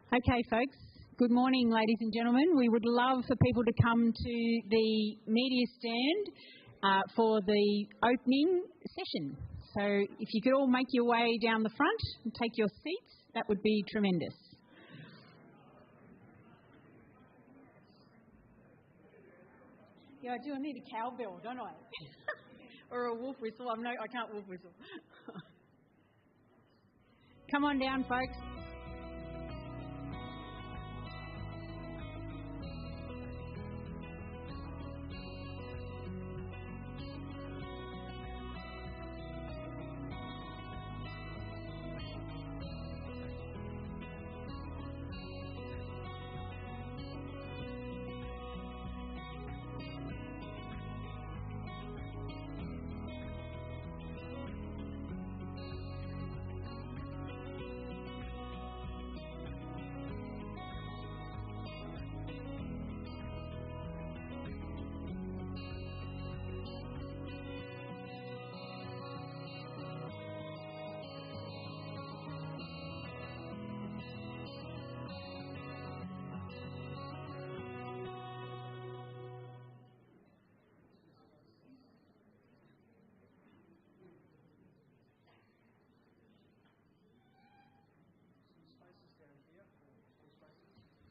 Okay, folks. Good morning, ladies and gentlemen. We would love for people to come to the media stand for the opening session. So if you could all make your way down the front and take your seats, that would be tremendous. Yeah, I do. I need a cowbell, don't I? Or a wolf whistle. I can't wolf whistle. Come on down, folks.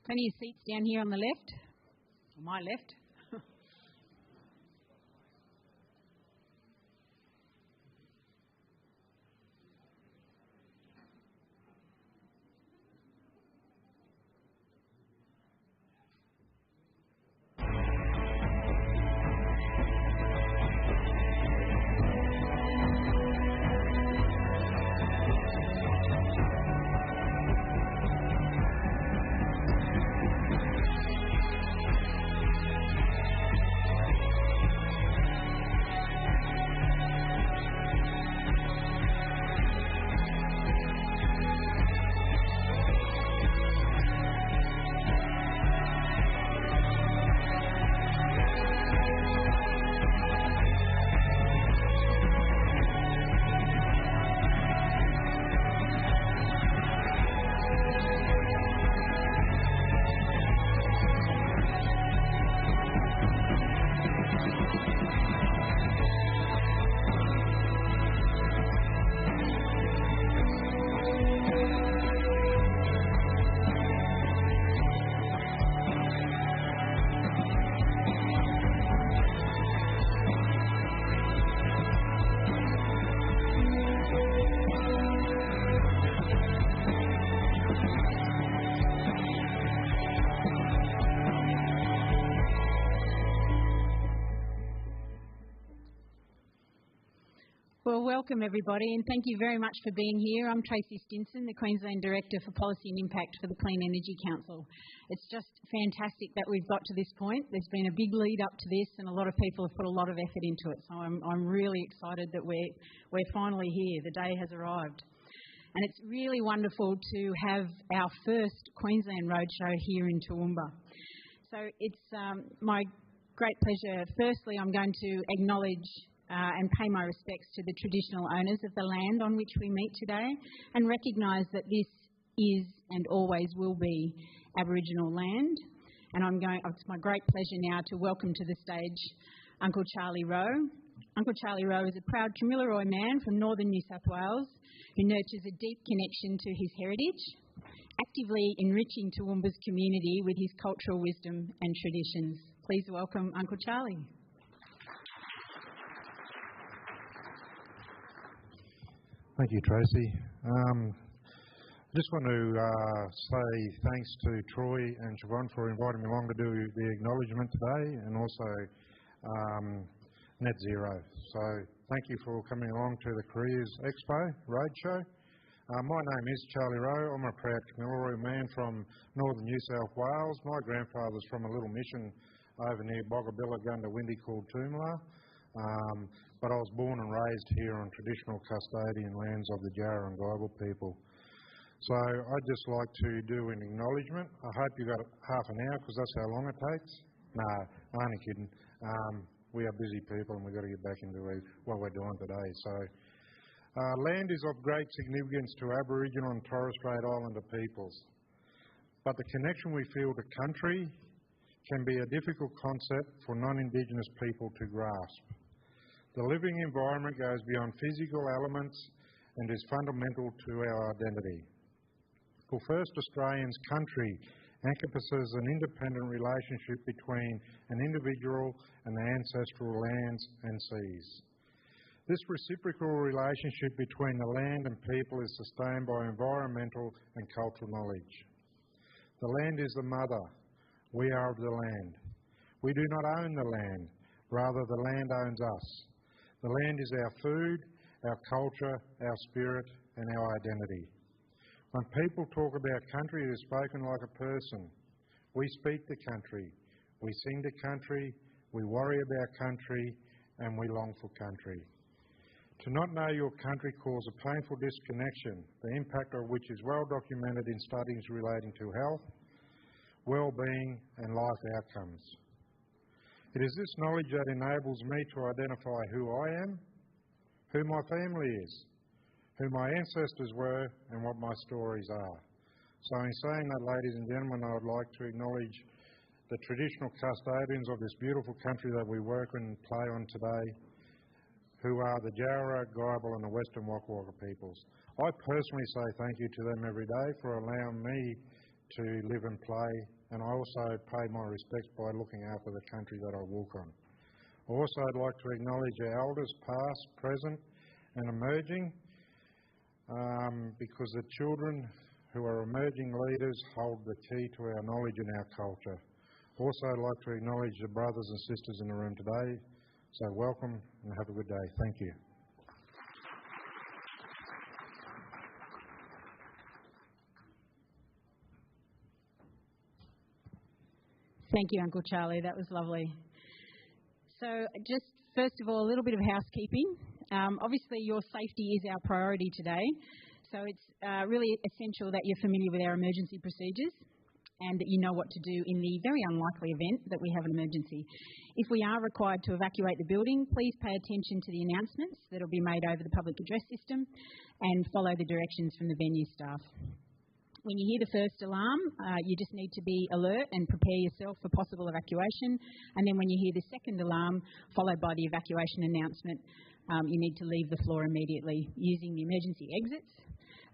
Plenty of seats down here on the left, on my left. Well, welcome everybody, and thank you very much for being here. I'm Tracy Stinson, the Queensland Director for Policy and Impact for the Clean Energy Council. It's just fantastic that we've got to this point. There's been a big lead up to this, and a lot of people have put a lot of effort into it. So I'm really excited that we're finally here. The day has arrived. And it's really wonderful to have our first Queensland Roadshow here in Toowoomba. So it's my great pleasure. Firstly, I'm going to acknowledge and pay my respects to the traditional owners of the land on which we meet today, and recognise that this is and always will be Aboriginal land. And it's my great pleasure now to welcome to the stage Uncle Charlie Rowe. Uncle Charlie Rowe is a proud Kamilaroi man from northern New South Wales who nurtures a deep connection to his heritage, actively enriching Toowoomba's community with his cultural wisdom and traditions. Please welcome Uncle Charlie. Thank you, Tracy. I just want to say thanks to Troy and Siobhan for inviting me along to do the acknowledgement today, and also Net Zero. So thank you for coming along to the Careers Expo Roadshow. My name is Charlie Rowe. I'm a proud Kamilaroi man from northern New South Wales. My grandfather's from a little mission over near Boggabillagunda-Windy called Toowoomba. But I was born and raised here on traditional custodian lands of the Jarrah and Guyable people. So I'd just like to do an acknowledgement. I hope you got half an hour because that's how long it takes. No, I'm only kidding. We are busy people and we've got to get back into what we're doing today. So land is of great significance to Aboriginal and Torres Strait Islander peoples. but the connection we feel to country can be a difficult concept for non-Indigenous people to grasp. The living environment goes beyond physical elements and is fundamental to our identity. For first Australians, country encompasses an independent relationship between an individual and the ancestral lands and seas. This reciprocal relationship between the land and people is sustained by environmental and cultural knowledge. The land is the mother. We are of the land. We do not own the land. Rather, the land owns us. The land is our food, our culture, our spirit, and our identity. When people talk about country, it is spoken like a person. We speak to country. We sing to country. We worry about country, and we long for country. To not know your country causes a painful disconnection, the impact of which is well documented in studies relating to health, well-being and life outcomes. It is this knowledge that enables me to identify who I am, who my family is, who my ancestors were and what my stories are. So in saying that, ladies and gentlemen, I would like to acknowledge the traditional custodians of this beautiful country that we work and play on today, who are the Jowara, Guyabal and the Western Waka Waka peoples. I personally say thank you to them every day for allowing me to live and play, and I also pay my respects by looking after the country that I walk on. Also, I'd like to acknowledge our elders, past, present and emerging, because the children who are emerging leaders hold the key to our knowledge and our culture. Also, I'd like to acknowledge the brothers and sisters in the room today. So welcome and have a good day. Thank you. Thank you, Uncle Charlie. That was lovely. So just first of all, a little bit of housekeeping. Obviously, your safety is our priority today. So it's really essential that you're familiar with our emergency procedures and that you know what to do in the very unlikely event that we have an emergency. If we are required to evacuate the building, please pay attention to the announcements that will be made over the public address system and follow the directions from the venue staff. When you hear the first alarm, you just need to be alert and prepare yourself for possible evacuation. And then when you hear the second alarm, followed by the evacuation announcement, you need to leave the floor immediately using the emergency exits.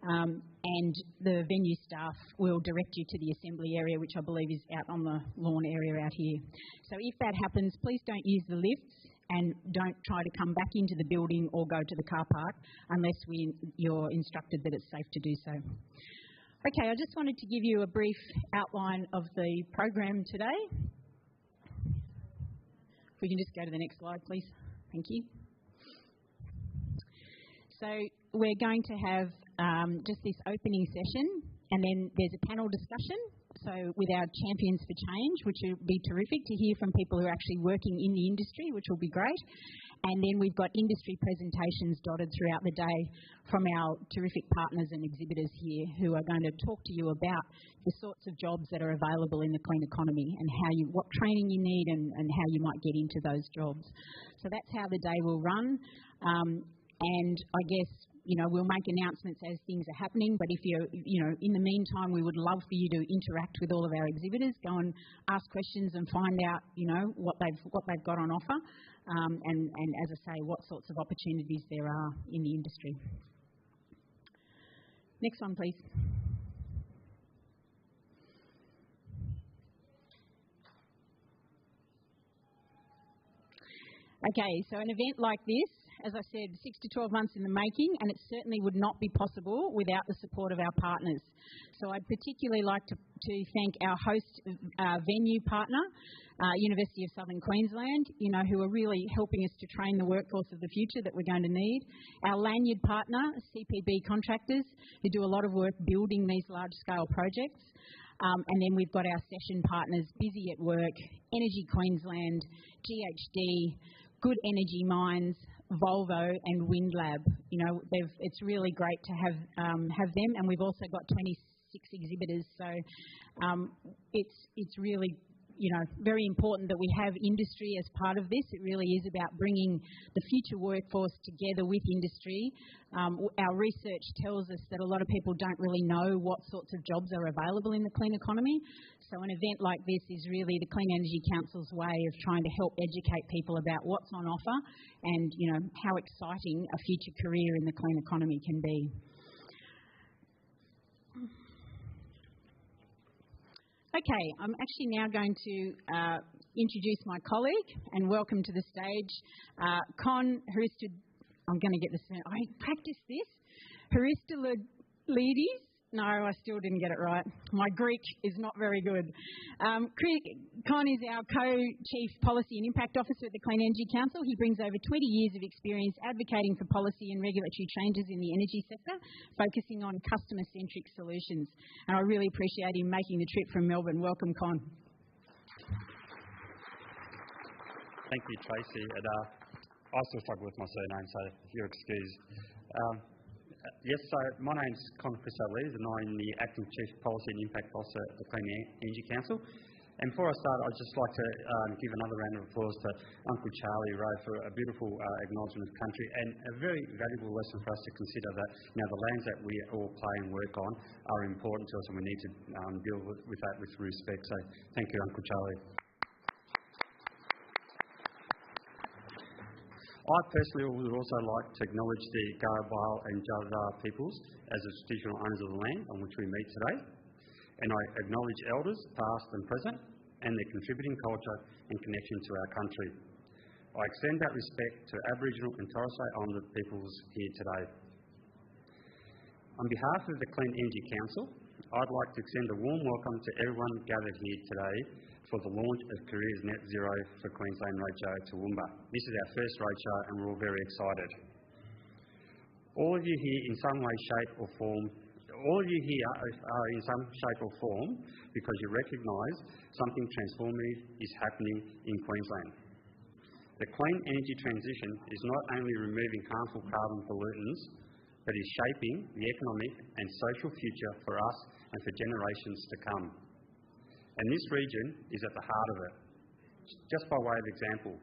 And the venue staff will direct you to the assembly area, which I believe is out on the lawn area out here. So if that happens, please don't use the lifts and don't try to come back into the building or go to the car park unless you're instructed that it's safe to do so. Okay, I just wanted to give you a brief outline of the program today. If we can just go to the next slide, please. Thank you. So we're going to have just this opening session, and then there's a panel discussion, so with our champions for change, which will be terrific to hear from people who are actually working in the industry, which will be great. And then we've got industry presentations dotted throughout the day from our terrific partners and exhibitors here who are going to talk to you about the sorts of jobs that are available in the clean economy and what training you need and how you might get into those jobs. So that's how the day will run. And I guess, we'll make announcements as things are happening, but if in the meantime, we would love for you to interact with all of our exhibitors, go and ask questions and find out, what they've got on offer, and as I say, what sorts of opportunities there are in the industry. Next one, please. Okay, so an event like this, as I said, 6 to 12 months in the making, and it certainly would not be possible without the support of our partners. So I'd particularly like to thank our host venue partner, University of Southern Queensland, who are really helping us to train the workforce of the future that we're going to need. Our lanyard partner, CPB Contractors, who do a lot of work building these large-scale projects. And then we've got our session partners, Busy at Work, Energy Queensland, GHD, Good Energy Mines, Volvo and WindLab. It's really great to have them, and we've also got 26 exhibitors. So it's really very important that we have industry as part of this. It really is about bringing the future workforce together with industry. Our research tells us that a lot of people don't really know what sorts of jobs are available in the clean economy. So an event like this is really the Clean Energy Council's way of trying to help educate people about what's on offer and, how exciting a future career in the clean economy can be. Okay, I'm actually now going to introduce my colleague and welcome to the stage Con I'm going to get this. I practiced this. Haristolidis. No, I still didn't get it right. My Greek is not very good. Con is our Co-Chief Policy and Impact Officer at the Clean Energy Council. He brings over 20 years of experience advocating for policy and regulatory changes in the energy sector, focusing on customer-centric solutions. And I really appreciate him making the trip from Melbourne. Welcome, Con. Thank you, Tracy. I still struggle with my surname, so if you'll excuse. Yes, so my name's Con Haristolidis and I'm the Acting Chief Policy and Impact Officer at the Clean Energy Council. And before I start, I'd just like to give another round of applause to Uncle Charlie Rowe for a beautiful acknowledgement of country and a very valuable lesson for us to consider that the lands that we all play and work on are important to us and we need to deal with that with respect. So thank you, Uncle Charlie. I personally would also like to acknowledge the Garabal and Jadar peoples as the traditional owners of the land on which we meet today, and I acknowledge elders, past and present, and their contributing culture and connection to our country. I extend that respect to Aboriginal and Torres Strait Islander peoples here today. On behalf of the Clean Energy Council, I'd like to extend a warm welcome to everyone gathered here today for the launch of Careers Net Zero for Queensland Roadshow Toowoomba. This is our first roadshow and we're all very excited. All of you here in some way, shape or form, because you recognise something transformative is happening in Queensland. The clean energy transition is not only removing harmful carbon pollutants, but is shaping the economic and social future for us and for generations to come. And this region is at the heart of it. Just by way of example,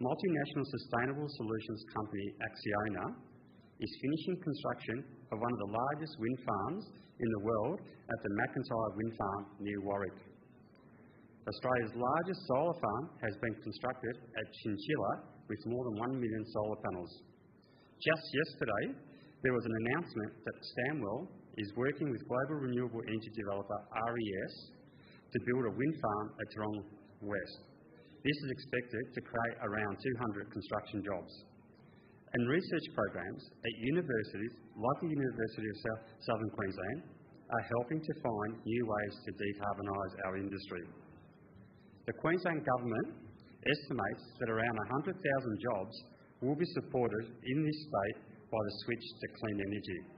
multinational sustainable solutions company Acciona is finishing construction of one of the largest wind farms in the world at the McIntyre Wind Farm near Warwick. Australia's largest solar farm has been constructed at Chinchilla with more than 1 million solar panels. Just yesterday, there was an announcement that Stanwell is working with global renewable energy developer RES to build a wind farm at Toronto West. This is expected to create around 200 construction jobs. And research programs at universities like the University of Southern Queensland are helping to find new ways to decarbonise our industry. The Queensland Government estimates that around 100,000 jobs will be supported in this state by the switch to clean energy.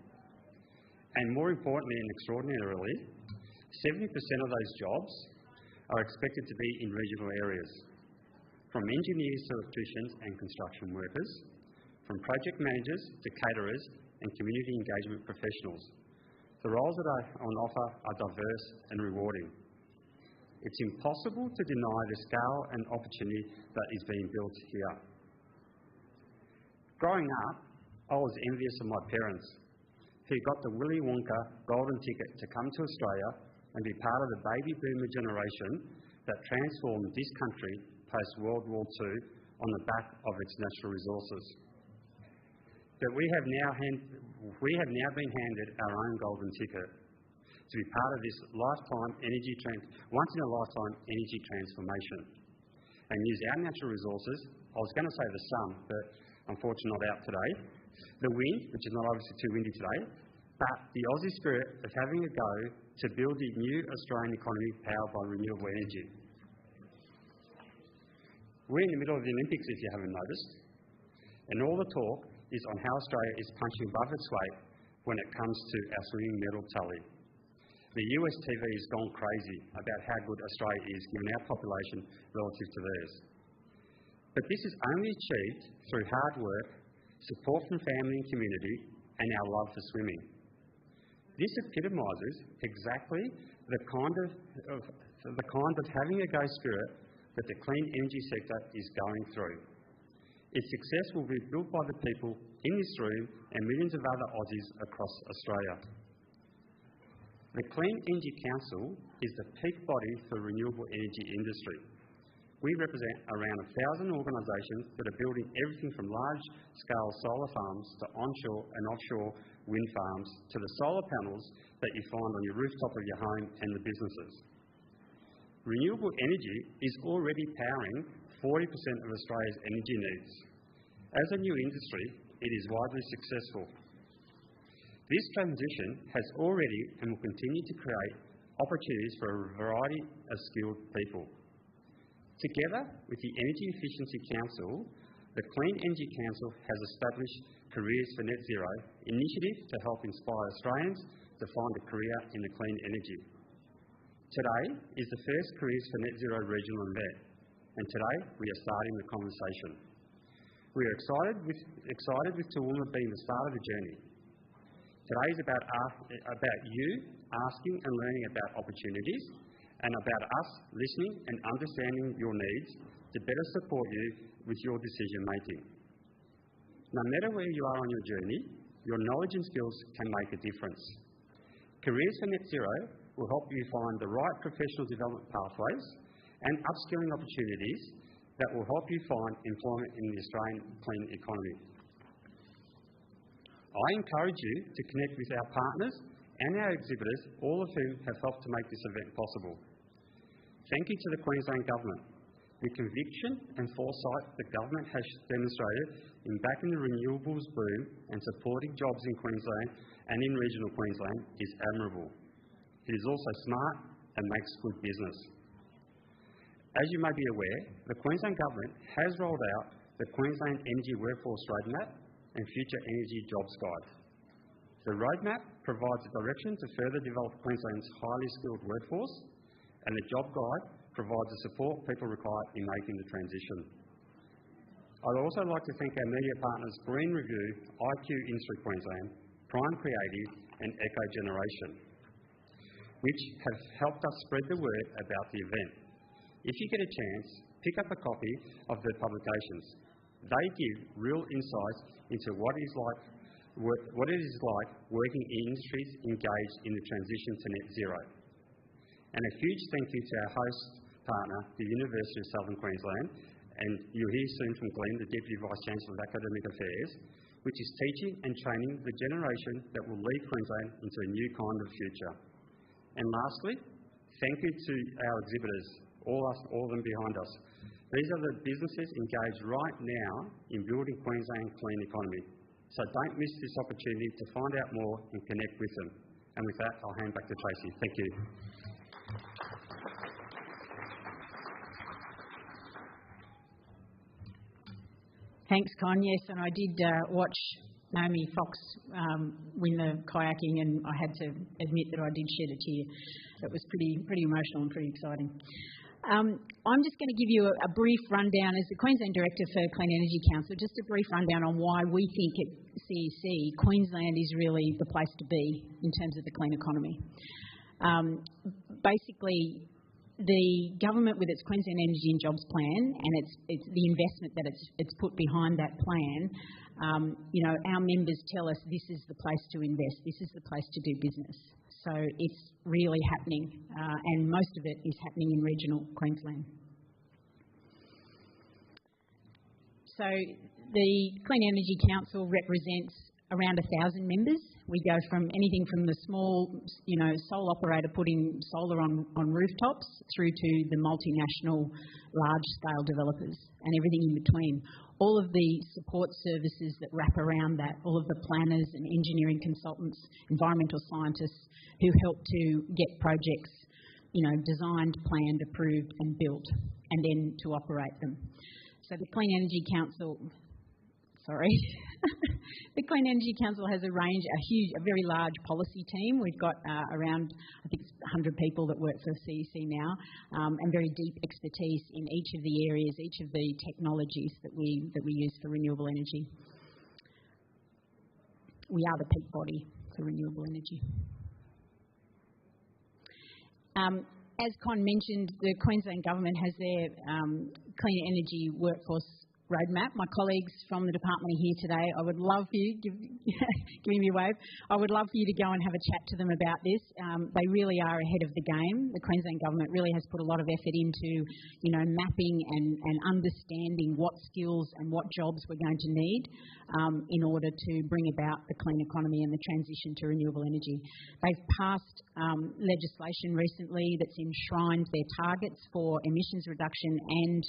And more importantly and extraordinarily, 70% of those jobs are expected to be in regional areas, from engineers to electricians and construction workers, from project managers to caterers and community engagement professionals. The roles that are on offer are diverse and rewarding. It's impossible to deny the scale and opportunity that is being built here. Growing up, I was envious of my parents, who got the Willy Wonka golden ticket to come to Australia and be part of the baby boomer generation that transformed this country post-World War II on the back of its natural resources. But we have now been handed our own golden ticket to be part of this once-in-a-lifetime energy transformation and use our natural resources. I was going to say the sun, but unfortunately not out today. The wind, which is not obviously too windy today, but the Aussie spirit of having a go to build the new Australian economy powered by renewable energy. We're in the middle of the Olympics, if you haven't noticed, and all the talk is on how Australia is punching above its weight when it comes to our swimming medal tally. The US TV has gone crazy about how good Australia is given our population relative to theirs. But this is only achieved through hard work, support from family and community, and our love for swimming. This epitomises exactly the kind of the kind of having a go spirit that the clean energy sector is going through. Its success will be built by the people in this room and millions of other Aussies across Australia. The Clean Energy Council is the peak body for the renewable energy industry. We represent around 1,000 organisations that are building everything from large-scale solar farms to onshore and offshore wind farms to the solar panels that you find on your rooftop of your home and the businesses. Renewable energy is already powering 40% of Australia's energy needs. As a new industry, it is widely successful. This transition has already and will continue to create opportunities for a variety of skilled people. Together with the Energy Efficiency Council, the Clean Energy Council has established Careers for Net Zero initiative to help inspire Australians to find a career in the clean energy. Today is the first Careers for Net Zero regional event, and today we are starting the conversation. We are excited with Toowoomba being the start of the journey. Today is about you asking and learning about opportunities, and about us listening and understanding your needs to better support you with your decision making. No matter where you are on your journey, your knowledge and skills can make a difference. Careers for Net Zero will help you find the right professional development pathways and upskilling opportunities that will help you find employment in the Australian clean economy. I encourage you to connect with our partners and our exhibitors, all of whom have helped to make this event possible. Thank you to the Queensland Government. The conviction and foresight the Government has demonstrated in backing the renewables boom and supporting jobs in Queensland and in regional Queensland is admirable. It is also smart and makes good business. As you may be aware, the Queensland Government has rolled out the Queensland Energy Workforce Roadmap and Future Energy Jobs Guide. The roadmap provides a direction to further develop Queensland's highly skilled workforce, and the job guide provides the support people require in making the transition. I'd also like to thank our media partners Green Review, IQ Industry Queensland, Prime Creative and Echo Generation, which have helped us spread the word about the event. If you get a chance, pick up a copy of their publications. They give real insights into what it is like working in industries engaged in the transition to net zero. And a huge thank you to our host partner, the University of Southern Queensland, and you'll hear soon from Glenn, the Deputy Vice-Chancellor of Academic Affairs, which is teaching and training the generation that will lead Queensland into a new kind of future. And lastly, thank you to our exhibitors, all of them behind us. These are the businesses engaged right now in building Queensland's clean economy. So don't miss this opportunity to find out more and connect with them. And with that, I'll hand back to Tracy. Thank you. Thanks, Con. Yes, and I did watch Naomi Fox win the kayaking, and I had to admit that I did shed a tear. It was pretty emotional and pretty exciting. I'm just going to give you a brief rundown as the Queensland Director for Clean Energy Council, just a brief rundown on why we think at CEC Queensland is really the place to be in terms of the clean economy. Basically, the government with its Queensland Energy and Jobs Plan and it's the investment that it's put behind that plan, our members tell us this is the place to invest, this is the place to do business. So it's really happening, and most of it is happening in regional Queensland. So the Clean Energy Council represents around 1,000 members. We go from anything from the small, sole operator putting solar on rooftops through to the multinational, large-scale developers and everything in between. All of the support services that wrap around that, all of the planners and engineering consultants, environmental scientists who help to get projects, designed, planned, approved and built, and then to operate them. So the Clean Energy Council, the Clean Energy Council has a very large policy team. We've got around, 100 people that work for CEC now, and very deep expertise in each of the areas, each of the technologies that we use for renewable energy. We are the peak body for renewable energy. as Con mentioned, the Queensland Government has their clean energy workforce roadmap. My colleagues from the department are here today. I would love for you, give me a wave, I would love for you to go and have a chat to them about this. They really are ahead of the game. The Queensland Government really has put a lot of effort into, mapping and understanding what skills and what jobs we're going to need in order to bring about the clean economy and the transition to renewable energy. They've passed legislation recently that's enshrined their targets for emissions reduction and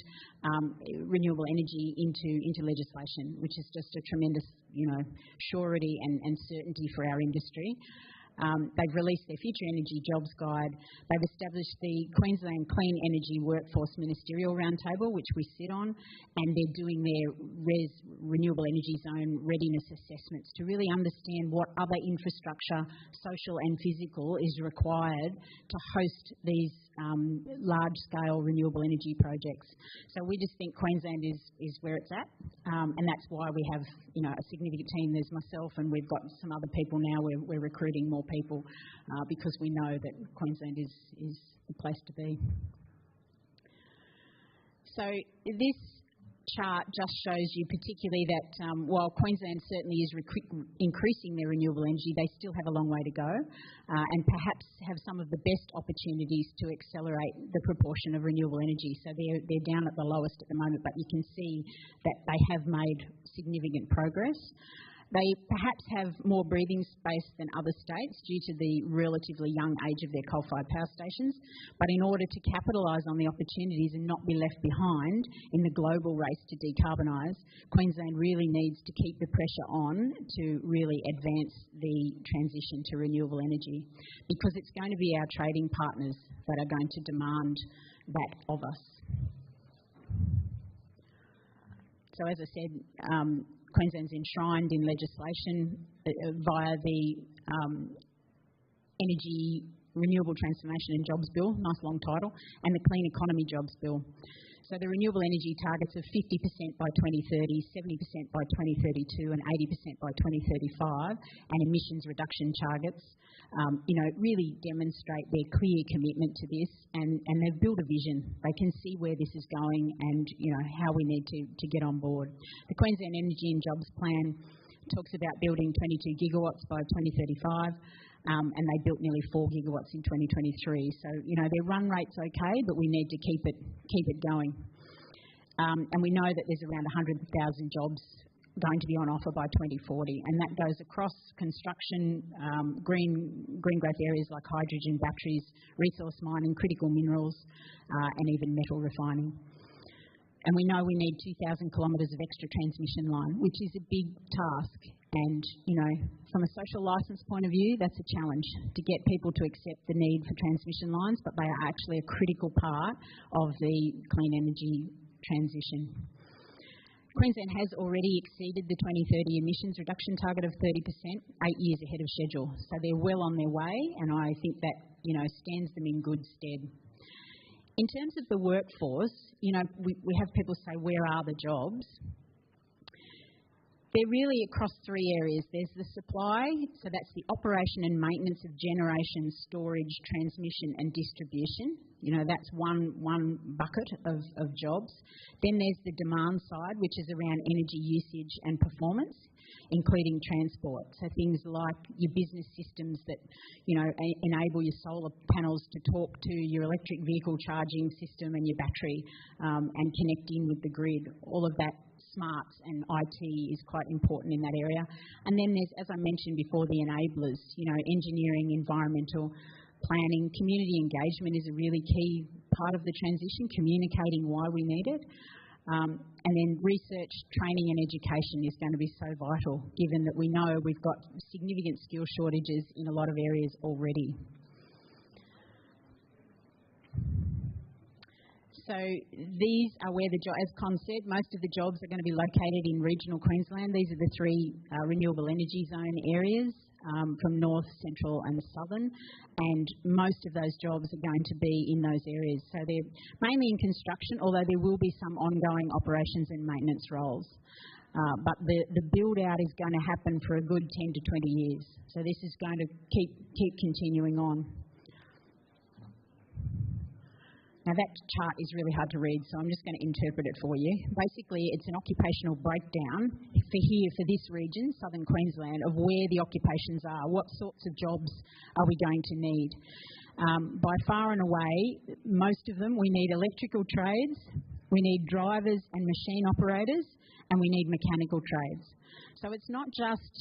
renewable energy into legislation, which is just a tremendous, surety and certainty for our industry. They've released their Future Energy Jobs Guide. They've established the Queensland Clean Energy Workforce Ministerial Roundtable, which we sit on, and they're doing their Renewable Energy Zone readiness assessments to really understand what other infrastructure, social and physical, is required to host these large-scale renewable energy projects. So we just think Queensland is where it's at, and that's why we have a significant team. There's myself, and we've got some other people now. We're recruiting more people because we know that Queensland is the place to be. So this chart just shows you particularly that while Queensland certainly is increasing their renewable energy, they still have a long way to go and perhaps have some of the best opportunities to accelerate the proportion of renewable energy. So they're down at the lowest at the moment, but you can see that they have made significant progress. They perhaps have more breathing space than other states due to the relatively young age of their coal-fired power stations, but in order to capitalise on the opportunities and not be left behind in the global race to decarbonise, Queensland really needs to keep the pressure on to really advance the transition to renewable energy, because it's going to be our trading partners that are going to demand that of us. So as I said, Queensland's enshrined in legislation via the Energy Renewable Transformation and Jobs Bill, nice long title, and the Clean Economy Jobs Bill. So the renewable energy targets of 50% by 2030, 70% by 2032 and 80% by 2035, and emissions reduction targets, really demonstrate their clear commitment to this, and they've built a vision. They can see where this is going and, how we need to get on board. The Queensland Energy and Jobs Plan talks about building 22 gigawatts by 2035, and they built nearly 4 gigawatts in 2023. So, their run rate's okay, but we need to keep it going. And we know that there's around 100,000 jobs going to be on offer by 2040, and that goes across construction, green growth areas like hydrogen, batteries, resource mining, critical minerals, and even metal refining. And we know we need 2,000 kilometres of extra transmission line, which is a big task. And, from a social licence point of view, that's a challenge to get people to accept the need for transmission lines, but they are actually a critical part of the clean energy transition. Queensland has already exceeded the 2030 emissions reduction target of 30%, 8 years ahead of schedule. So they're well on their way, and I think that, stands them in good stead. In terms of the workforce, we have people say, where are the jobs? They're really across three areas. There's the supply, so that's the operation and maintenance of generation, storage, transmission and distribution. That's one bucket of jobs. Then there's the demand side, which is around energy usage and performance, including transport. So things like your business systems that, enable your solar panels to talk to your electric vehicle charging system and your battery and connect in with the grid. All of that smarts and IT is quite important in that area. And then there's, as I mentioned before, the enablers, engineering, environmental, planning, community engagement is a really key part of the transition, communicating why we need it. And then research, training and education is going to be so vital, given that we know we've got significant skill shortages in a lot of areas already. So these are where as Con said, most of the jobs are going to be located in regional Queensland. These are the three renewable energy zone areas from north, central and the southern, and most of those jobs are going to be in those areas. So they're mainly in construction, although there will be some ongoing operations and maintenance roles. But the build-out is going to happen for a good 10 to 20 years. So this is going to keep continuing on. Now, that chart is really hard to read, so I'm just going to interpret it for you. Basically, it's an occupational breakdown for this region, southern Queensland, of where the occupations are, what sorts of jobs are we going to need. By far and away, most of them, we need electrical trades, we need drivers and machine operators, and we need mechanical trades. So it's not just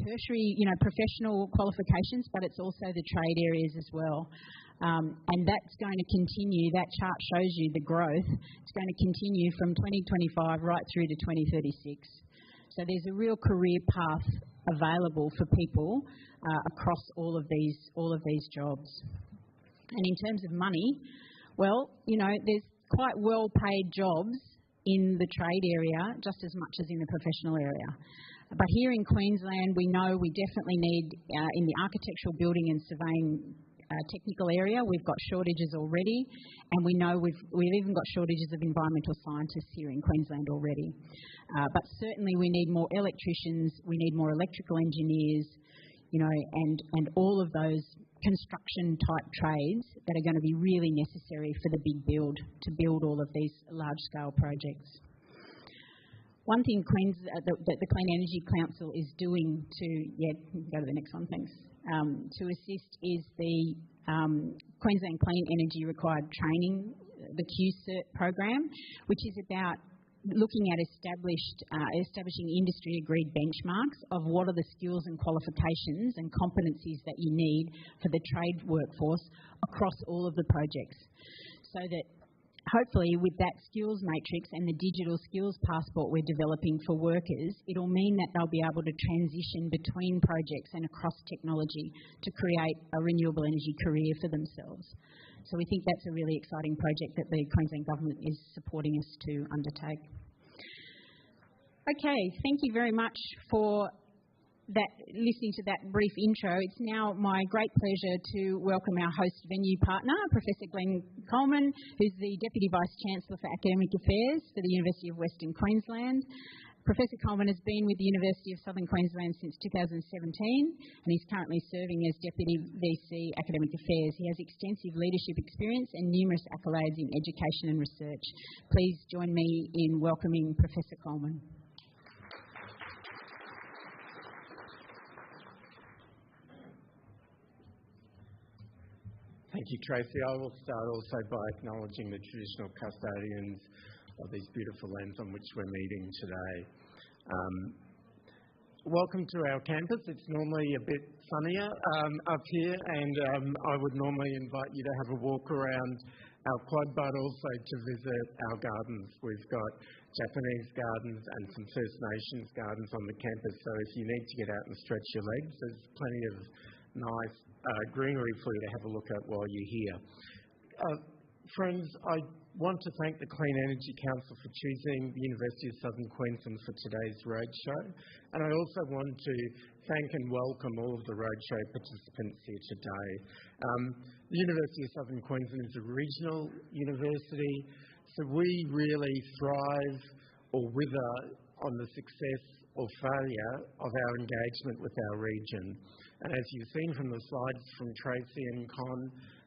tertiary, professional qualifications, but it's also the trade areas as well. And that's going to continue. That chart shows you the growth. It's going to continue from 2025 right through to 2036. So there's a real career path available for people across all of these jobs. And in terms of money, well, there's quite well-paid jobs in the trade area just as much as in the professional area. But here in Queensland, we know we definitely need, in the architectural, building and surveying technical area, we've got shortages already, and we know we've even got shortages of environmental scientists here in Queensland already. But certainly we need more electricians, we need more electrical engineers, and all of those construction type trades that are going to be really necessary for the big build, to build all of these large scale projects. One thing that the Clean Energy Council is doing go to the next one, thanks, to assist is the Queensland Clean Energy Required Training, the QCERT program, which is about looking at establishing industry-agreed benchmarks of what are the skills and qualifications and competencies that you need for the trade workforce across all of the projects, so that hopefully with that skills matrix and the digital skills passport we're developing for workers, it'll mean that they'll be able to transition between projects and across technology to create a renewable energy career for themselves. So we think that's a really exciting project that the Queensland Government is supporting us to undertake. Okay, thank you very much for listening to that brief intro. It's now my great pleasure to welcome our host venue partner, Professor Glenn Coleman, who's the Deputy Vice-Chancellor for Academic Affairs for the University of Western Queensland. Professor Coleman has been with the University of Southern Queensland since 2017 and he's currently serving as Deputy VC Academic Affairs. He has extensive leadership experience and numerous accolades in education and research. Please join me in welcoming Professor Coleman. Thank you, Tracy. I will start also by acknowledging the traditional custodians of these beautiful lands on which we're meeting today. Welcome to our campus. It's normally a bit sunnier up here, and I would normally invite you to have a walk around our quad, but also to visit our gardens. We've got Japanese gardens and some First Nations gardens on the campus, so if you need to get out and stretch your legs, there's plenty of nice greenery for you to have a look at while you're here. Friends, I want to thank the Clean Energy Council for choosing the University of Southern Queensland for today's roadshow, and I also want to thank and welcome all of the roadshow participants here today. The University of Southern Queensland is a regional university, so we really thrive or wither on the success or failure of our engagement with our region. And as you've seen from the slides from Tracy and Con,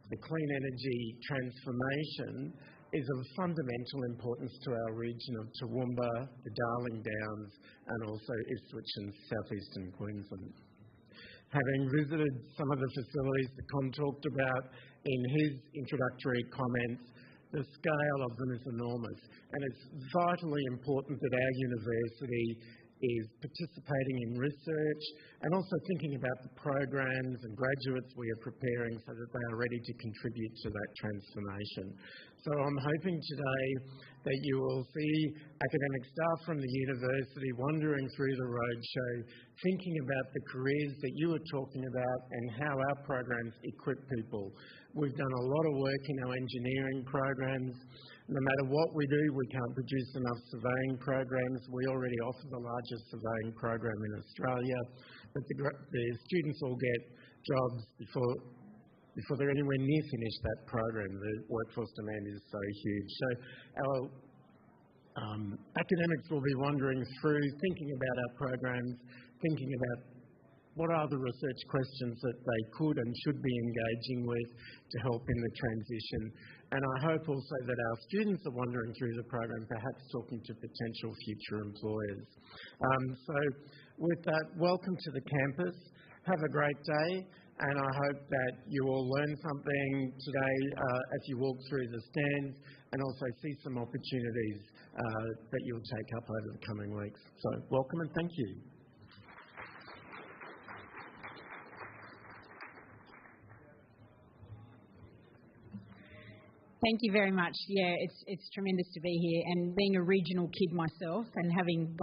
the clean energy transformation is of fundamental importance to our region of Toowoomba, the Darling Downs, and also Ipswich and southeastern Queensland. Having visited some of the facilities that Con talked about in his introductory comments, the scale of them is enormous, and it's vitally important that our university is participating in research and also thinking about the programs and graduates we are preparing so that they are ready to contribute to that transformation. So I'm hoping today that you will see academic staff from the university wandering through the roadshow, thinking about the careers that you are talking about and how our programs equip people. We've done a lot of work in our engineering programs. No matter what we do, we can't produce enough surveying programs. We already offer the largest surveying program in Australia, but the students all get jobs before they're anywhere near finished that program. The workforce demand is so huge. So our academics will be wandering through, thinking about our programs, thinking about what are the research questions that they could and should be engaging with to help in the transition. And I hope also that our students are wandering through the program, perhaps talking to potential future employers. So with that, welcome to the campus. Have a great day, and I hope that you all learn something today as you walk through the stands, and also see some opportunities that you'll take up over the coming weeks. So welcome and thank you. Thank you very much. Yeah, it's tremendous to be here, and being a regional kid myself, and having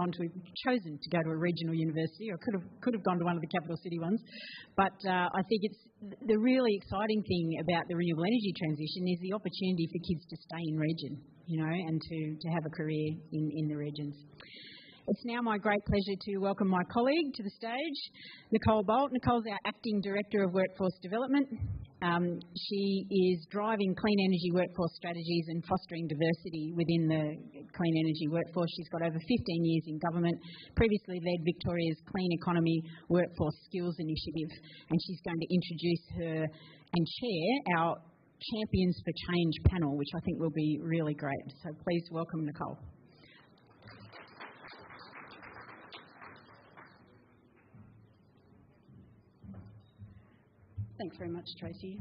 chosen to go to a regional university, or could have gone to one of the capital city ones, but I think it's the really exciting thing about the renewable energy transition is the opportunity for kids to stay in region, and to have a career in the regions. It's now my great pleasure to welcome my colleague to the stage, Nicole Bolt. Nicole's our Acting Director of Workforce Development. She is driving clean energy workforce strategies and fostering diversity within the clean energy workforce. She's got over 15 years in government, previously led Victoria's Clean Economy Workforce Skills Initiative, and she's going to introduce her and chair our Champions for Change panel, which I think will be really great. So please welcome Nicole. Thanks very much, Tracy.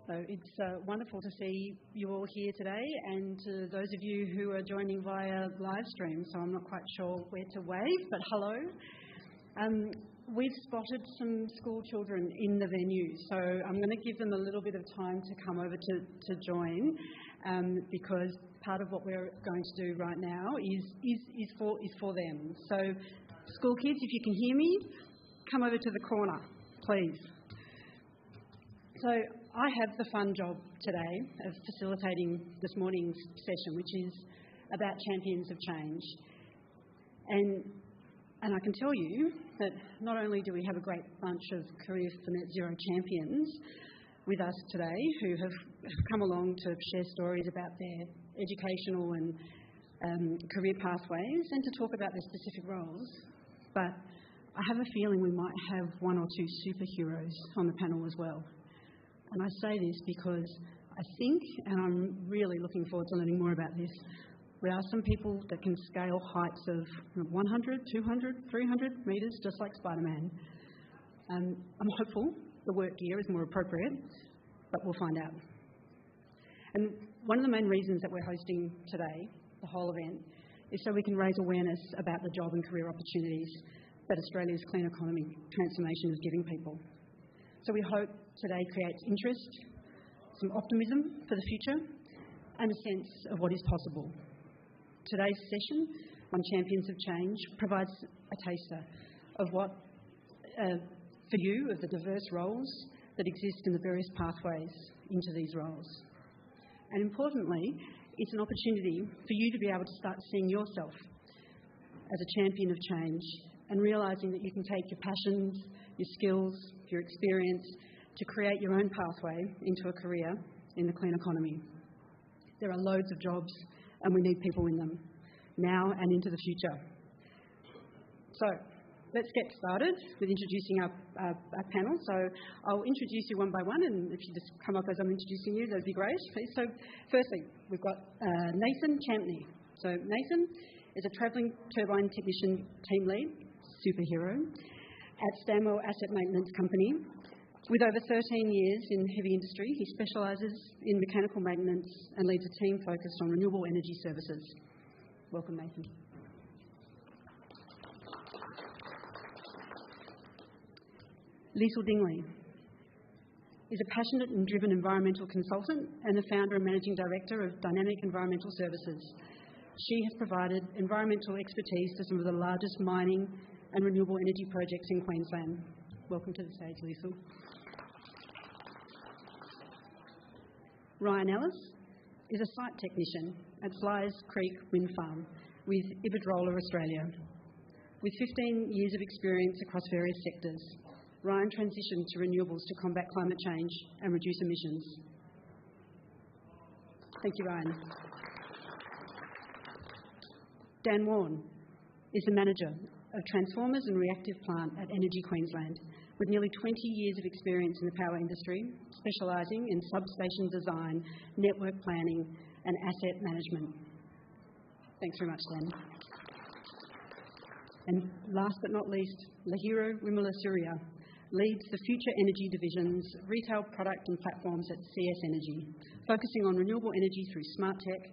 So it's wonderful to see you all here today, and to those of you who are joining via live stream, so I'm not quite sure where to wave, but hello. We've spotted some school children in the venue, so I'm going to give them a little bit of time to come over to join, because part of what we're going to do right now is for them. So school kids, if you can hear me, come over to the corner, please. So I have the fun job today of facilitating this morning's session, which is about champions of change. And I can tell you that not only do we have a great bunch of Career for Net Zero champions with us today who have come along to share stories about their educational and career pathways and to talk about their specific roles, but I have a feeling we might have one or two superheroes on the panel as well. And I say this because I think, and I'm really looking forward to learning more about this, there are some people that can scale heights of 100, 200, 300 metres, just like Spider-Man. I'm hopeful the work gear is more appropriate, but we'll find out. And one of the main reasons that we're hosting today, the whole event, is so we can raise awareness about the job and career opportunities that Australia's clean economy transformation is giving people. So we hope today creates interest, some optimism for the future, and a sense of what is possible. Today's session on Champions of Change provides a taster of what, for you, of the diverse roles that exist in the various pathways into these roles. And importantly, it's an opportunity for you to be able to start seeing yourself as a champion of change, and realising that you can take your passions, your skills, your experience to create your own pathway into a career in the clean economy. There are loads of jobs, and we need people in them, now and into the future. So let's get started with introducing our panel. So I'll introduce you one by one, and if you just come up as I'm introducing you, that'd be great, please. So firstly, we've got Nathan Champney. So Nathan is a travelling turbine technician team lead, superhero, at Stanwell Asset Maintenance Company. With over 13 years in heavy industry, he specialises in mechanical maintenance and leads a team focused on renewable energy services. Welcome, Nathan. Liesl Dingley is a passionate and driven environmental consultant and the founder and managing director of Dynamic Environmental Services. She has provided environmental expertise to some of the largest mining and renewable energy projects in Queensland. Welcome to the stage, Liesl. Ryan Ellis is a site technician at Flyers Creek Wind Farm with Iberdrola Australia. With 15 years of experience across various sectors, Ryan transitioned to renewables to combat climate change and reduce emissions. Thank you, Ryan. Dan Warren is the manager of Transformers and Reactive Plant at Energy Queensland, with nearly 20 years of experience in the power industry, specialising in substation design, network planning and asset management. Thanks very much, Dan. And last but not least, Lahiro Wimala-Surya leads the Future Energy Division's retail product and platforms at CS Energy, focusing on renewable energy through smart tech.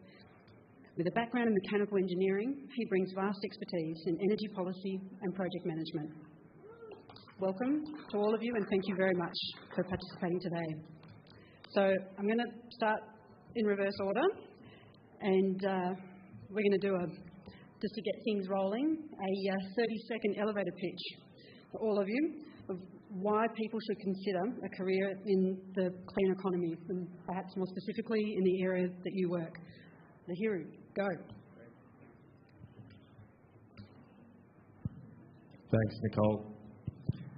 With a background in mechanical engineering, he brings vast expertise in energy policy and project management. Welcome to all of you, and thank you very much for participating today. So I'm going to start in reverse order, and we're going to do just to get things rolling, a 30-second elevator pitch for all of you of why people should consider a career in the clean economy, and perhaps more specifically in the area that you work. Lahiro, go. Thanks, Nicole.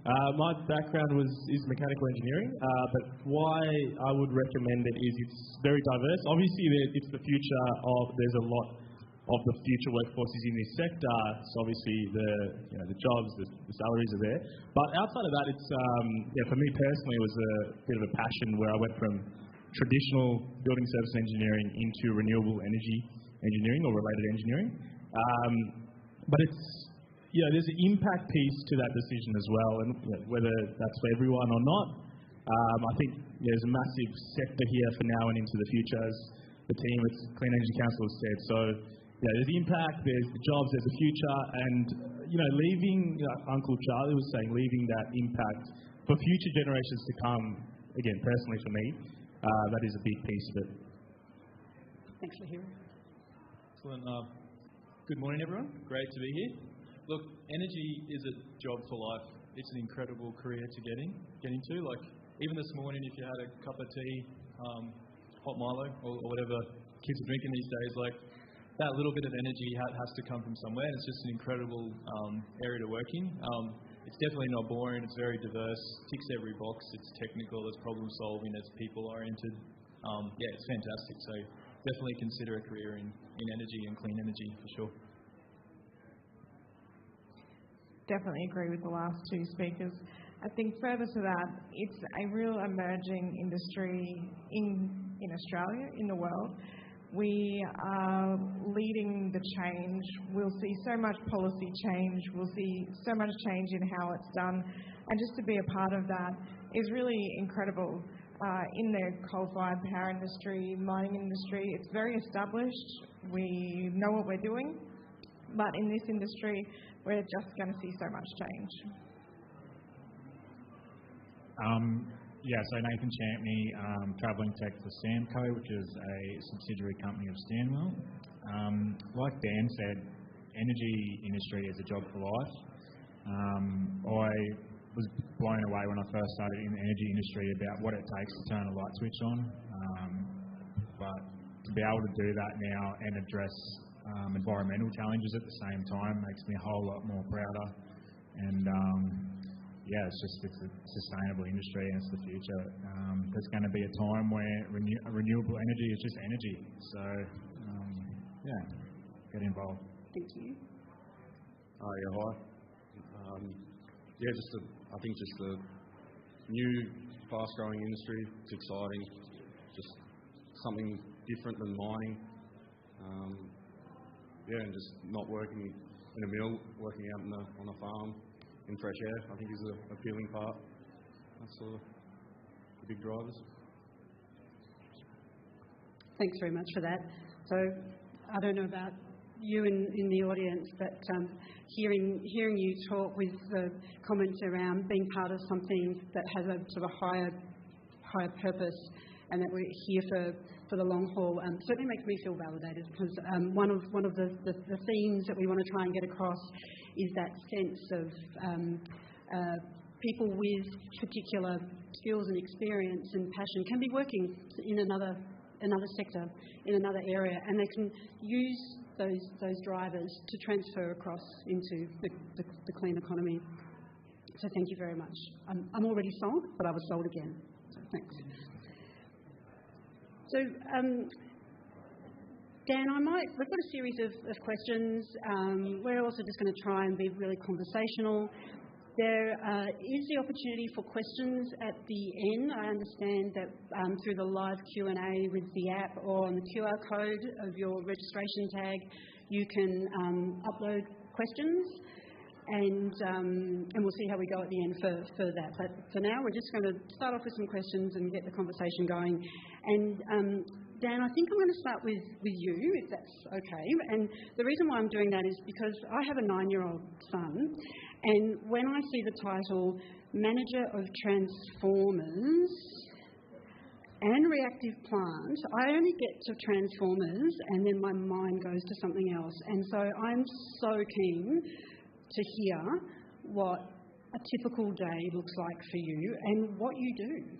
My background is mechanical engineering, but why I would recommend it is it's very diverse. Obviously, it's the future there's a lot of the future workforces in this sector. So obviously, the jobs, the salaries are there. But outside of that, it's for me personally, it was a bit of a passion where I went from traditional building service engineering into renewable energy engineering or related engineering. But there's an impact piece to that decision as well, and whether that's for everyone or not. I think there's a massive sector here for now and into the future, as the team at Clean Energy Council has said. So there's the impact, there's the jobs, there's the future, and leaving, Uncle Charlie was saying, leaving that impact for future generations to come. Again, personally for me, that is a big piece of it. Thanks, Lahiro. Excellent. Good morning, everyone. Great to be here. Look, energy is a job for life. It's an incredible career to get into. Like, even this morning, if you had a cup of tea, hot Milo, or whatever kids are drinking these days, like, that little bit of energy has to come from somewhere, and it's just an incredible area to work in. It's definitely not boring. It's very diverse. Ticks every box. It's technical. It's problem solving. It's people oriented. It's fantastic. So definitely consider a career in energy and clean energy for sure. Definitely agree with the last two speakers. I think further to that, it's a real emerging industry in Australia, in the world. We are leading the change. We'll see so much policy change. We'll see so much change in how it's done. And just to be a part of that is really incredible. In the coal-fired power industry, mining industry, it's very established. We know what we're doing. But in this industry, we're just going to see so much change. So Nathan Champney, travelling tech for Samco, which is a subsidiary company of Stanwell. Like Dan said, energy industry is a job for life. I was blown away when I first started in the energy industry about what it takes to turn a light switch on. But to be able to do that now and address environmental challenges at the same time makes me a whole lot more prouder. And it's a sustainable industry and it's the future. There's going to be a time where renewable energy is just energy. So, get involved. Thank you. Hi. I think just a new, fast-growing industry. It's exciting. Just something different than mining. And just not working in a mill, working out on a farm in fresh air, I think is the appealing part. That's the big drivers. Thanks very much for that. So I don't know about you in the audience, but hearing you talk with the comments around being part of something that has a sort of higher purpose and that we're here for the long haul certainly makes me feel validated, because one of the themes that we want to try and get across is that sense of people with particular skills and experience and passion can be working in another sector, in another area, and they can use those drivers to transfer across into the clean economy. So thank you very much. I'm already sold, but I was sold again. So thanks. So, Dan, we've got a series of questions. We're also just going to try and be really conversational. There is the opportunity for questions at the end. I understand that through the live Q&A with the app or on the QR code of your registration tag, you can upload questions, and we'll see how we go at the end for that. But for now, we're just going to start off with some questions and get the conversation going. And Dan, I think I'm going to start with you, if that's okay. And the reason why I'm doing that is because I have a 9-year-old son, and when I see the title Manager of Transformers and Reactive Plant, I only get to Transformers and then my mind goes to something else. And so I'm so keen to hear what a typical day looks like for you and what you do.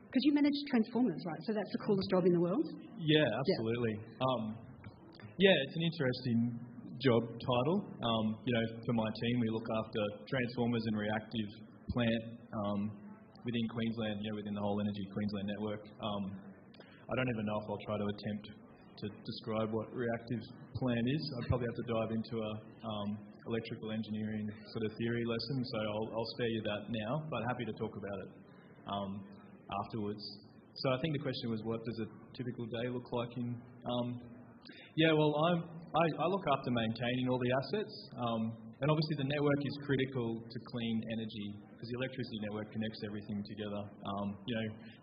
Because you manage Transformers, right? So that's the coolest job in the world? Yeah, absolutely. Yeah, it's an interesting job title. For my team, we look after Transformers and Reactive Plant within Queensland, within the whole Energy Queensland network. I don't even know if I'll try to attempt to describe what Reactive Plant is. I'd probably have to dive into a electrical engineering sort of theory lesson, so I'll spare you that now, but happy to talk about it afterwards. So I think the question was, what does a typical day look like in... I look after maintaining all the assets, and obviously the network is critical to clean energy because the electricity network connects everything together.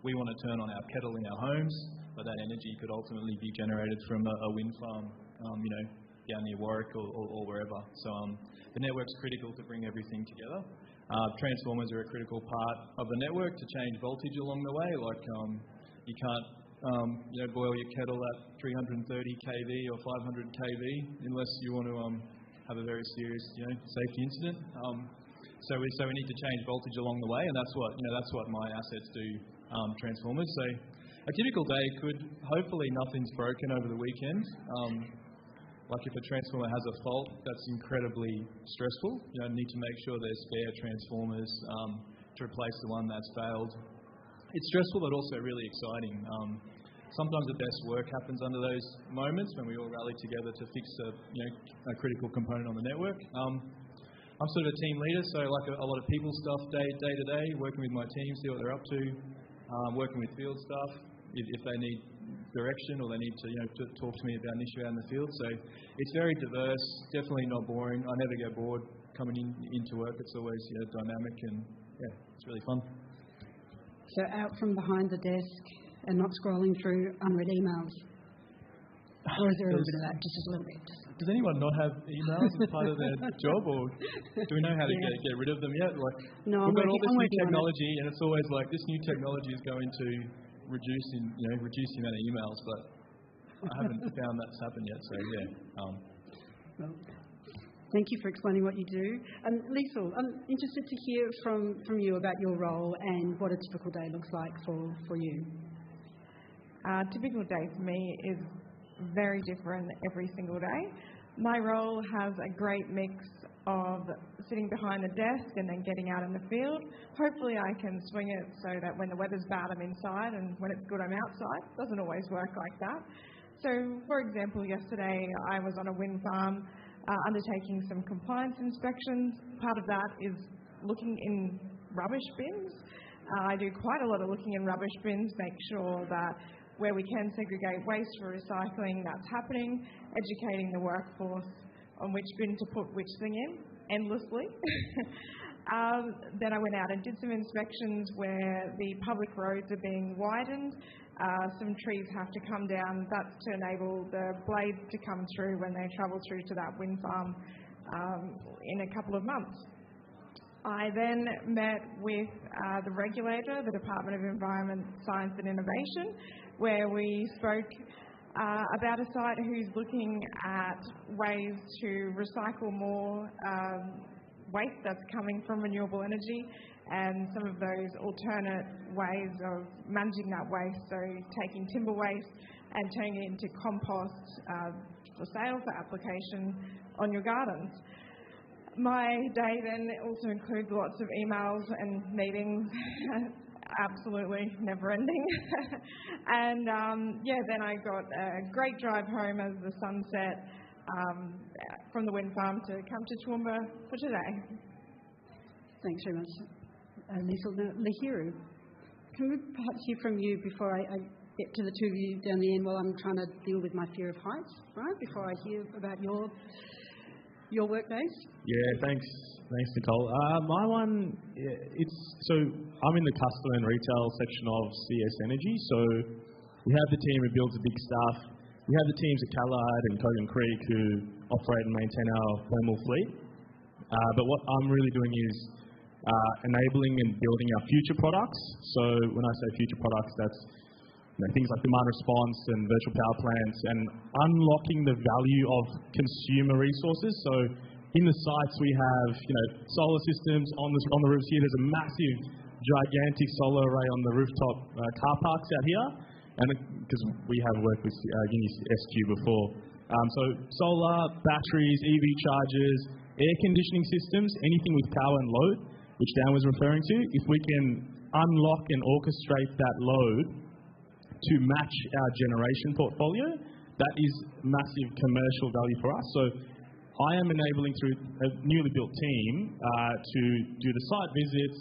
We want to turn on our kettle in our homes, but that energy could ultimately be generated from a wind farm, down near Warwick or wherever. So the network's critical to bring everything together. Transformers are a critical part of the network to change voltage along the way. Like you can't boil your kettle at 330 kV or 500 kV unless you want to have a very serious safety incident. So we need to change voltage along the way, and that's what my assets do. Transformers. So a typical day could, hopefully nothing's broken over the weekend. Like if a transformer has a fault, that's incredibly stressful. You need to make sure there's spare transformers to replace the one that's failed. It's stressful, but also really exciting. Sometimes the best work happens under those moments when we all rally together to fix a critical component on the network. I'm sort of a team leader, so like a lot of people stuff day to day, working with my team, see what they're up to, working with field staff if they need direction or they need to talk to me about an issue out in the field. So it's very diverse, definitely not boring. I never get bored coming into work. It's always dynamic and it's really fun. So out from behind the desk and not scrolling through unread emails? Or is there a little bit of that? Just a little bit? Does anyone not have emails as part of their job, or do we know how to get rid of them yet? No, we've got all this new technology, and it's always like this new technology is going to reduce the amount of emails, but I haven't found that's happened yet. So Well, thank you for explaining what you do. Liesl, I'm interested to hear from you about your role and what a typical day looks like for you. A typical day for me is very different every single day. My role has a great mix of sitting behind the desk and then getting out in the field. Hopefully I can swing it so that when the weather's bad I'm inside and when it's good I'm outside. It doesn't always work like that. So, for example, yesterday I was on a wind farm undertaking some compliance inspections. Part of that is looking in rubbish bins. I do quite a lot of looking in rubbish bins, make sure that where we can segregate waste for recycling, that's happening, educating the workforce on which bin to put which thing in, endlessly. Then I went out and did some inspections where the public roads are being widened. Some trees have to come down. That's to enable the blades to come through when they travel through to that wind farm in a couple of months. I then met with the regulator, the Department of Environment, Science and Innovation, where we spoke about a site who's looking at ways to recycle more waste that's coming from renewable energy and some of those alternate ways of managing that waste, so taking timber waste and turning it into compost for sale, for application on your gardens. My day then also includes lots of emails and meetings, absolutely never ending. And then I got a great drive home as the sun set from the wind farm to come to Toowoomba for today. Thanks very much, Liesl. Now, Lahiru, can we perhaps hear from you before I get to the two of you down the end while I'm trying to deal with my fear of heights, right, before I hear about your work days? Yeah, thanks, Nicole. My one, I'm in the customer and retail section of CS Energy. So we have the team who builds the big stuff. We have the teams at Callide and Kogan Creek who operate and maintain our thermal fleet. But what I'm really doing is enabling and building our future products. So when I say future products, that's things like demand response and virtual power plants and unlocking the value of consumer resources. So in the sites we have solar systems on the roofs here. There's a massive, gigantic solar array on the rooftop car parks out here, and because we have worked with Uni SQ before. So solar, batteries, EV chargers, air conditioning systems, anything with power and load, which Dan was referring to. If we can unlock and orchestrate that load to match our generation portfolio, that is massive commercial value for us. So I am enabling through a newly built team to do the site visits,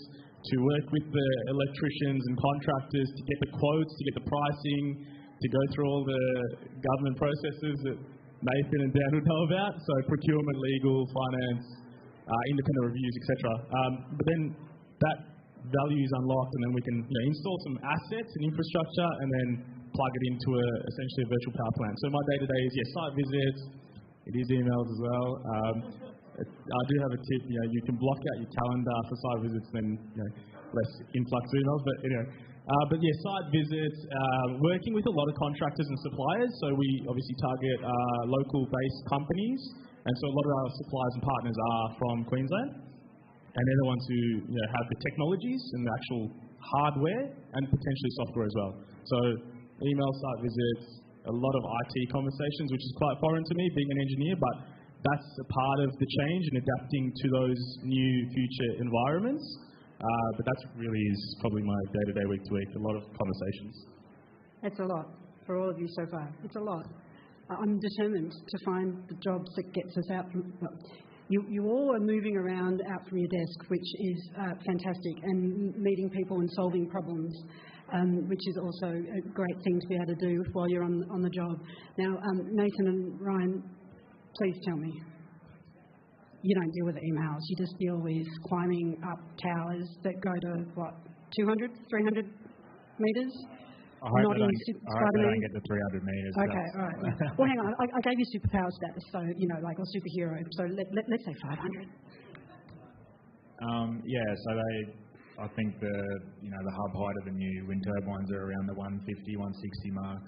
to work with the electricians and contractors to get the quotes, to get the pricing, to go through all the government processes that Nathan and Dan would know about, so procurement, legal, finance, independent reviews, etc. But then that value is unlocked, and then we can install some assets and infrastructure and then plug it into essentially a virtual power plant. So my day-to-day is site visits. It is emails as well. I do have a tip. You can block out your calendar for site visits, then less influx of emails. But anyway, site visits. Working with a lot of contractors and suppliers. So we obviously target local-based companies, and so a lot of our suppliers and partners are from Queensland. And they're the ones who have the technologies and the actual hardware and potentially software as well. So email, site visits, a lot of IT conversations, which is quite foreign to me being an engineer, but that's a part of the change and adapting to those new future environments. But that really is probably my day-to-day, week-to-week, a lot of conversations. That's a lot for all of you so far. It's a lot. I'm determined to find the jobs that gets us out from... You all are moving around out from your desk, which is fantastic, and meeting people and solving problems, which is also a great thing to be able to do while you're on the job. Now, Nathan and Ryan, please tell me, you don't deal with emails. You just deal with climbing up towers that go to, 200, 300 metres? I hope they don't get to 300 metres. Okay, all right. Yeah. Well, hang on. I gave you superpower status, so, or superhero. So let's say 500. So I think the hub height of the new wind turbines are around the 150, 160 mark,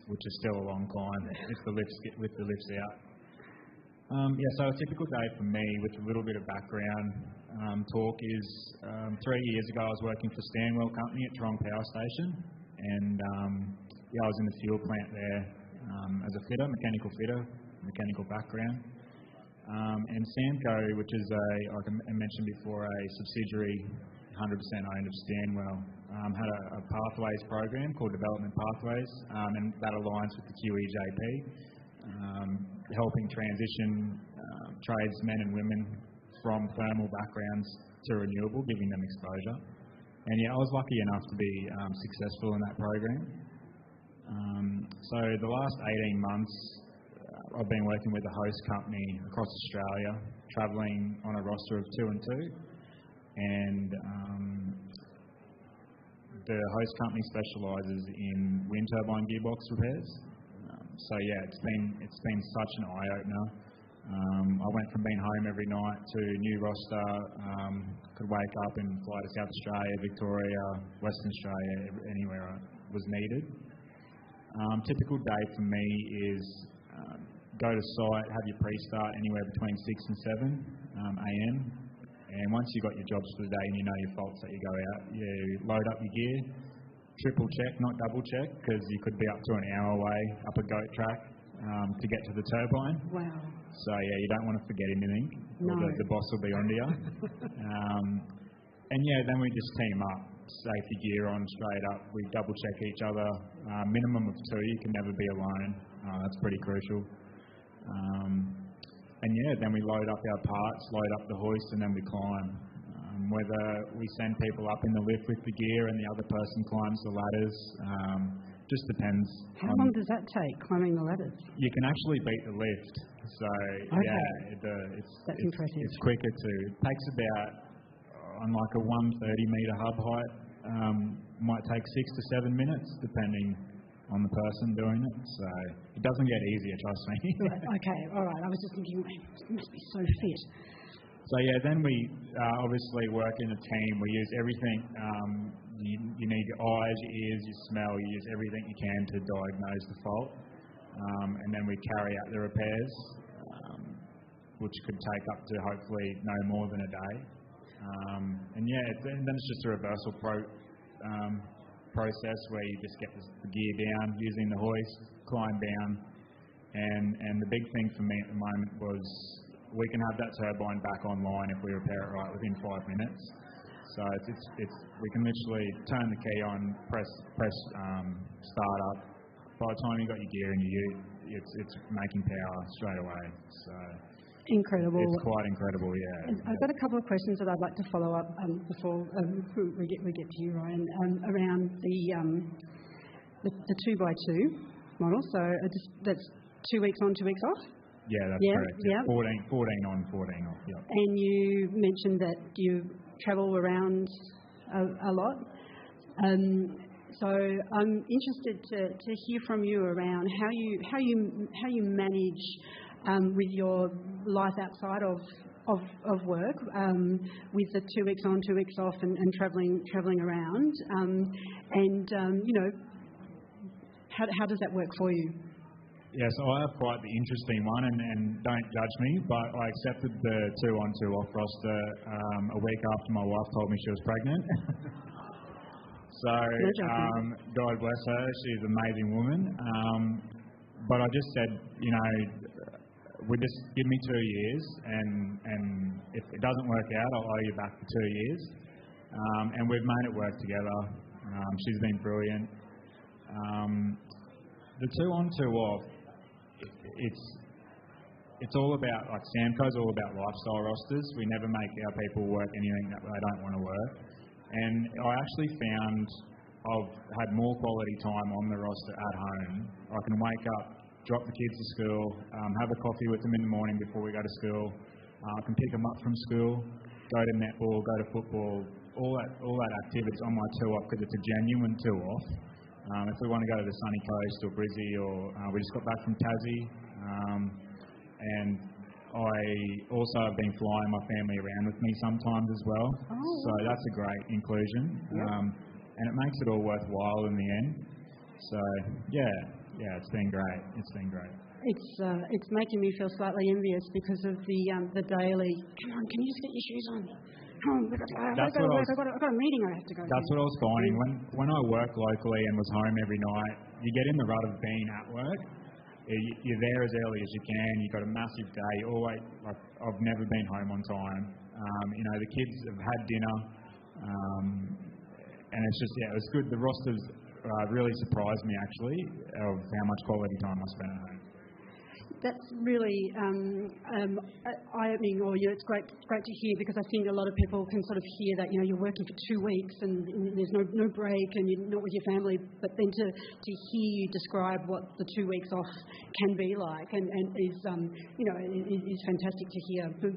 which is still a long climb with the lifts out. So a typical day for me, with a little bit of background talk, is 3 years ago I was working for Stanwell Company at Toronto Power Station, and I was in the fuel plant there as a fitter, mechanical background. And Samco, which is like I mentioned before, a subsidiary 100% owned of Stanwell, had a pathways program called Development Pathways, and that aligns with the QEJP, helping transition tradesmen and women from thermal backgrounds to renewable, giving them exposure. And I was lucky enough to be successful in that program. So the last 18 months, I've been working with a host company across Australia, travelling on a roster of 2 and 2. And the host company specialises in wind turbine gearbox repairs. It's been such an eye-opener. I went from being home every night to new roster, could wake up and fly to South Australia, Victoria, Western Australia, anywhere I was needed. Typical day for me is go to site, have your pre-start anywhere between 6 and 7 a.m. And once you've got your jobs for the day and you know your faults that you go out, you load up your gear, triple check, not double check, because you could be up to an hour away up a goat track to get to the turbine. Wow. So you don't want to forget anything. No. The boss will be onto you. Then we just team up, safety gear on straight up. We double check each other. Minimum of 2. You can never be alone. That's pretty crucial. And yeah, then we load up our parts, load up the hoist, and then we climb. Whether we send people up in the lift with the gear and the other person climbs the ladders, just depends. How long does that take, climbing the ladders? You can actually beat the lift. So Okay. it's impressive. It's quicker too. It takes about, on like a 130-metre hub height, might take 6 to 7 minutes, depending on the person doing it. So it doesn't get easier, trust me. Okay, all right. I was just thinking, man, you must be so fit. So yeah, then we obviously work in a team. We use everything. You need your eyes, your ears, your smell. You use everything you can to diagnose the fault. And then we carry out the repairs, which could take up to hopefully no more than a day. And then it's just a reversal process where you just get the gear down using the hoist, climb down. And the big thing for me at the moment was we can have that turbine back online if we repair it right within 5 minutes. So we can literally turn the key on, press start up. By the time you've got your gear in your ute, it's making power straight away. So incredible. It's quite incredible, yeah. I've got a couple of questions that I'd like to follow up before we get to you, Ryan, around the 2x2 model. So that's 2 weeks on, 2 weeks off? Yeah, that's correct. Yeah. 14 on, 14 off. Yep. And you mentioned that you travel around a lot. So I'm interested to hear from you around how you manage with your life outside of work, with the 2 weeks on, 2 weeks off, and travelling around, how does that work for you? Yeah, so I have quite the interesting one, and don't judge me, but I accepted the 2 on 2 off roster a week after my wife told me she was pregnant. So, God bless her, she's an amazing woman. But I just said, just give me 2 years, and if it doesn't work out, I'll owe you back for 2 years. And we've made it work together. She's been brilliant. The 2 on 2 off, it's all about, like Samco's all about lifestyle rosters. We never make our people work anything that they don't want to work. And I actually found I've had more quality time on the roster at home. I can wake up, drop the kids to school, have a coffee with them in the morning before we go to school. I can pick them up from school, go to netball, go to football, all that activity on my 2 off because it's a genuine 2 off. If we want to go to the sunny coast or Brizzy, or we just got back from Tassie, and I also have been flying my family around with me sometimes as well. So that's a great inclusion, and it makes it all worthwhile in the end. So yeah, it's been great. It's making me feel slightly envious because of the daily. Come on, can you just get your shoes on? Come on, I've got a meeting I have to go to. That's what I was finding when I worked locally and was home every night. You get in the rut of being at work. You're there as early as you can. You've got a massive day. Always, I've never been home on time. The kids have had dinner, and it's just it was good. The rosters really surprised me actually of how much quality time I spent at home. That's really eye-opening, it's great to hear, because I think a lot of people can sort of hear that you're working for 2 weeks and there's no break and you're not with your family, but then to hear you describe what the 2 weeks off can be like and is fantastic to hear. Thank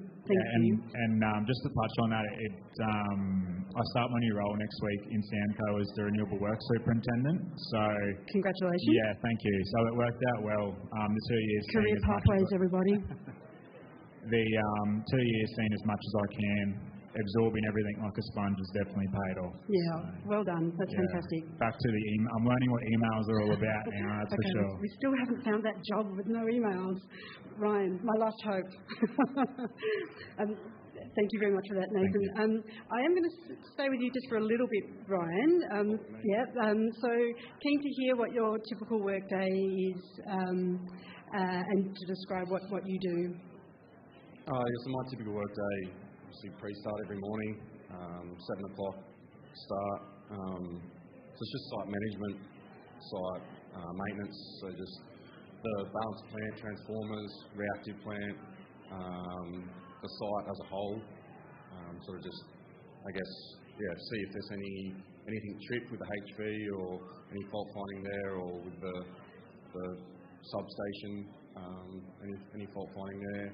you. And just to touch on that, I start my new role next week in Samco as the Renewable Works Superintendent. So congratulations. Yeah, thank you. So it worked out well. The 2 years. Career pathways, everybody. The 2 years seen as much as I can, absorbing everything like a sponge has definitely paid off. Yeah, well done. That's fantastic. Back to the email. I'm learning what emails are all about now, that's for sure. We still haven't found that job with no emails. Ryan, my last hope. Thank you very much for that, Nathan. I am going to stay with you just for a little bit, Ryan. So keen to hear what your typical workday is and to describe what you do. So my typical workday, obviously pre-start every morning, 7 o'clock start. So it's just site management, site maintenance, so just the balanced plant, transformers, reactive plant, the site as a whole, sort of just, I guess, see if there's anything tripped with the HV or any fault finding there, or with the substation, any fault finding there.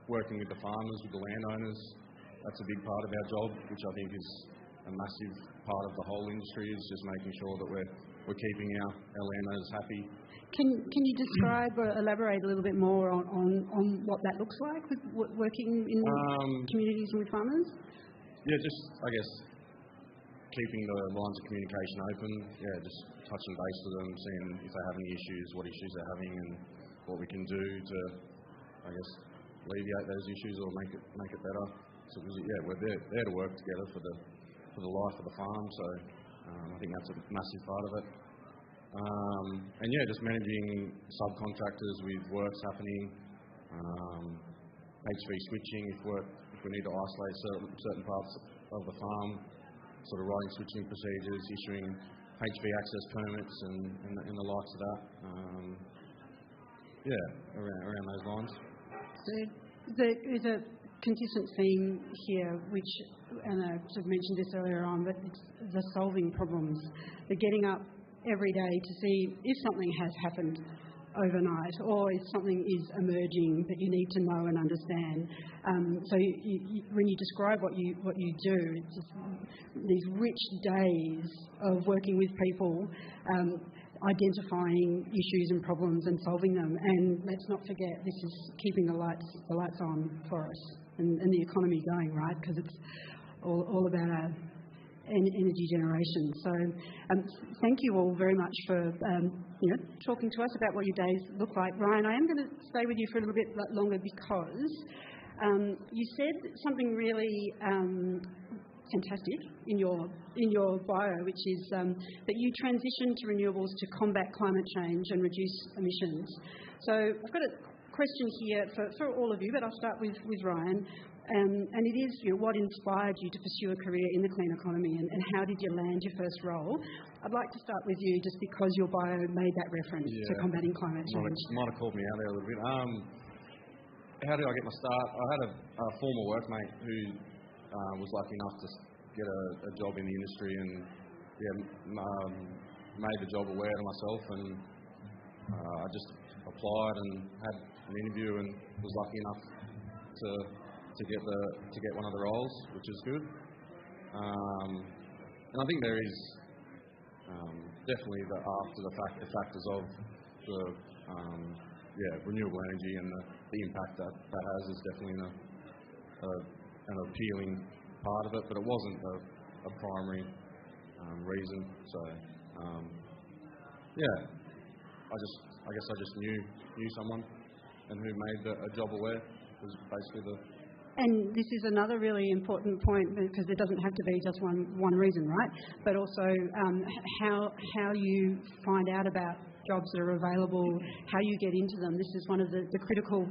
Working with the farmers, with the landowners, that's a big part of our job, which I think is a massive part of the whole industry, is just making sure that we're keeping our landowners happy. Can you describe or elaborate a little bit more on what that looks like with working in communities and with farmers? Yeah, just, I guess, keeping the lines of communication open, just touching base with them, seeing if they have any issues, what issues they're having, and what we can do to, I guess, alleviate those issues or make it better. So we're there to work together for the life of the farm. So I think that's a massive part of it. Just managing subcontractors with works happening, HV switching if we need to isolate certain parts of the farm, sort of writing switching procedures, issuing HV access permits and the likes of that. Around those lines. There is a consistent theme here, which, and I sort of mentioned this earlier on, but it's the solving problems, the getting up every day to see if something has happened overnight or if something is emerging that you need to know and understand. So when you describe what you do, it's just these rich days of working with people, identifying issues and problems and solving them. And let's not forget, this is keeping the lights on for us and the economy going, right? Because it's all about our energy generation. So thank you all very much for talking to us about what your days look like. Ryan, I am going to stay with you for a little bit longer because you said something really fantastic in your bio, which is that you transitioned to renewables to combat climate change and reduce emissions. So I've got a question here for all of you, but I'll start with Ryan. And it is, what inspired you to pursue a career in the clean economy, and how did you land your first role? I'd like to start with you, just because your bio made that reference to combating climate change. Might have called me out there a little bit. How did I get my start? I had a former workmate who was lucky enough to get a job in the industry, and made the job aware to myself, and I just applied and had an interview, and was lucky enough to get one of the roles, which is good. And I think there is definitely the factors of the renewable energy and the impact that has is definitely an appealing part of it, but it wasn't a primary reason. So I guess I just knew someone, and who made a job aware was basically the. And this is another really important point, because there doesn't have to be just one reason, right? But also how you find out about jobs that are available, how you get into them. This is one of the critical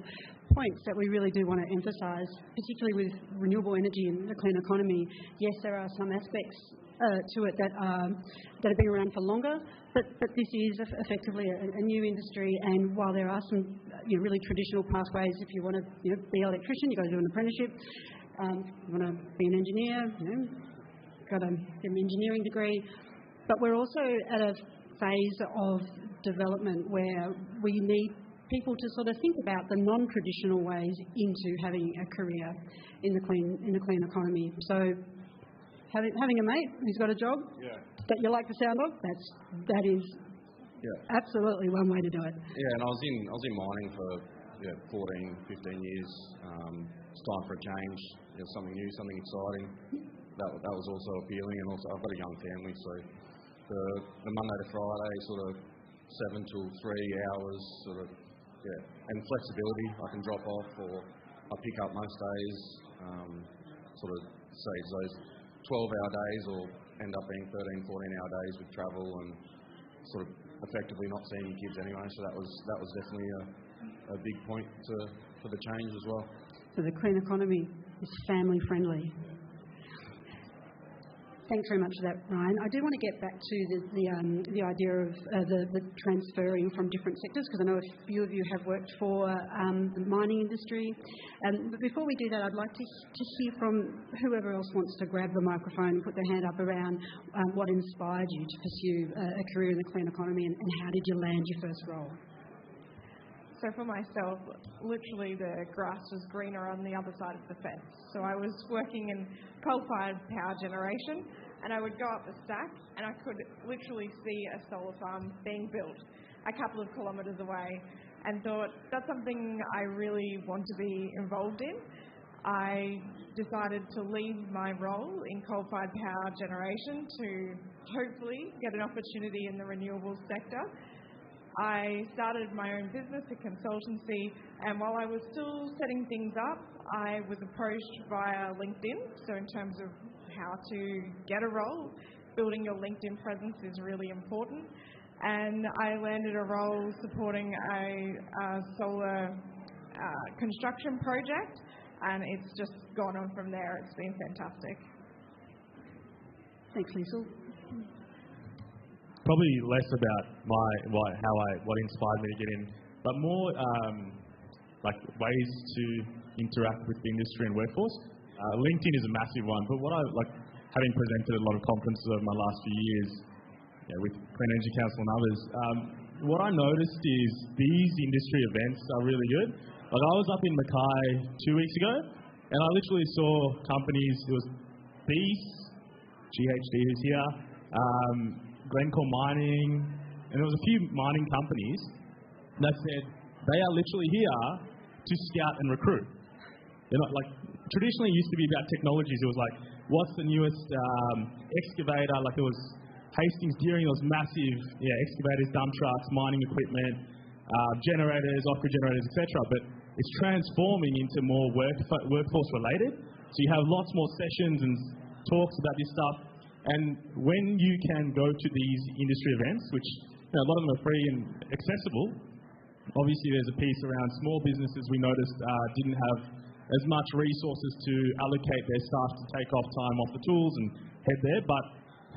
points that we really do want to emphasise, particularly with renewable energy and the clean economy. Yes, there are some aspects to it that have been around for longer, but this is effectively a new industry. And while there are some really traditional pathways, if you want to be an electrician, you've got to do an apprenticeship. You want to be an engineer, you've got to get an engineering degree. But we're also at a phase of development where we need people to sort of think about the non-traditional ways into having a career in the clean economy. So having a mate who's got a job that you like the sound of, that is absolutely one way to do it. Yeah, and I was in mining for 14, 15 years. It's time for a change, something new, something exciting. That was also appealing, and also I've got a young family, so the Monday to Friday sort of 7 till 3 hours and flexibility. I can drop off or I pick up most days. Say those 12-hour days or end up being 13, 14-hour days with travel and sort of effectively not seeing your kids anyway. So that was definitely a big point for the change as well. So the clean economy is family friendly. Thanks very much for that, Ryan. I do want to get back to the idea of the transferring from different sectors, because I know a few of you have worked for the mining industry. But before we do that, I'd like to hear from whoever else wants to grab the microphone and put their hand up around what inspired you to pursue a career in the clean economy, and how did you land your first role? So for myself, literally the grass was greener on the other side of the fence. So I was working in coal-fired power generation, and I would go up the stack and I could literally see a solar farm being built a couple of kilometres away, and thought, that's something I really want to be involved in. I decided to leave my role in coal-fired power generation to hopefully get an opportunity in the renewables sector. I started my own business, a consultancy, and while I was still setting things up, I was approached via LinkedIn. So in terms of how to get a role, building your LinkedIn presence is really important. And I landed a role supporting a solar construction project, and it's just gone on from there. It's been fantastic. Thanks, Liesl. Probably less about what inspired me to get in, but more like ways to interact with the industry and workforce. LinkedIn is a massive one, but what I like, having presented at a lot of conferences over my last few years, with Clean Energy Council and others, what I noticed is these industry events are really good. Like I was up in Mackay 2 weeks ago, and I literally saw companies. There was Beast, GHD who's here, Glencore Mining, and there was a few mining companies that said they are literally here to scout and recruit. They're not like, traditionally it used to be about technologies. It was like, what's the newest excavator? Like there was Hastings Gearing, there was massive excavators, dump trucks, mining equipment, generators, off-grid generators, etc. But it's transforming into more workforce related. So you have lots more sessions and talks about this stuff. And when you can go to these industry events, which a lot of them are free and accessible, obviously there's a piece around small businesses we noticed didn't have as much resources to allocate their staff to take off time off the tools and head there. But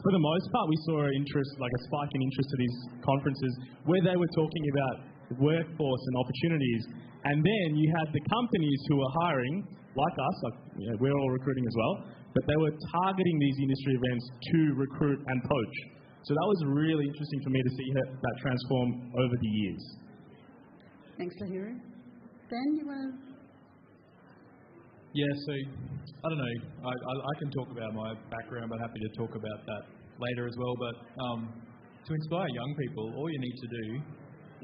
for the most part, we saw an interest, like a spike in interest at these conferences where they were talking about workforce and opportunities. And then you had the companies who were hiring, like us, we're all recruiting as well, but they were targeting these industry events to recruit and poach. So that was really interesting for me to see that transform over the years. Thanks, Lahiru. Ben, you want to? Yeah, so I don't know. I can talk about my background, but happy to talk about that later as well. But to inspire young people, all you need to do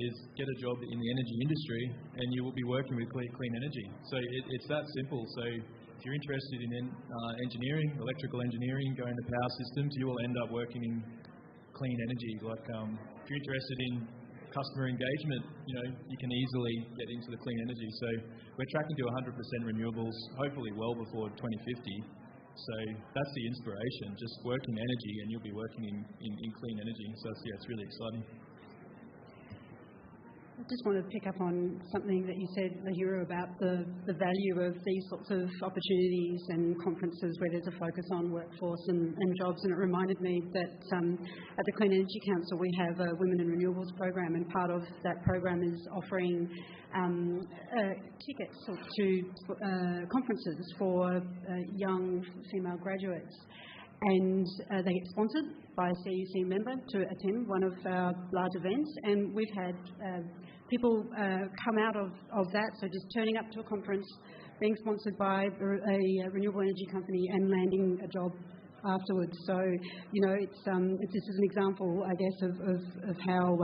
is get a job in the energy industry, and you will be working with clean energy. So it's that simple. So if you're interested in engineering, electrical engineering, going to power systems, you will end up working in clean energy. Like if you're interested in customer engagement, you can easily get into the clean energy. So we're tracking to 100% renewables, hopefully well before 2050. So that's the inspiration. Just work in energy, and you'll be working in clean energy. So it's really exciting. I just want to pick up on something that you said, Lahiru, about the value of these sorts of opportunities and conferences where there's a focus on workforce and jobs. And it reminded me that at the Clean Energy Council we have a Women in Renewables program, and part of that program is offering tickets to conferences for young female graduates. And they get sponsored by a CUC member to attend one of our large events, and we've had people come out of that, so just turning up to a conference, being sponsored by a renewable energy company and landing a job afterwards. So, it's this is an example, I guess, of how,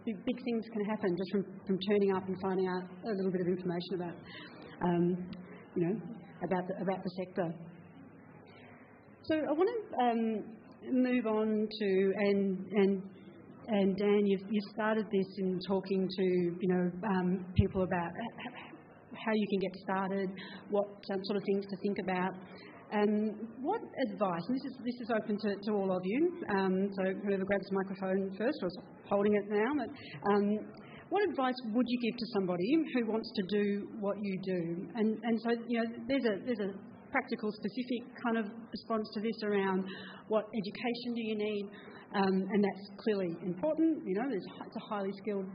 big things can happen just from turning up and finding out a little bit of information about, about the sector. So I want to move on to, and Dan, you've started this in talking to people about how you can get started, what sort of things to think about, and what advice. And this is open to all of you. So whoever grabs the microphone first, or is holding it now. But, what advice would you give to somebody who wants to do what you do? And so there's a practical, specific kind of response to this around what education do you need, and that's clearly important. You know, it's a highly skilled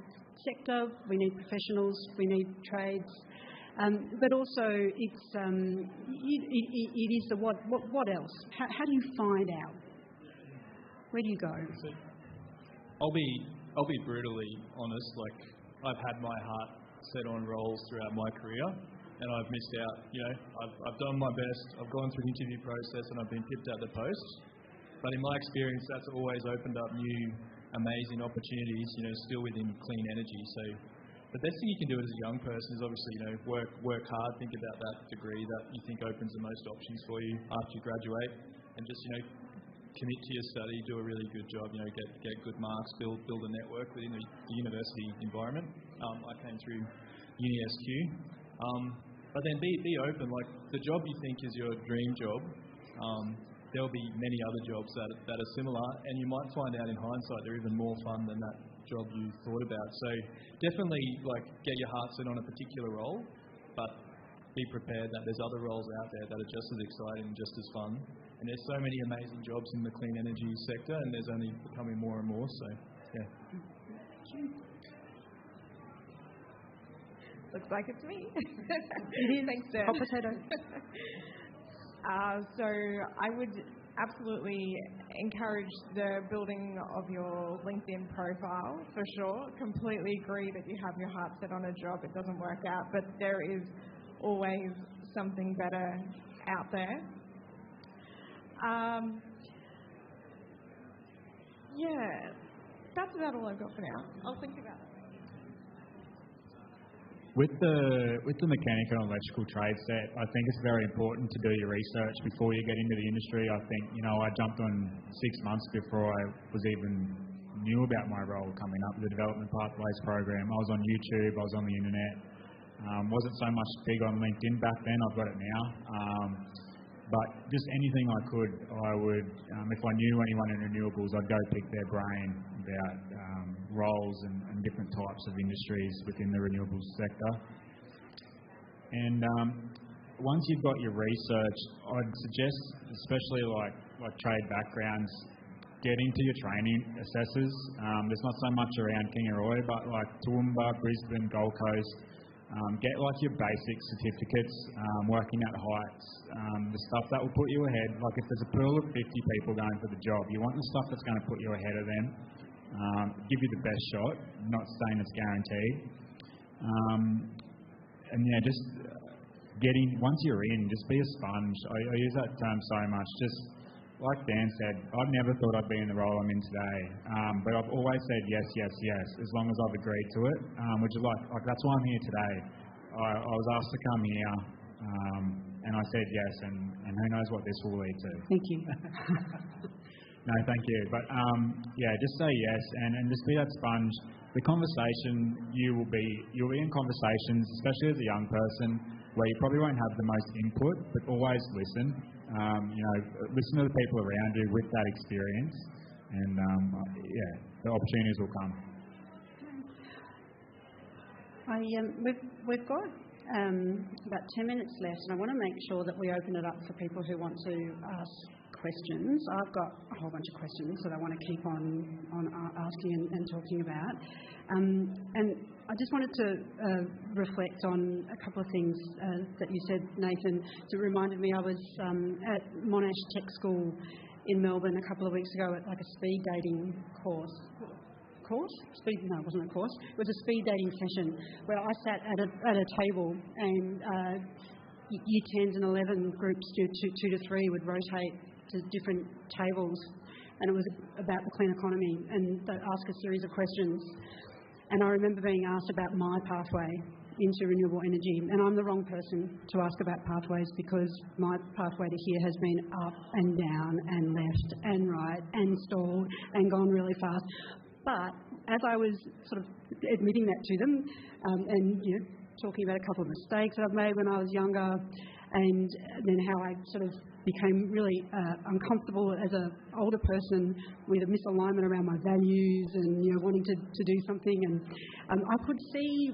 sector. We need professionals. We need trades. But also, it is the what else? How do you find out? Where do you go? I'll be brutally honest. Like, I've had my heart set on roles throughout my career, and I've missed out. You know, I've done my best. I've gone through the interview process, and I've been pipped at the post. But in my experience, that's always opened up new, amazing opportunities. You know, still within clean energy. So the best thing you can do as a young person is obviously, you know, work hard. Think about that degree that you think opens the most options for you after you graduate, and just, you know, commit to your study, do a really good job, you know, get good marks, build a network within the university environment. I came through Uni SQ. But then be open. Like, the job you think is your dream job, there'll be many other jobs that are similar, and you might find out in hindsight they're even more fun than that job you thought about. So definitely, like, get your heart set on a particular role, but be prepared that there's other roles out there that are just as exciting and just as fun. And there's so many amazing jobs in the clean energy sector, and there's only becoming more and more. So, yeah. Looks like it's me. It is. Thanks, Deb. Hot potato. So I would absolutely encourage the building of your LinkedIn profile, for sure. Completely agree that you have your heart set on a job, it doesn't work out, but there is always something better out there. Yeah, that's about all I've got for now. I'll think about it. With the mechanical and electrical trade set, I think it's very important to do your research before you get into the industry. I think, you know, I jumped on 6 months before I was even knew about my role coming up with the Development Pathways program. I was on YouTube, I was on the internet. Wasn't so much big on LinkedIn back then, I've got it now. But just anything I could, I would, if I knew anyone in renewables, I'd go pick their brain about roles and different types of industries within the renewables sector. And once you've got your research, I'd suggest, especially like trade backgrounds, get into your training assessors. There's not so much around Kingaroy, but like Toowoomba, Brisbane, Gold Coast. Get like your basic certificates, working at heights, the stuff that will put you ahead. Like, if there's a pool of 50 people going for the job, you want the stuff that's going to put you ahead of them, give you the best shot, not saying it's guaranteed. And yeah, just once you're in, just be a sponge. I use that term so much. Just like Dan said, I've never thought I'd be in the role I'm in today, but I've always said yes, yes, yes, as long as I've agreed to it, which is like that's why I'm here today. I was asked to come here, and I said yes, and who knows what this will lead to. Thank you. No, thank you. But yeah, just say yes, and just be that sponge. The conversation, you'll be in conversations, especially as a young person, where you probably won't have the most input, but always listen. You know, listen to the people around you with that experience, and yeah, the opportunities will come. We've got about 10 minutes left, and I want to make sure that we open it up for people who want to ask questions. I've got a whole bunch of questions that I want to keep on asking and talking about. And I just wanted to reflect on a couple of things that you said, Nathan. It reminded me I was at Monash Tech School in Melbourne a couple of weeks ago at like a speed dating course? No, it wasn't a course. It was a speed dating session where I sat at a table, and year 10s and 11 groups, 2 to 3, would rotate to different tables, and it was about the clean economy, and they'd ask a series of questions. And I remember being asked about my pathway into renewable energy, and I'm the wrong person to ask about pathways, because my pathway to here has been up and down and left and right and stalled and gone really fast. But as I was sort of admitting that to them, and you know, talking about a couple of mistakes that I've made when I was younger, and then how I sort of became really uncomfortable as an older person with a misalignment around my values and, you know, wanting to do something, and I could see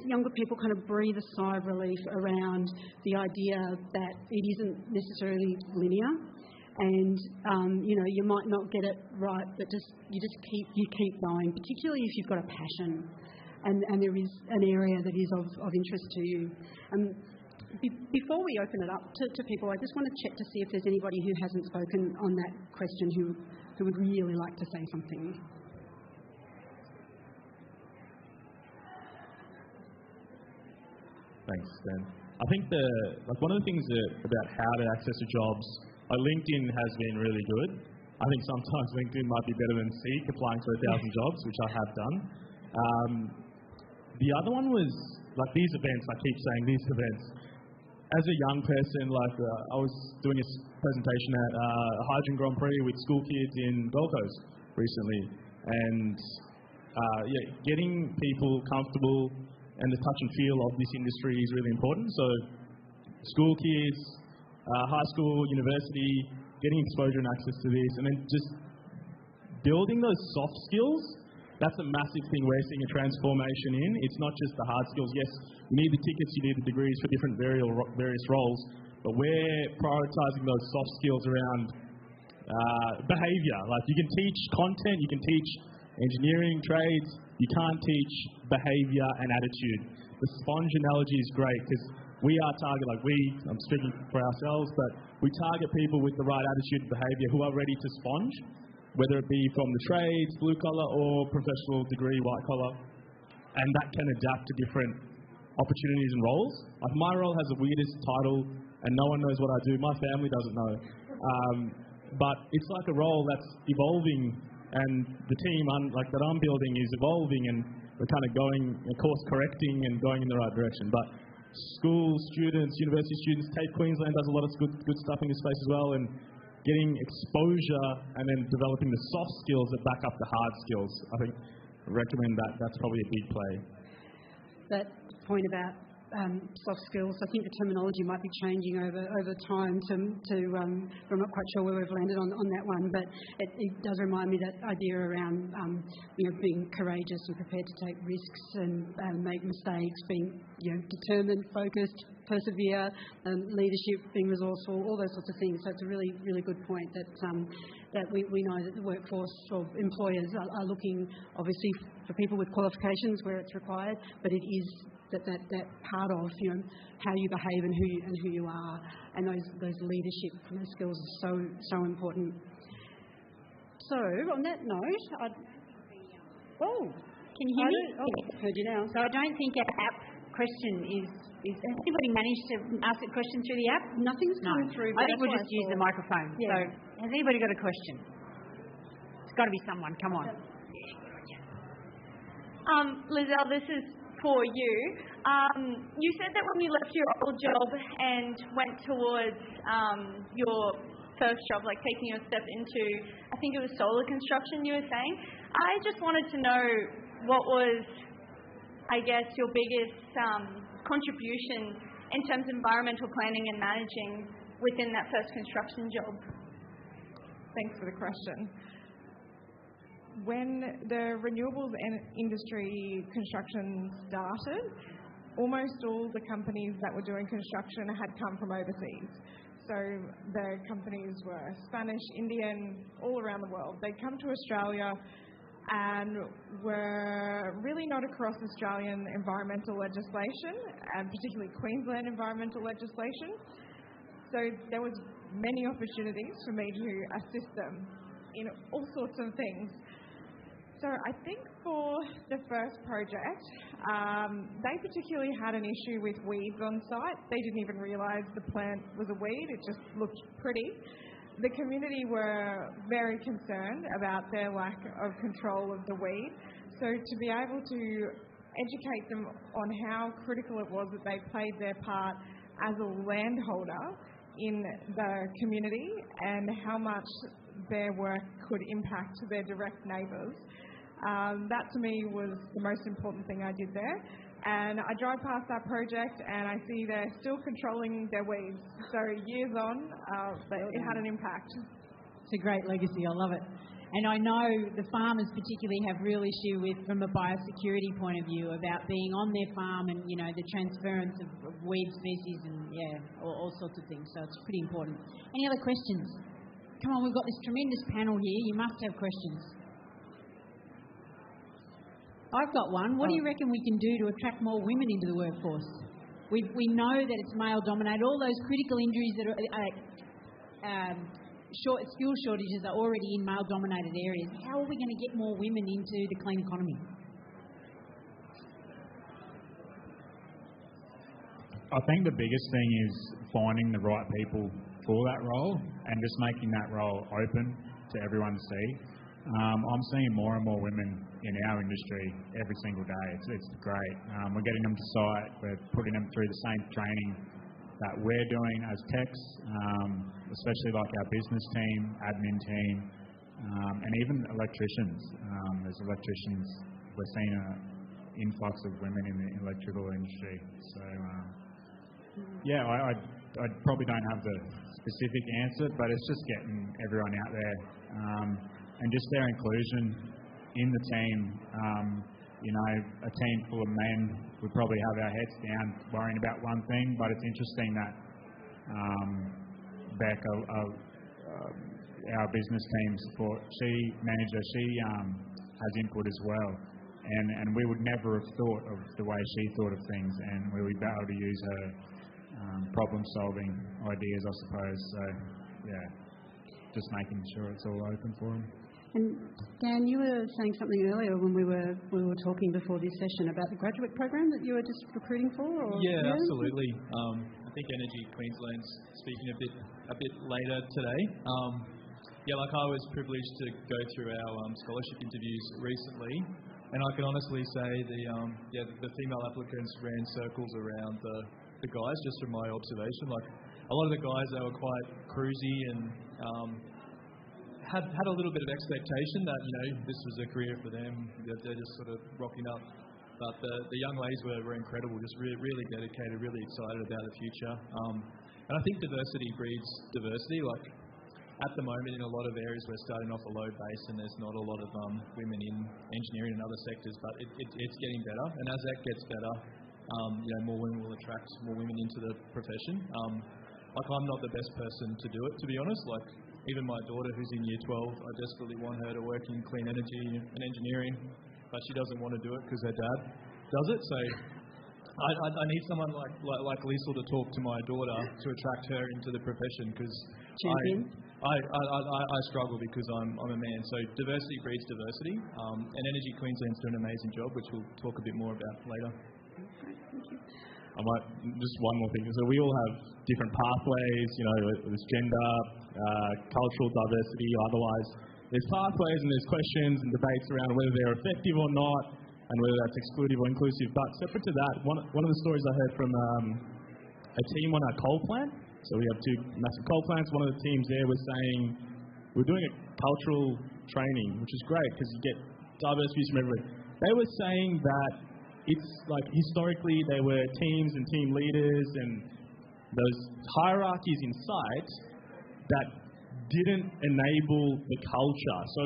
younger people kind of breathe a sigh of relief around the idea that it isn't necessarily linear. And you might not get it right, but you keep going, particularly if you've got a passion and there is an area that is of interest to you. Before we open it up to people, I just want to check to see if there's anybody who hasn't spoken on that question who would really like to say something. Thanks, Dan. I think one of the things about how to access the jobs, LinkedIn has been really good. I think sometimes LinkedIn might be better than Seek, applying for 1,000 jobs, which I have done. The other one was these events. I keep saying these events. As a young person, I was doing a presentation at Hydrogen Grand Prix with school kids in Gold Coast recently, and getting people comfortable and the touch and feel of this industry is really important. So school kids, high school, university, getting exposure and access to this, and then just building those soft skills, that's a massive thing we're seeing a transformation in. It's not just the hard skills. Yes, you need the tickets, you need the degrees for different various roles, but we're prioritising those soft skills around behaviour. You can teach content, you can teach engineering, trades, you can't teach behaviour and attitude. The sponge analogy is great because we are I'm speaking for ourselves, but we target people with the right attitude and behaviour who are ready to sponge, whether it be from the trades, blue collar, or professional degree, white collar, and that can adapt to different opportunities and roles. My role has the weirdest title, and no one knows what I do. My family doesn't know. But it's like a role that's evolving, and the team that I'm building is evolving, and we're kind of going, course correcting and going in the right direction. But school students, university students, TAFE Queensland does a lot of good stuff in this space as well, and getting exposure and then developing the soft skills that back up the hard skills. I think I recommend that's probably a big play. That point about soft skills, I think the terminology might be changing over time. I'm not quite sure where we've landed on that one, but it does remind me that idea around being courageous and prepared to take risks and make mistakes, being determined, focused, persevere, leadership, being resourceful, all those sorts of things. So it's a really, really good point that we know that the workforce or employers are looking obviously for people with qualifications where it's required, but it is that part of how you behave and who you are, and those leadership skills are so important. So on that note, can you hear me? I've heard you now. So I don't think our app question is. Has anybody managed to ask a question through the app? Nothing's coming through. I think we'll just use the microphone. Yeah. So has anybody got a question? It's got to be someone. Come on. Lizelle, this is for you. You said that when you left your old job and went towards your first job, taking your step into, I think it was solar construction you were saying, I just wanted to know what was, I guess, your biggest contribution in terms of environmental planning and managing within that first construction job. Thanks for the question. When the renewables industry construction started, almost all the companies that were doing construction had come from overseas. So the companies were Spanish, Indian, all around the world. They'd come to Australia and were really not across Australian environmental legislation, and particularly Queensland environmental legislation. So there was many opportunities for me to assist them in all sorts of things. So I think for the first project, they particularly had an issue with weeds on site. They didn't even realise the plant was a weed. It just looked pretty. The community were very concerned about their lack of control of the weed. So to be able to educate them on how critical it was that they played their part as a landholder in the community and how much their work could impact their direct neighbours. That to me was the most important thing I did there. And I drive past that project and I see they're still controlling their weeds. So years on, it had an impact. It's a great legacy. I love it. And I know the farmers particularly have real issue with, from a biosecurity point of view, about being on their farm and, the transference of weed species and, all sorts of things. So it's pretty important. Any other questions? Come on, we've got this tremendous panel here. You must have questions. I've got one. What do you reckon we can do to attract more women into the workforce? We know that it's male-dominated. All those critical injuries that are... skill shortages are already in male-dominated areas. How are we going to get more women into the clean economy? I think the biggest thing is finding the right people for that role and just making that role open to everyone to see. I'm seeing more and more women in our industry every single day. It's great. We're getting them to site. We're putting them through the same training that we're doing as techs, especially like our business team, admin team, and even electricians. As electricians, we're seeing an influx of women in the electrical industry. So, I probably don't have the specific answer, but it's just getting everyone out there and just their inclusion in the team. A team full of men would probably have our heads down worrying about one thing, but it's interesting that Beck, our business team support, she has input as well. And we would never have thought of the way she thought of things, and we would be able to use her problem-solving ideas, I suppose. So, just making sure it's all open for them. And Dan, you were saying something earlier when we were talking before this session about the graduate program that you were just recruiting for. Or, Absolutely. I think Energy Queensland's speaking a bit later today. I was privileged to go through our scholarship interviews recently, and I can honestly say the female applicants ran circles around the guys, just from my observation. Like a lot of the guys, they were quite cruisy and had a little bit of expectation that this was a career for them. They're just sort of rocking up. But the young ladies were incredible, just really dedicated, really excited about the future. And I think diversity breeds diversity. Like at the moment, in a lot of areas, we're starting off a low base, and there's not a lot of women in engineering and other sectors. But it's getting better, and as that gets better, more women will attract more women into the profession. I'm not the best person to do it, to be honest. Even my daughter, who's in Year 12, I desperately want her to work in clean energy and engineering, but she doesn't want to do it because her dad does it. So I need someone like Liesl to talk to my daughter to attract her into the profession, because I struggle because I'm a man. So diversity breeds diversity, and Energy Queensland's doing an amazing job, which we'll talk a bit more about later. I might just one more thing. So we all have different pathways. There's gender, cultural diversity. Otherwise, there's pathways and there's questions and debates around whether they're effective or not, and whether that's exclusive or inclusive. But separate to that, one of the stories I heard from a team on our coal plant. So we have two massive coal plants. One of the teams there was saying we're doing a cultural training, which is great because you get diverse views from everybody. They were saying that it's like historically there were teams and team leaders and those hierarchies in sight that didn't enable the culture. So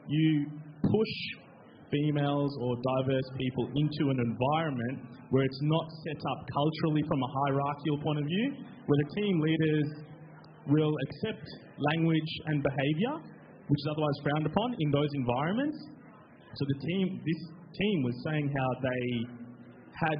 you push females or diverse people into an environment where it's not set up culturally from a hierarchical point of view, where the team leaders will accept language and behaviour, which is otherwise frowned upon in those environments. So this team was saying how they had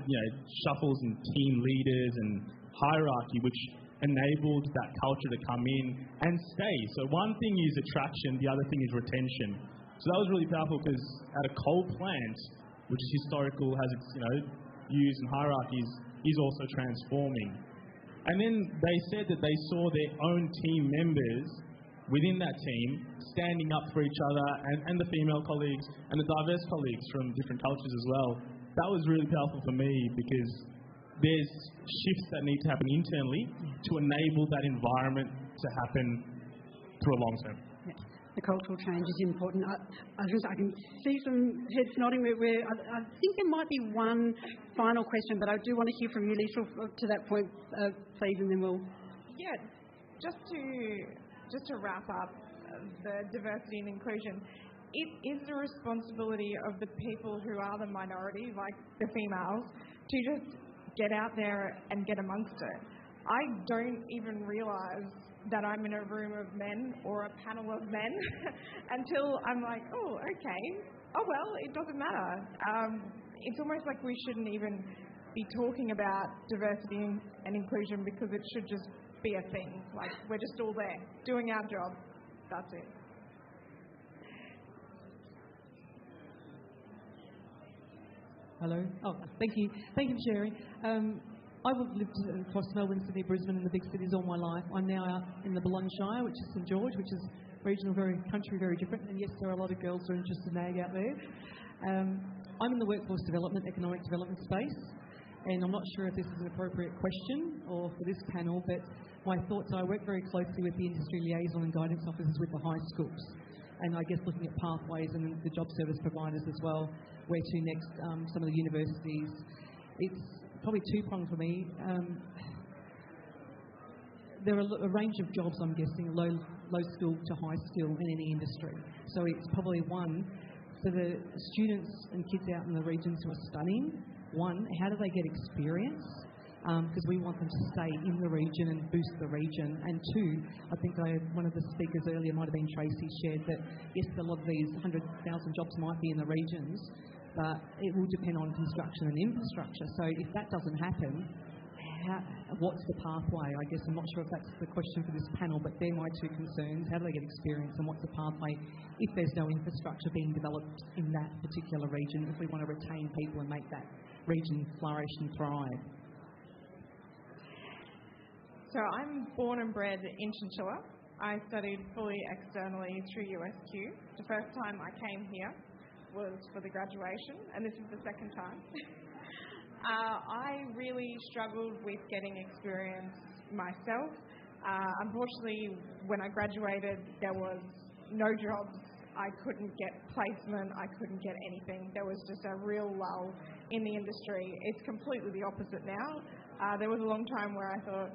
shuffles and team leaders and hierarchy, which enabled that culture to come in and stay. So one thing is attraction, the other thing is retention. So that was really powerful, because at a coal plant, which is historical, has its views and hierarchies, is also transforming. And then they said that they saw their own team members within that team standing up for each other, and the female colleagues and the diverse colleagues from different cultures as well. That was really powerful for me, because there's shifts that need to happen internally to enable that environment to happen through a long term. Yeah. The cultural change is important. I can see some heads nodding. I think there might be one final question, but I do want to hear from you, Liesl, to that point, please, and then we'll... Yeah, just to wrap up, the diversity and inclusion. It is the responsibility of the people who are the minority, like the females, to just get out there and get amongst it. I don't even realise that I'm in a room of men or a panel of men until I'm like, oh, okay, oh well, it doesn't matter. It's almost like we shouldn't even be talking about diversity and inclusion because it should just be a thing. Like, we're just all there doing our job. That's it. Hello. Oh, thank you. Thank you for sharing. I've lived across Melbourne, Sydney, Brisbane, and the big cities all my life. I'm now out in the Boulogne Shire, which is St George, which is regional, very country, very different. And yes, there are a lot of girls who are interested in ag out there. I'm in the workforce development, economic development space, and I'm not sure if this is an appropriate question or for this panel, but my thoughts are I work very closely with the industry liaison and guidance officers with the high schools, and I guess looking at pathways and the job service providers as well, where to next, some of the universities. It's probably two-pronged for me. There are a range of jobs, I'm guessing, low skill to high skill in any industry. So it's probably one, for the students and kids out in the regions who are studying, one, how do they get experience? Because we want them to stay in the region and boost the region. And two, I think one of the speakers earlier, might have been Tracy, shared that yes, a lot of these 100,000 jobs might be in the regions, but it will depend on construction and infrastructure. So if that doesn't happen, what's the pathway? I guess I'm not sure if that's the question for this panel, but they're my two concerns. How do they get experience, and what's the pathway if there's no infrastructure being developed in that particular region, if we want to retain people and make that region flourish and thrive? So I'm born and bred in Chinchilla. I studied fully externally through USQ. The first time I came here was for the graduation, and this is the second time. I really struggled with getting experience myself. Unfortunately, when I graduated, there was no jobs. I couldn't get placement. I couldn't get anything. There was just a real lull in the industry. It's completely the opposite now. There was a long time where I thought,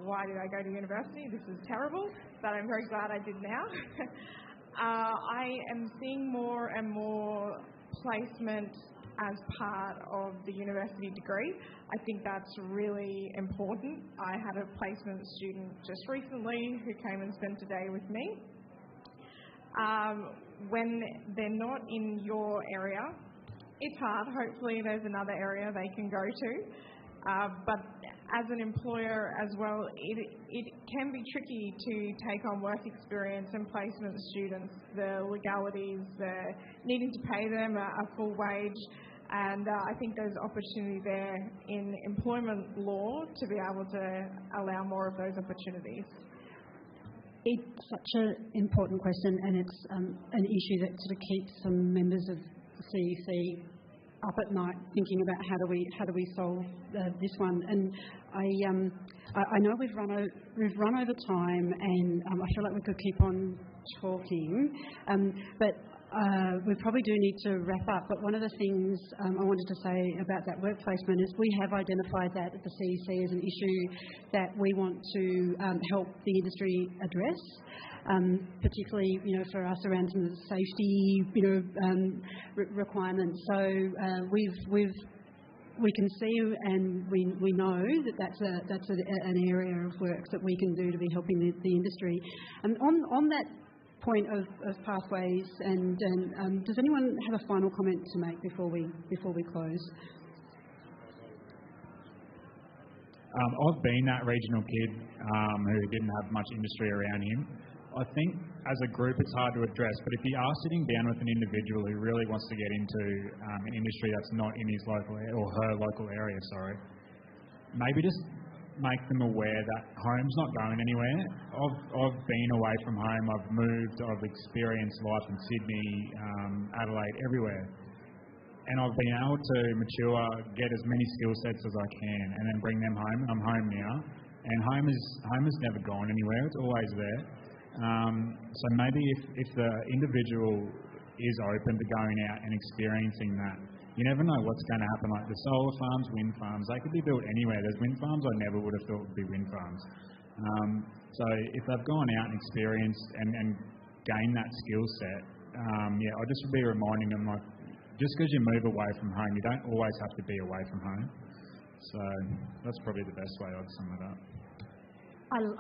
why did I go to university? This is terrible, but I'm very glad I did now. I am seeing more and more placement as part of the university degree. I think that's really important. I had a placement student just recently who came and spent a day with me. When they're not in your area, it's hard. Hopefully there's another area they can go to. But as an employer as well, it can be tricky to take on work experience and placement students, the legalities, the needing to pay them a full wage, and I think there's opportunity there in employment law to be able to allow more of those opportunities. It's such an important question, and it's an issue that sort of keeps some members of the CEC up at night thinking about how do we solve this one. And I know we've run over time, and I feel like we could keep on talking, but we probably do need to wrap up. But one of the things I wanted to say about that work placement is we have identified that at the CEC as an issue that we want to help the industry address. Particularly, for us around some of the safety, requirements. So we can see and we know that that's an area of work that we can do to be helping the industry. And on that point of pathways, and does anyone have a final comment to make before we close? I've been that regional kid who didn't have much industry around him. I think as a group it's hard to address, but if you are sitting down with an individual who really wants to get into an industry that's not in his local or her local area, maybe just make them aware that home's not going anywhere. I've been away from home, I've moved, I've experienced life in Sydney, Adelaide, everywhere. And I've been able to mature, get as many skill sets as I can, and then bring them home. I'm home now, and home has never gone anywhere, it's always there. So maybe if the individual is open to going out and experiencing that, you never know what's going to happen. Like the solar farms, wind farms, they could be built anywhere. There's wind farms I never would have thought would be wind farms. So if they've gone out and experienced and gain that skill set, I'll just be reminding them, like, just because you move away from home, you don't always have to be away from home. So that's probably the best way I'd sum it up.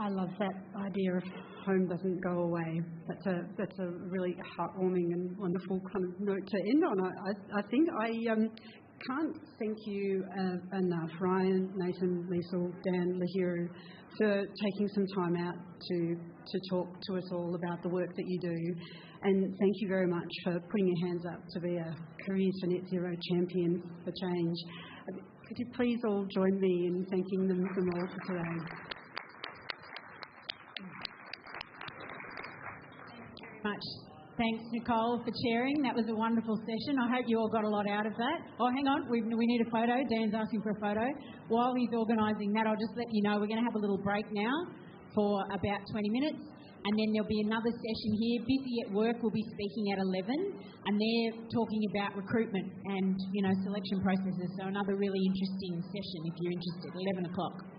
I love that idea of home doesn't go away. That's a really heartwarming and wonderful kind of note to end on. I think I can't thank you enough, Ryan, Nathan, Liesl, Dan, Lahiru, for taking some time out to talk to us all about the work that you do. And thank you very much for putting your hands up to be a Careers for Net Zero champion for change. Could you please all join me in thanking them all for today? Much. Thanks, Nicole, for chairing. That was a wonderful session. I hope you all got a lot out of that. Oh, hang on. We need a photo. Dan's asking for a photo. While he's organising that, I'll just let you know we're going to have a little break now for about 20 minutes. And then there'll be another session here. Busy at Work will be speaking at 11, and they're talking about recruitment and, selection processes. So another really interesting session if you're interested, 11 o'clock.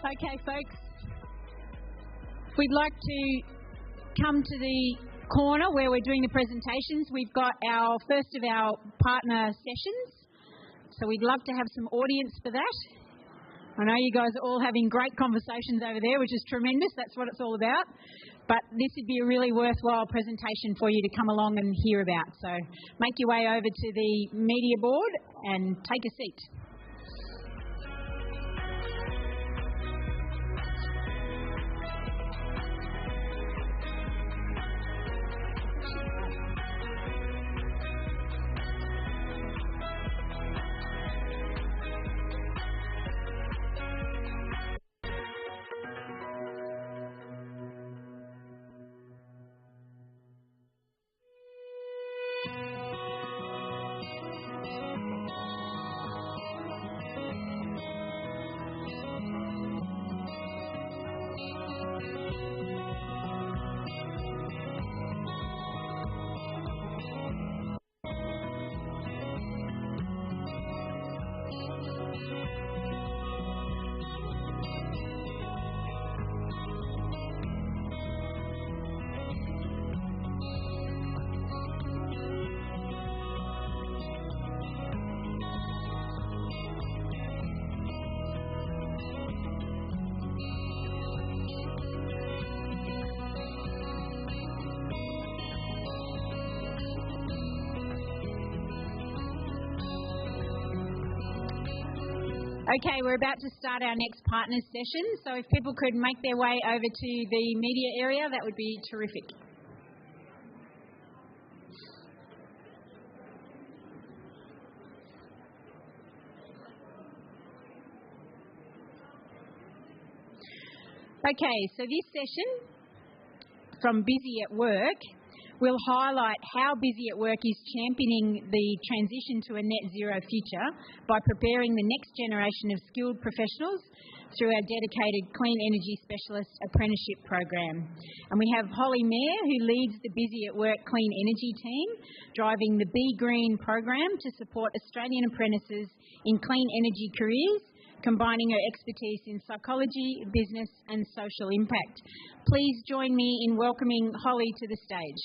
Okay, folks. We'd like to come to the corner where we're doing the presentations. We've got our first of our partner sessions, so we'd love to have some audience for that. I know you guys are all having great conversations over there, which is tremendous. That's what it's all about. But this would be a really worthwhile presentation for you to come along and hear about. So make your way over to the media board and take a seat. Okay, we're about to start our next partners session, so if people could make their way over to the media area, that would be terrific. Okay, so this session, from Busy at Work, will highlight how Busy at Work is championing the transition to a net zero future by preparing the next generation of skilled professionals through our dedicated Clean Energy Specialist Apprenticeship program. And we have Holly Mayer, who leads the Busy at Work Clean Energy team, driving the Be Green program to support Australian apprentices in clean energy careers, combining her expertise in psychology, business and social impact. Please join me in welcoming Holly to the stage.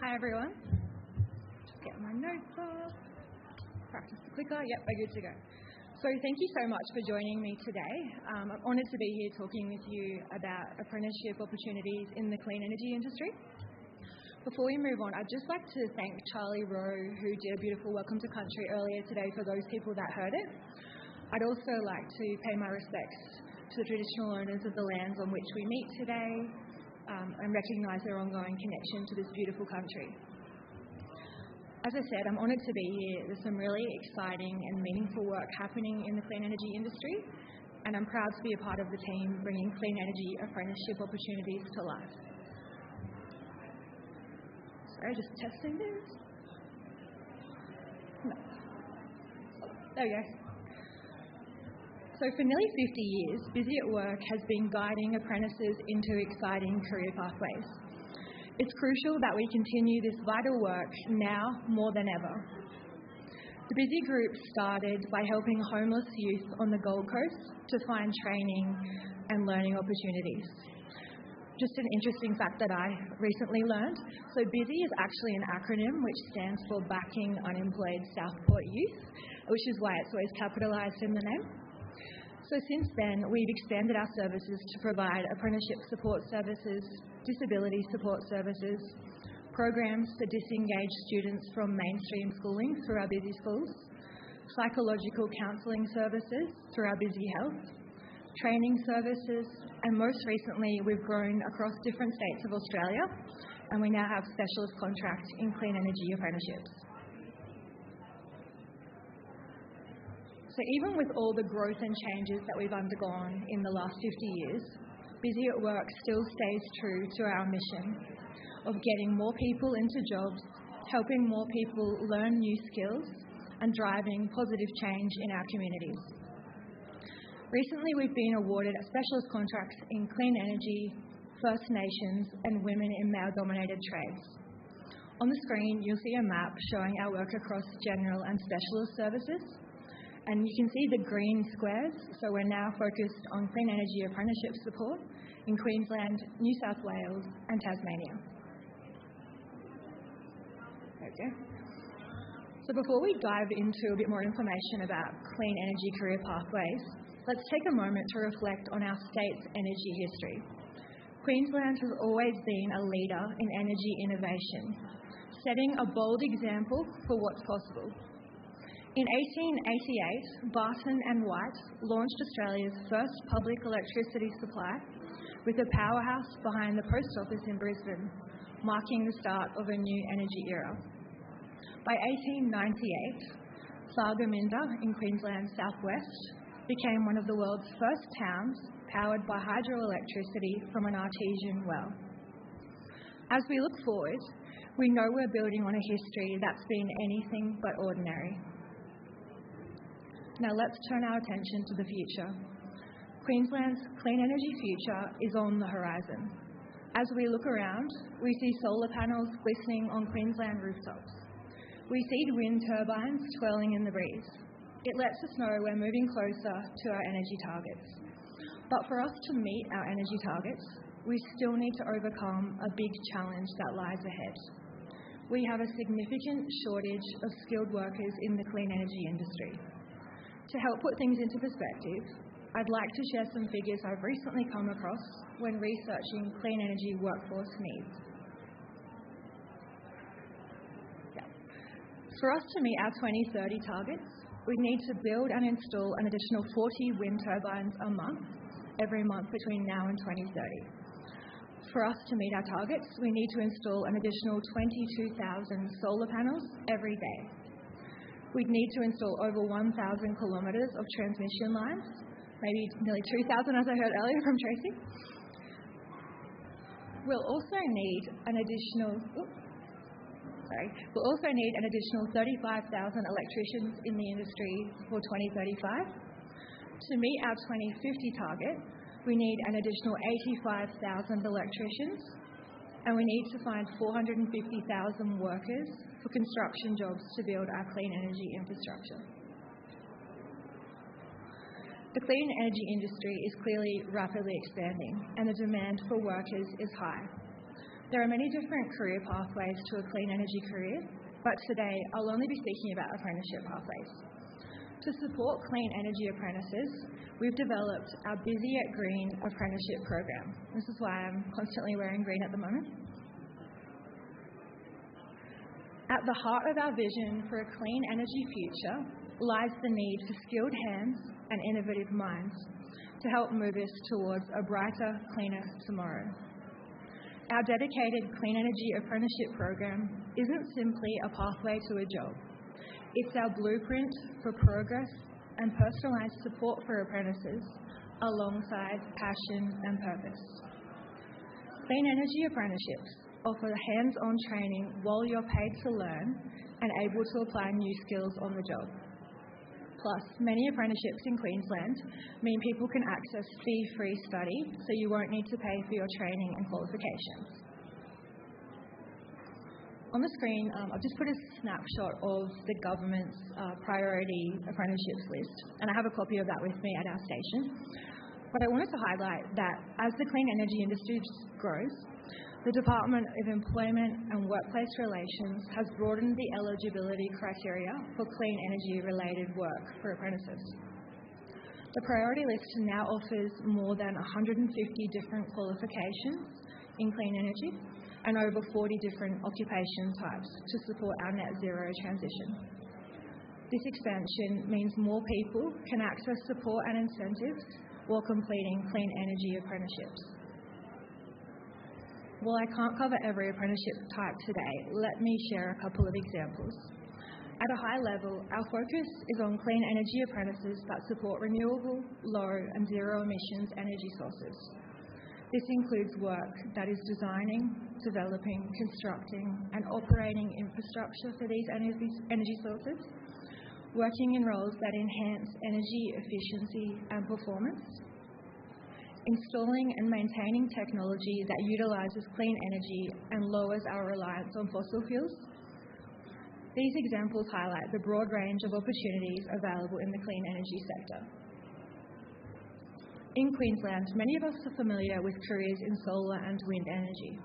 Hi everyone. Just get my notes up. Practice the clicker. Yep, we're good to go. So thank you so much for joining me today. I'm honoured to be here talking with you about apprenticeship opportunities in the clean energy industry. Before we move on, I'd just like to thank Charlie Rowe, who did a beautiful welcome to country earlier today for those people that heard it. I'd also like to pay my respects to the traditional owners of the lands on which we meet today, and recognise their ongoing connection to this beautiful country. As I said, I'm honoured to be here. There's some really exciting and meaningful work happening in the clean energy industry, and I'm proud to be a part of the team bringing clean energy apprenticeship opportunities to life. Sorry, just testing this. No. There we go. So for nearly 50 years, Busy at Work has been guiding apprentices into exciting career pathways. It's crucial that we continue this vital work now more than ever. The Busy Group started by helping homeless youth on the Gold Coast to find training and learning opportunities. Just an interesting fact that I recently learned. So Busy is actually an acronym which stands for Backing Unemployed Southport Youth, which is why it's always capitalised in the name. So since then, we've expanded our services to provide apprenticeship support services, disability support services, programs for disengaged students from mainstream schooling through our Busy Schools, psychological counselling services through our Busy Health, training services, and most recently we've grown across different states of Australia, and we now have specialist contracts in clean energy apprenticeships. So even with all the growth and changes that we've undergone in the last 50 years, Busy at Work still stays true to our mission of getting more people into jobs, helping more people learn new skills, and driving positive change in our communities. Recently, we've been awarded specialist contracts in clean energy, First Nations and women in male-dominated trades. On the screen, you'll see a map showing our work across general and specialist services. And you can see the green squares, so we're now focused on clean energy apprenticeship support in Queensland, New South Wales and Tasmania. Okay. So before we dive into a bit more information about clean energy career pathways, let's take a moment to reflect on our state's energy history. Queensland has always been a leader in energy innovation, setting a bold example for what's possible. In 1888, Barton and White launched Australia's first public electricity supply with a powerhouse behind the post office in Brisbane, marking the start of a new energy era. By 1898, Thargomindah in Queensland's southwest became one of the world's first towns powered by hydroelectricity from an artesian well. As we look forward, we know we're building on a history that's been anything but ordinary. Now let's turn our attention to the future. Queensland's clean energy future is on the horizon. As we look around, we see solar panels glistening on Queensland rooftops. We see wind turbines twirling in the breeze. It lets us know we're moving closer to our energy targets. But for us to meet our energy targets, we still need to overcome a big challenge that lies ahead. We have a significant shortage of skilled workers in the clean energy industry. To help put things into perspective, I'd like to share some figures I've recently come across when researching clean energy workforce needs. For us to meet our 2030 targets, we need to build and install an additional 40 wind turbines a month, every month between now and 2030. For us to meet our targets, we need to install an additional 22,000 solar panels every day. We'd need to install over 1,000 kilometres of transmission lines, maybe nearly 2,000 as I heard earlier from Tracy. We'll also need an additional 35,000 electricians in the industry for 2035. To meet our 2050 target, we need an additional 85,000 electricians, and we need to find 450,000 workers for construction jobs to build our clean energy infrastructure. The clean energy industry is clearly rapidly expanding, and the demand for workers is high. There are many different career pathways to a clean energy career, but today I'll only be speaking about apprenticeship pathways. To support clean energy apprentices, we've developed our Busy at Green apprenticeship program. This is why I'm constantly wearing green at the moment. At the heart of our vision for a clean energy future lies the need for skilled hands and innovative minds to help move us towards a brighter, cleaner tomorrow. Our dedicated clean energy apprenticeship program isn't simply a pathway to a job. It's our blueprint for progress and personalised support for apprentices alongside passion and purpose. Clean energy apprenticeships offer hands-on training while you're paid to learn and able to apply new skills on the job. Plus, many apprenticeships in Queensland mean people can access fee-free study, so you won't need to pay for your training and qualifications. On the screen, I've just put a snapshot of the government's priority apprenticeships list, and I have a copy of that with me at our station. But I wanted to highlight that as the clean energy industry grows, the Department of Employment and Workplace Relations has broadened the eligibility criteria for clean energy-related work for apprentices. The priority list now offers more than 150 different qualifications in clean energy and over 40 different occupation types to support our net zero transition. This expansion means more people can access support and incentives while completing clean energy apprenticeships. While I can't cover every apprenticeship type today, let me share a couple of examples. At a high level, our focus is on clean energy apprentices that support renewable, low and zero emissions energy sources. This includes work that is designing, developing, constructing and operating infrastructure for these energy sources, working in roles that enhance energy efficiency and performance, installing and maintaining technology that utilises clean energy and lowers our reliance on fossil fuels. These examples highlight the broad range of opportunities available in the clean energy sector. In Queensland, many of us are familiar with careers in solar and wind energy.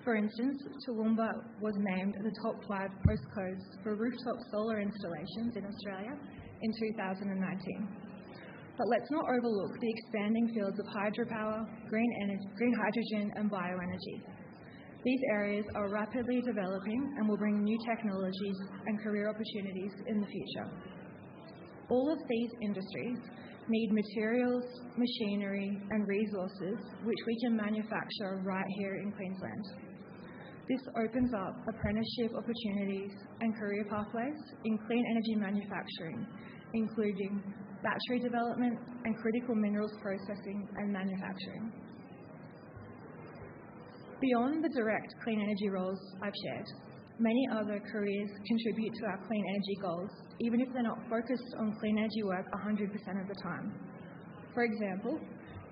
For instance, Toowoomba was named the top 5 postcodes for rooftop solar installations in Australia in 2019. But let's not overlook the expanding fields of hydropower, green hydrogen and bioenergy. These areas are rapidly developing and will bring new technologies and career opportunities in the future. All of these industries need materials, machinery and resources which we can manufacture right here in Queensland. This opens up apprenticeship opportunities and career pathways in clean energy manufacturing, including battery development and critical minerals processing and manufacturing. Beyond the direct clean energy roles I've shared, many other careers contribute to our clean energy goals, even if they're not focused on clean energy work 100% of the time. For example,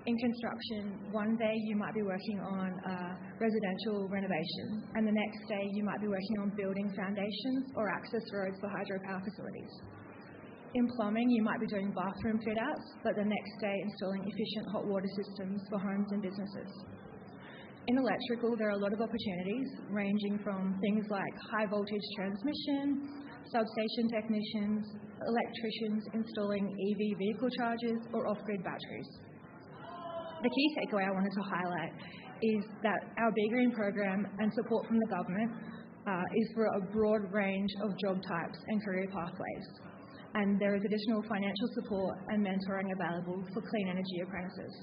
in construction, one day you might be working on a residential renovation, and the next day you might be working on building foundations or access roads for hydropower facilities. In plumbing, you might be doing bathroom fit-outs, but the next day installing efficient hot water systems for homes and businesses. In electrical, there are a lot of opportunities, ranging from things like high voltage transmission, substation technicians, electricians installing EV vehicle chargers or off-grid batteries. The key takeaway I wanted to highlight is that our Be Green program and support from the government is for a broad range of job types and career pathways. And there is additional financial support and mentoring available for clean energy apprentices.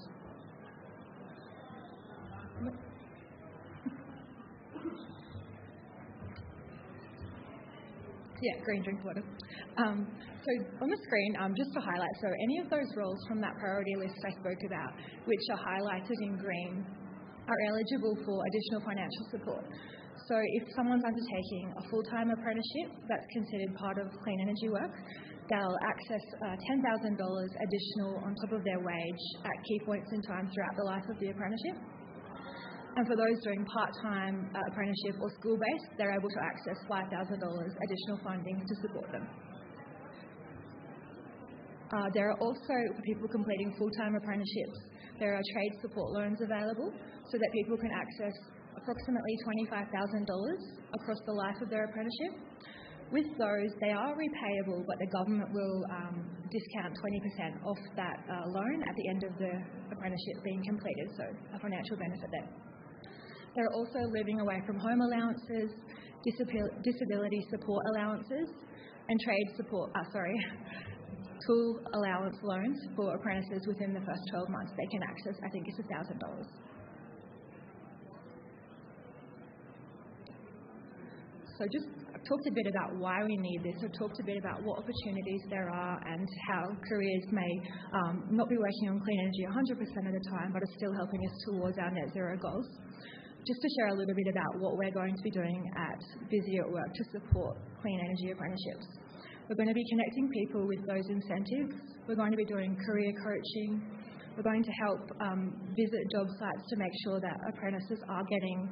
Yeah, green drink water. So on the screen, just to highlight, so any of those roles from that priority list I spoke about, which are highlighted in green, are eligible for additional financial support. So if someone's undertaking a full-time apprenticeship that's considered part of clean energy work, they'll access $10,000 additional on top of their wage at key points in time throughout the life of the apprenticeship. And for those doing part-time apprenticeship or school-based, they're able to access $5,000 additional funding to support them. There are also, for people completing full-time apprenticeships, there are trade support loans available so that people can access approximately $25,000 across the life of their apprenticeship. With those, they are repayable, but the government will discount 20% off that loan at the end of the apprenticeship being completed, so a financial benefit there. There are also living away from home allowances, disability support allowances, and tool allowance loans for apprentices within the first 12 months. They can access, I think it's $1,000. So I've talked a bit about why we need this. I've talked a bit about what opportunities there are and how careers may not be working on clean energy 100% of the time, but are still helping us towards our net zero goals. Just to share a little bit about what we're going to be doing at Busy at Work to support clean energy apprenticeships. We're going to be connecting people with those incentives. We're going to be doing career coaching. We're going to help visit job sites to make sure that apprentices are getting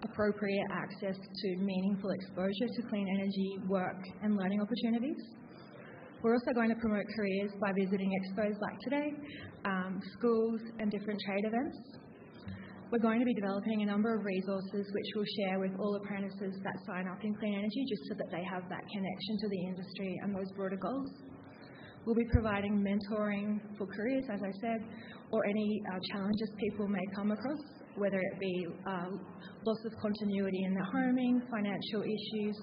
appropriate access to meaningful exposure to clean energy work and learning opportunities. We're also going to promote careers by visiting expos like today, schools and different trade events. We're going to be developing a number of resources which we'll share with all apprentices that sign up in clean energy, just so that they have that connection to the industry and those broader goals. We'll be providing mentoring for careers, as I said, or any challenges people may come across, whether it be loss of continuity in their homing, financial issues.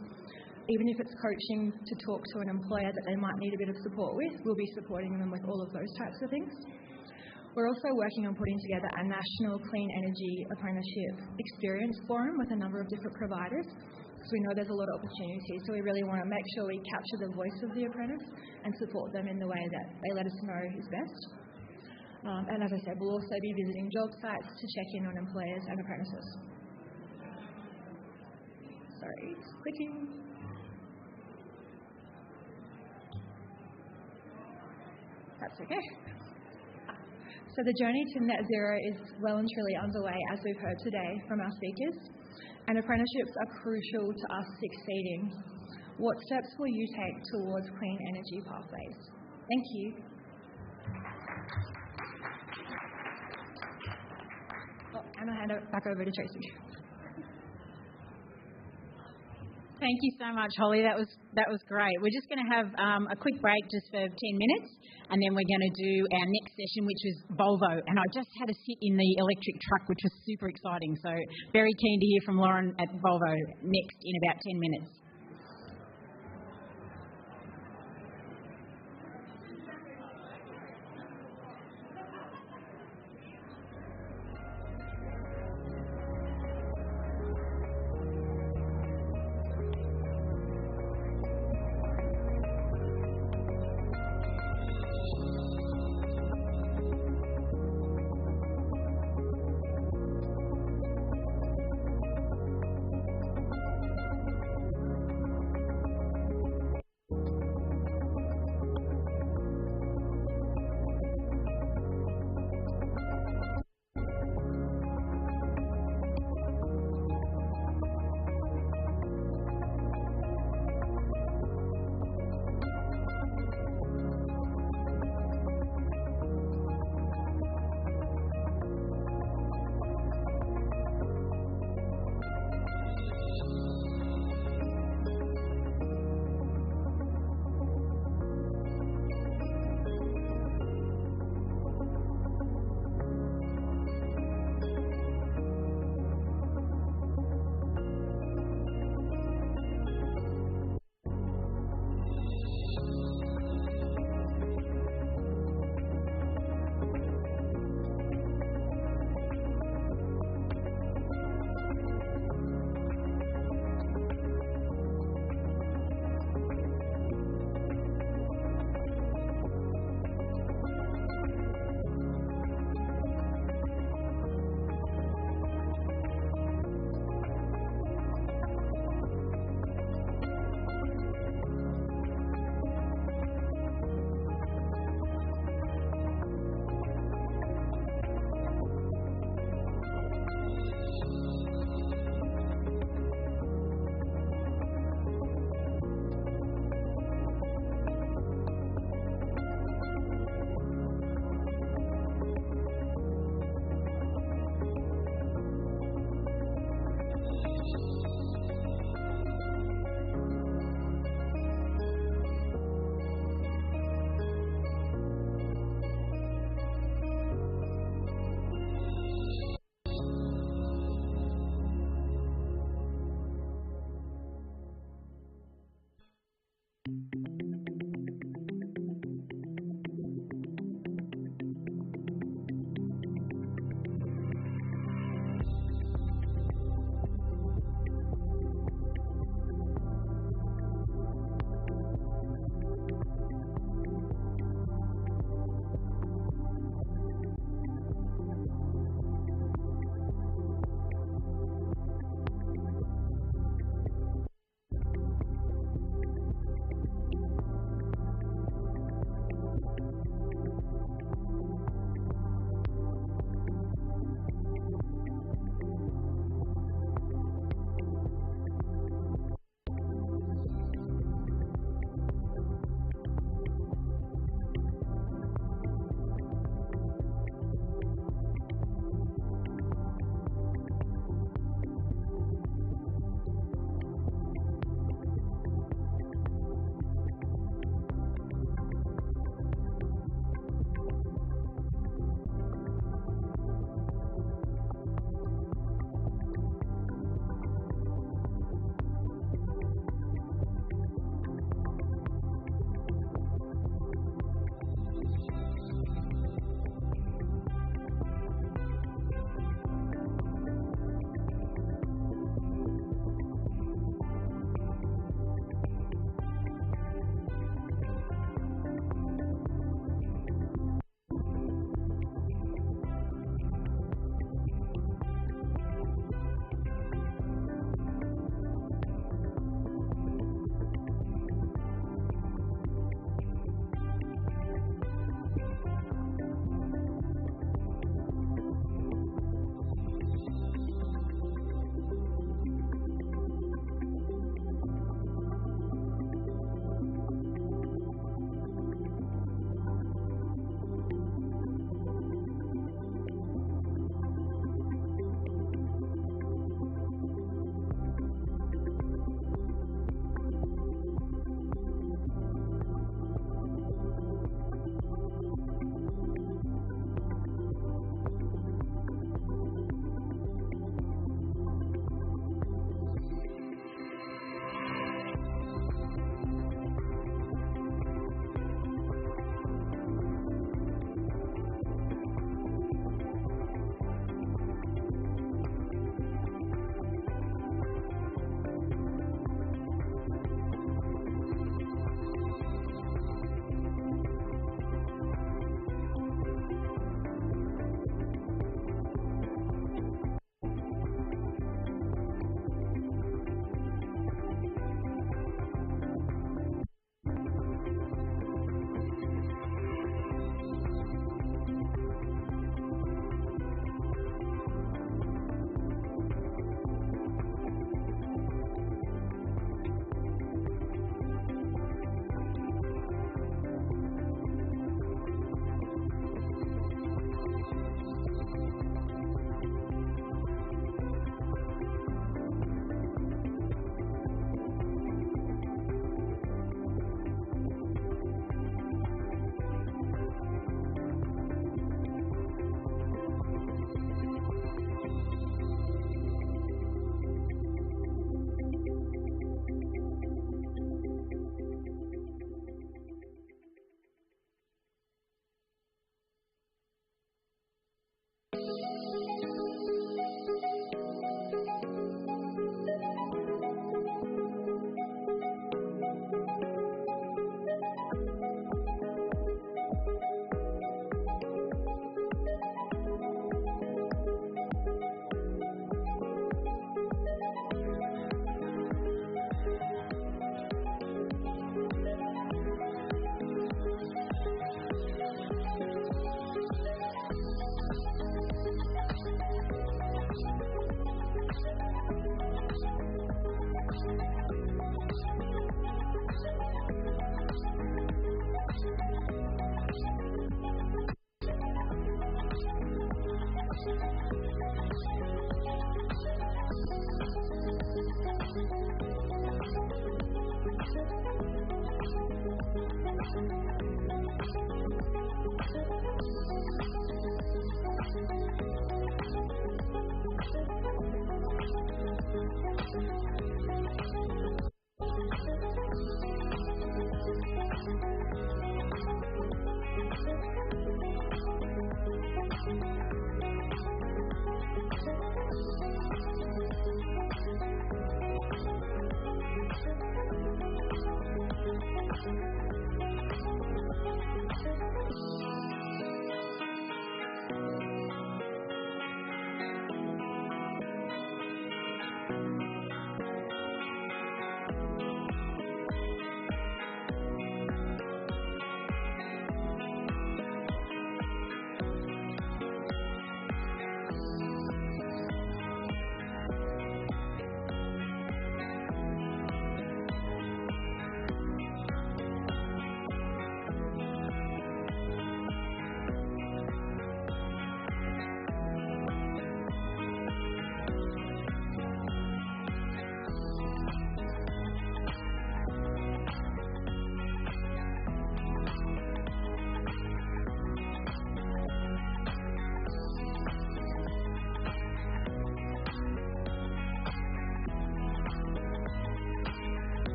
Even if it's coaching to talk to an employer that they might need a bit of support with, we'll be supporting them with all of those types of things. We're also working on putting together a national clean energy apprenticeship experience forum with a number of different providers, because we know there's a lot of opportunities, so we really want to make sure we capture the voice of the apprentice and support them in the way that they let us know is best. And as I said, we'll also be visiting job sites to check in on employers and apprentices. Sorry, it's clicking. That's okay. So the journey to net zero is well and truly underway, as we've heard today from our speakers, and apprenticeships are crucial to us succeeding. What steps will you take towards clean energy pathways? Thank you. And I'll hand it back over to Tracy. Thank you so much, Holly. That was great. We're just going to have a quick break just for 10 minutes, and then we're going to do our next session, which is Volvo. And I just had a sit in the electric truck, which was super exciting. So very keen to hear from Lauren at Volvo next in about 10 minutes.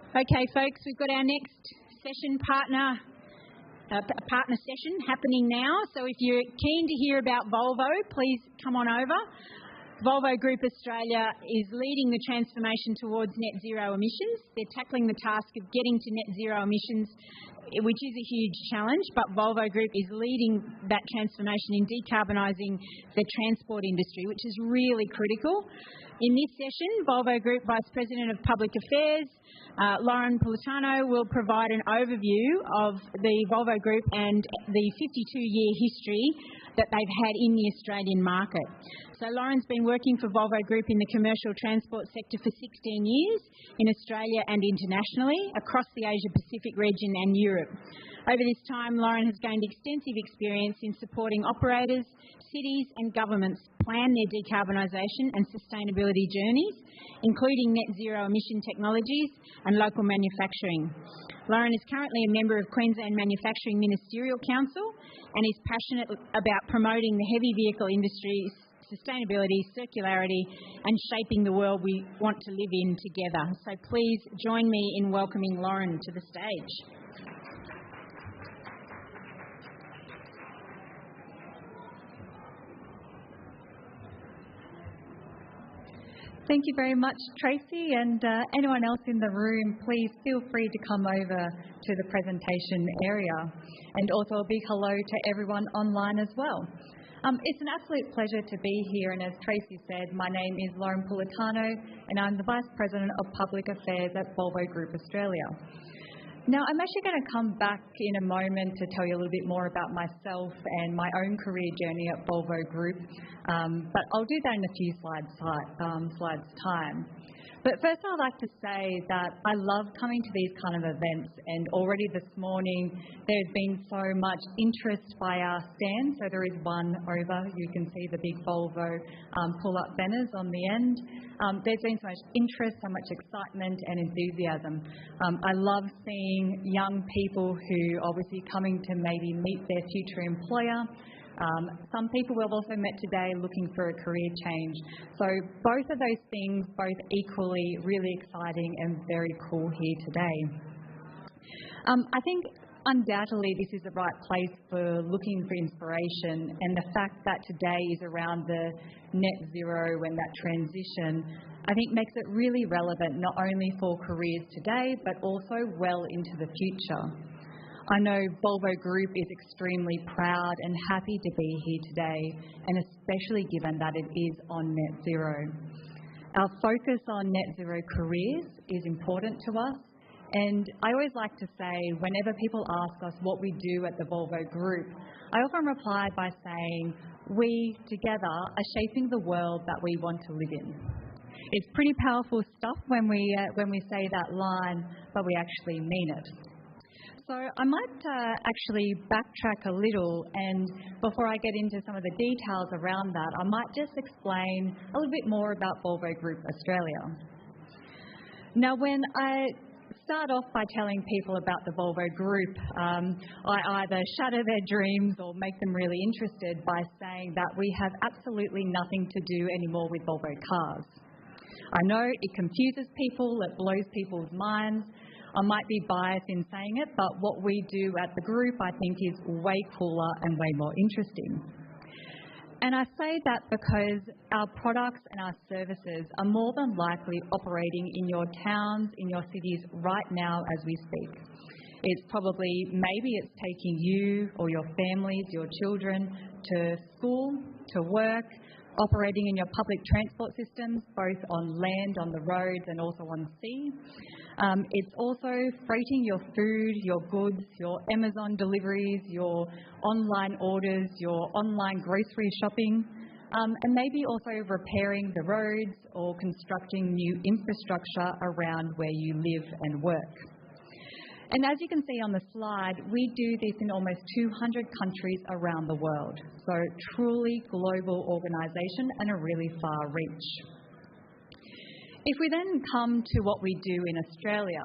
Okay, folks, we've got our next partner session happening now. So if you're keen to hear about Volvo, please come on over. Volvo Group Australia is leading the transformation towards net zero emissions. They're tackling the task of getting to net zero emissions, which is a huge challenge, but Volvo Group is leading that transformation in decarbonising the transport industry, which is really critical. In this session, Volvo Group Vice President of Public Affairs, Lauren Politano, will provide an overview of the Volvo Group and the 52-year history that they've had in the Australian market. So Lauren's been working for Volvo Group in the commercial transport sector for 16 years in Australia and internationally, across the Asia-Pacific region and Europe. Over this time, Lauren has gained extensive experience in supporting operators, cities and governments plan their decarbonisation and sustainability journeys, including net zero emission technologies and local manufacturing. Lauren is currently a member of Queensland Manufacturing Ministerial Council and is passionate about promoting the heavy vehicle industry's sustainability, circularity and shaping the world we want to live in together. So please join me in welcoming Lauren to the stage. Thank you very much, Tracy, and anyone else in the room, please feel free to come over to the presentation area. And also a big hello to everyone online as well. It's an absolute pleasure to be here, and as Tracy said, my name is Lauren Politano and I'm the Vice President of Public Affairs at Volvo Group Australia. Now, I'm actually going to come back in a moment to tell you a little bit more about myself and my own career journey at Volvo Group, but I'll do that in a few slides' time. But first I'd like to say that I love coming to these kind of events, and already this morning there's been so much interest by our stand. So there is one over, you can see the big Volvo pull-up banners on the end. There's been so much interest, so much excitement and enthusiasm. I love seeing young people who are obviously coming to maybe meet their future employer. Some people we've also met today looking for a career change. So both of those things, both equally really exciting and very cool here today. I think undoubtedly this is the right place for looking for inspiration, and the fact that today is around the net zero and that transition, I think makes it really relevant not only for careers today but also well into the future. I know Volvo Group is extremely proud and happy to be here today, and especially given that it is on net zero. Our focus on net zero careers is important to us, and I always like to say whenever people ask us what we do at the Volvo Group, I often reply by saying we together are shaping the world that we want to live in. It's pretty powerful stuff when we say that line, but we actually mean it. So I might actually backtrack a little, and before I get into some of the details around that, I might just explain a little bit more about Volvo Group Australia. Now, when I start off by telling people about the Volvo Group, I either shatter their dreams or make them really interested by saying that we have absolutely nothing to do anymore with Volvo cars. I know it confuses people, it blows people's minds. I might be biased in saying it, but what we do at the group I think is way cooler and way more interesting. And I say that because our products and our services are more than likely operating in your towns, in your cities right now as we speak. It's probably, maybe it's taking you or your families, your children to school, to work, operating in your public transport systems, both on land, on the roads and also on sea. It's also freighting your food, your goods, your Amazon deliveries, your online orders, your online grocery shopping, and maybe also repairing the roads or constructing new infrastructure around where you live and work. And as you can see on the slide, we do this in almost 200 countries around the world. So truly global organisation and a really far reach. If we then come to what we do in Australia,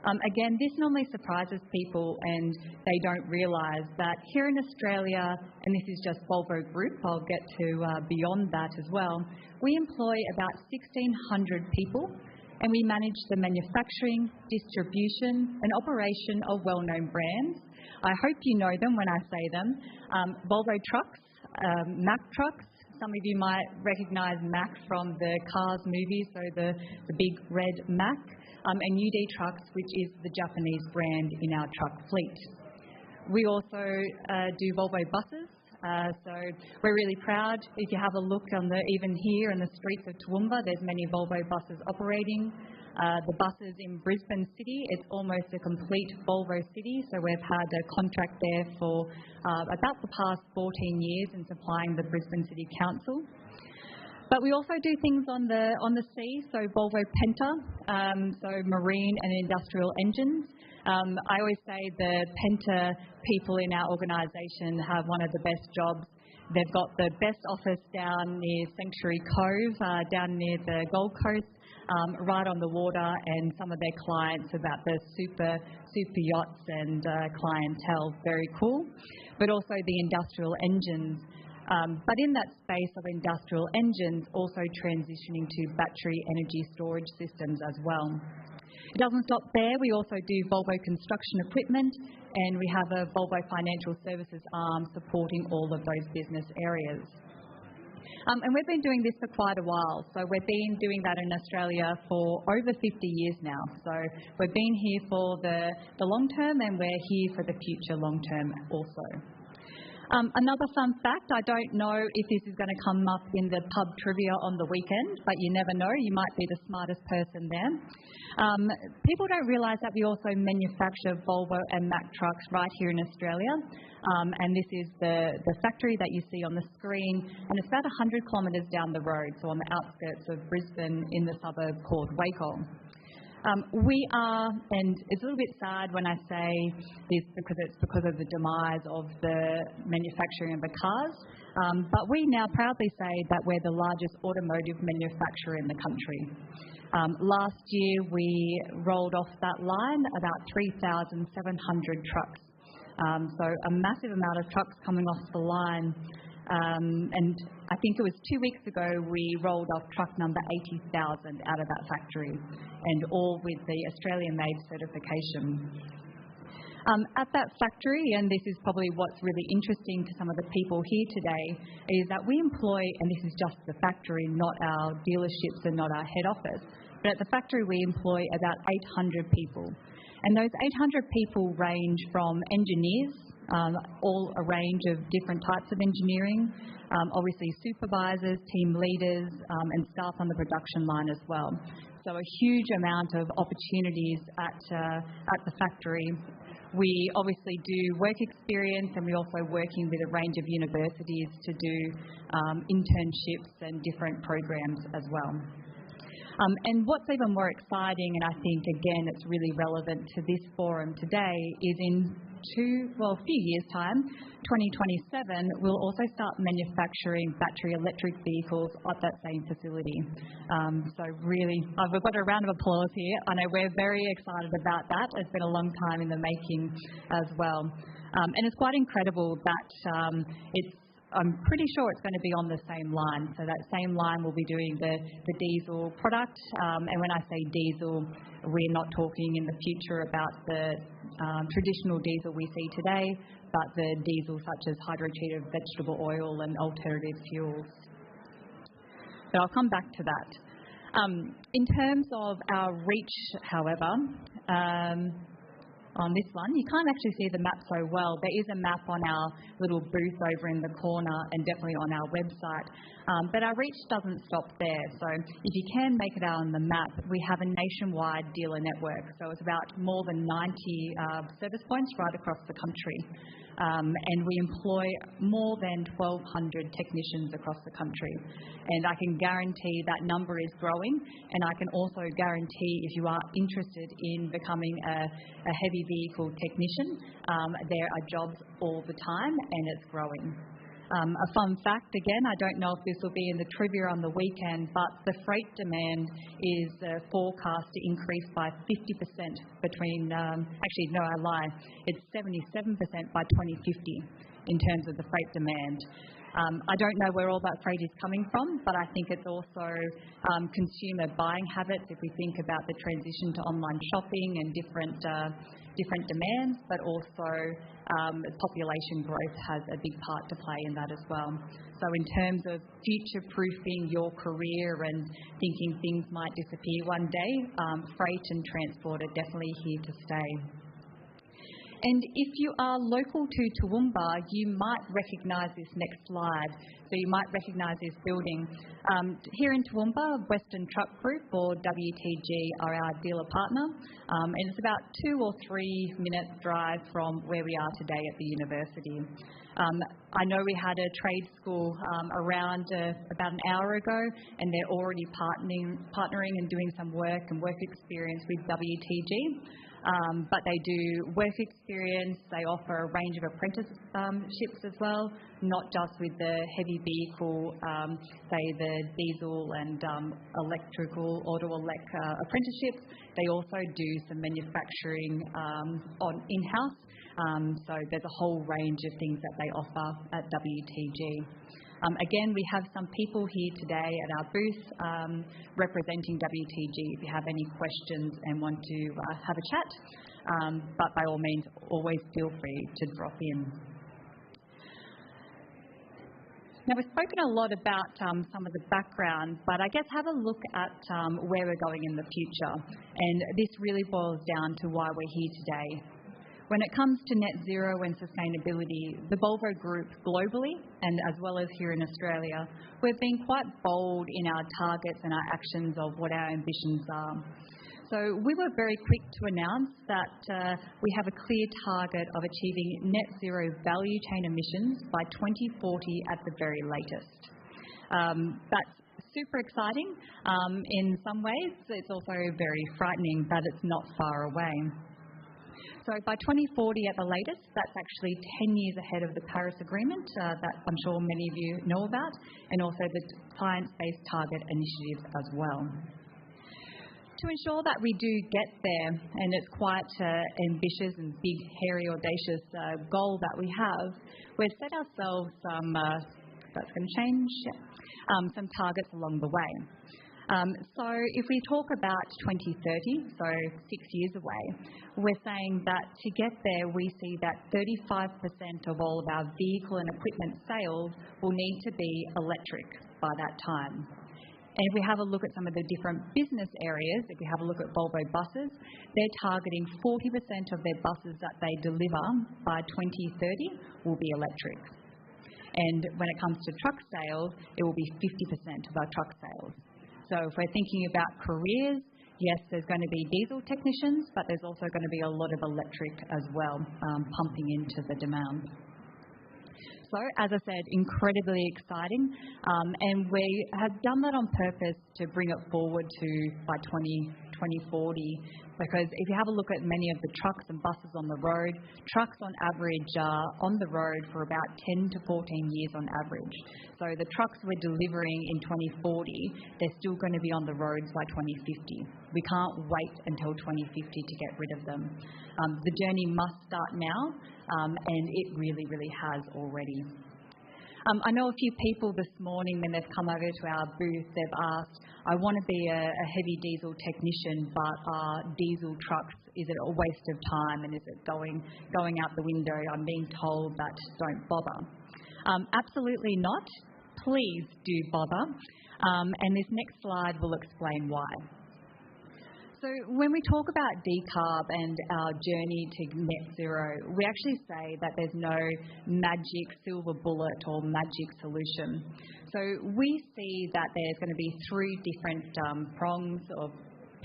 again, this normally surprises people and they don't realise that here in Australia, and this is just Volvo Group, I'll get to beyond that as well, we employ about 1,600 people and we manage the manufacturing, distribution and operation of well-known brands. I hope you know them when I say them. Volvo trucks, Mack trucks. Some of you might recognise Mack from the Cars movie, so the big red Mack, and UD Trucks, which is the Japanese brand in our truck fleet. We also do Volvo buses. So we're really proud. If you have a look even here in the streets of Toowoomba, there's many Volvo buses operating. The buses in Brisbane City, it's almost a complete Volvo city. So we've had a contract there for about the past 14 years in supplying the Brisbane City Council. But we also do things on the sea, so Volvo Penta, so marine and industrial engines. I always say the Penta people in our organisation have one of the best jobs. They've got the best office down near Sanctuary Cove, down near the Gold Coast, right on the water, and some of their clients about the super yachts and clientele, very cool. But also the industrial engines. But in that space of industrial engines, also transitioning to battery energy storage systems as well. It doesn't stop there. We also do Volvo construction equipment, and we have a Volvo financial services arm supporting all of those business areas. And we've been doing this for quite a while. So we've been doing that in Australia for over 50 years now. So we've been here for the long term, and we're here for the future long term also. Another fun fact, I don't know if this is going to come up in the pub trivia on the weekend, but you never know, you might be the smartest person there. People don't realise that we also manufacture Volvo and Mack trucks right here in Australia, and this is the factory that you see on the screen, and it's about 100 kilometres down the road, so on the outskirts of Brisbane in the suburb called Wacol. We are, and it's a little bit sad when I say this because of the demise of the manufacturing of the cars, but we now proudly say that we're the largest automotive manufacturer in the country. Last year we rolled off that line about 3,700 trucks. So a massive amount of trucks coming off the line. And I think it was 2 weeks ago we rolled off truck number 80,000 out of that factory, and all with the Australian-made certification. At that factory, and this is probably what's really interesting to some of the people here today, is that we employ, and this is just the factory, not our dealerships and not our head office, but at the factory we employ about 800 people. And those 800 people range from engineers, all a range of different types of engineering, obviously supervisors, team leaders, and staff on the production line as well. So a huge amount of opportunities at the factory. We obviously do work experience, and we're also working with a range of universities to do internships and different programs as well. And what's even more exciting, and I think again it's really relevant to this forum today, is in a few years' time, 2027, we'll also start manufacturing battery electric vehicles at that same facility. So really, we've got a round of applause here. I know we're very excited about that. It's been a long time in the making as well. And it's quite incredible that I'm pretty sure it's going to be on the same line. So that same line will be doing the diesel product. And when I say diesel, we're not talking in the future about the traditional diesel we see today, but the diesel such as hydrotreated vegetable oil and alternative fuels. But I'll come back to that. In terms of our reach, however, on this one, you can't actually see the map so well. There is a map on our little booth over in the corner and definitely on our website. But our reach doesn't stop there. So if you can make it out on the map, we have a nationwide dealer network. So it's about more than 90 service points right across the country. And we employ more than 1,200 technicians across the country. And I can guarantee that number is growing, and I can also guarantee if you are interested in becoming a heavy vehicle technician, there are jobs all the time and it's growing. A fun fact, again, I don't know if this will be in the trivia on the weekend, but the freight demand is forecast to increase by 50% between, actually, no, I lie, it's 77% by 2050 in terms of the freight demand. I don't know where all that freight is coming from, but I think it's also consumer buying habits if we think about the transition to online shopping and different demands, but also population growth has a big part to play in that as well. So in terms of future-proofing your career and thinking things might disappear one day, freight and transport are definitely here to stay. And if you are local to Toowoomba, you might recognise this next slide. So you might recognise this building. Here in Toowoomba, Western Truck Group, or WTG, are our dealer partner. And it's about 2 or 3 minute drive from where we are today at the university. I know we had a trade school around about an hour ago, and they're already partnering and doing some work and work experience with WTG. But they do work experience, they offer a range of apprenticeships as well, not just with the heavy vehicle, say the diesel and electrical auto-elect apprenticeships. They also do some manufacturing in-house, so there's a whole range of things that they offer at WTG. Again, we have some people here today at our booth representing WTG if you have any questions and want to have a chat, but by all means, always feel free to drop in. Now, we've spoken a lot about some of the background, but I guess have a look at where we're going in the future, and this really boils down to why we're here today. When it comes to net zero and sustainability, the Volvo Group globally, and as well as here in Australia, we've been quite bold in our targets and our actions of what our ambitions are. So we were very quick to announce that we have a clear target of achieving net zero value chain emissions by 2040 at the very latest. That's super exciting. In some ways, it's also very frightening that it's not far away. So by 2040 at the latest, that's actually 10 years ahead of the Paris Agreement that I'm sure many of you know about, and also the Science-Based Target Initiative as well. To ensure that we do get there, and it's quite ambitious and big, hairy, audacious goal that we have, we've set ourselves some, that's going to change, some targets along the way. So if we talk about 2030, so 6 years away, we're saying that to get there, we see that 35% of all of our vehicle and equipment sales will need to be electric by that time. And if we have a look at some of the different business areas, if we have a look at Volvo buses, they're targeting 40% of their buses that they deliver by 2030 will be electric. And when it comes to truck sales, it will be 50% of our truck sales. So if we're thinking about careers, yes, there's going to be diesel technicians, but there's also going to be a lot of electric as well, pumping into the demand. So, as I said, incredibly exciting, and we have done that on purpose to bring it forward to by 2040, because if you have a look at many of the trucks and buses on the road, trucks on average are on the road for about 10 to 14 years on average. So the trucks we're delivering in 2040, they're still going to be on the roads by 2050. We can't wait until 2050 to get rid of them. The journey must start now, and it really, really has already. I know a few people this morning when they've come over to our booth, they've asked, I want to be a heavy diesel technician, but are diesel trucks, is it a waste of time and is it going out the window? I'm being told that don't bother. Absolutely not. Please do bother. And this next slide will explain why. So when we talk about decarb and our journey to net zero, we actually say that there's no magic silver bullet or magic solution. So we see that there's going to be 3 different prongs of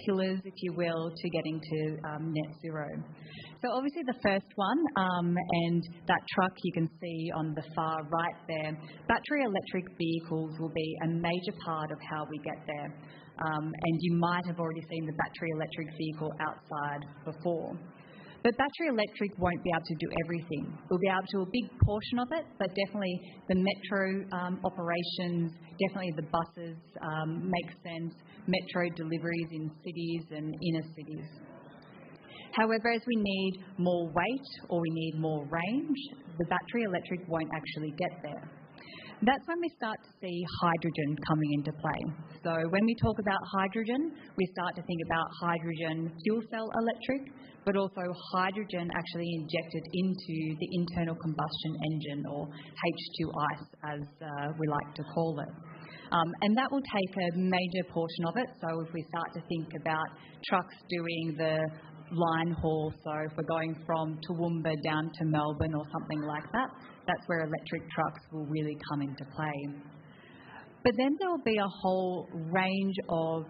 pillars, if you will, to getting to net zero. So obviously the first one, and that truck you can see on the far right there, battery electric vehicles will be a major part of how we get there. And you might have already seen the battery electric vehicle outside before. But battery electric won't be able to do everything. We'll be able to do a big portion of it, but definitely the metro operations, definitely the buses make sense, metro deliveries in cities and inner cities. However, as we need more weight or we need more range, the battery electric won't actually get there. That's when we start to see hydrogen coming into play. So when we talk about hydrogen, we start to think about hydrogen fuel cell electric, but also hydrogen actually injected into the internal combustion engine, or H2ICE as we like to call it. And that will take a major portion of it. So if we start to think about trucks doing the line haul, so if we're going from Toowoomba down to Melbourne or something like that, that's where electric trucks will really come into play. But then there will be a whole range of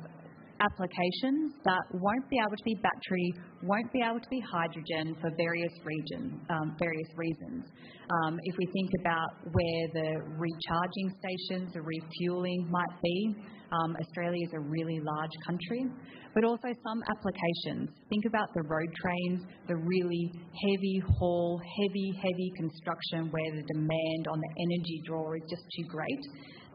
applications that won't be able to be battery, won't be able to be hydrogen for various reasons. If we think about where the recharging stations, the refueling might be, Australia is a really large country, but also some applications. Think about the road trains, the really heavy haul, heavy construction where the demand on the energy draw is just too great.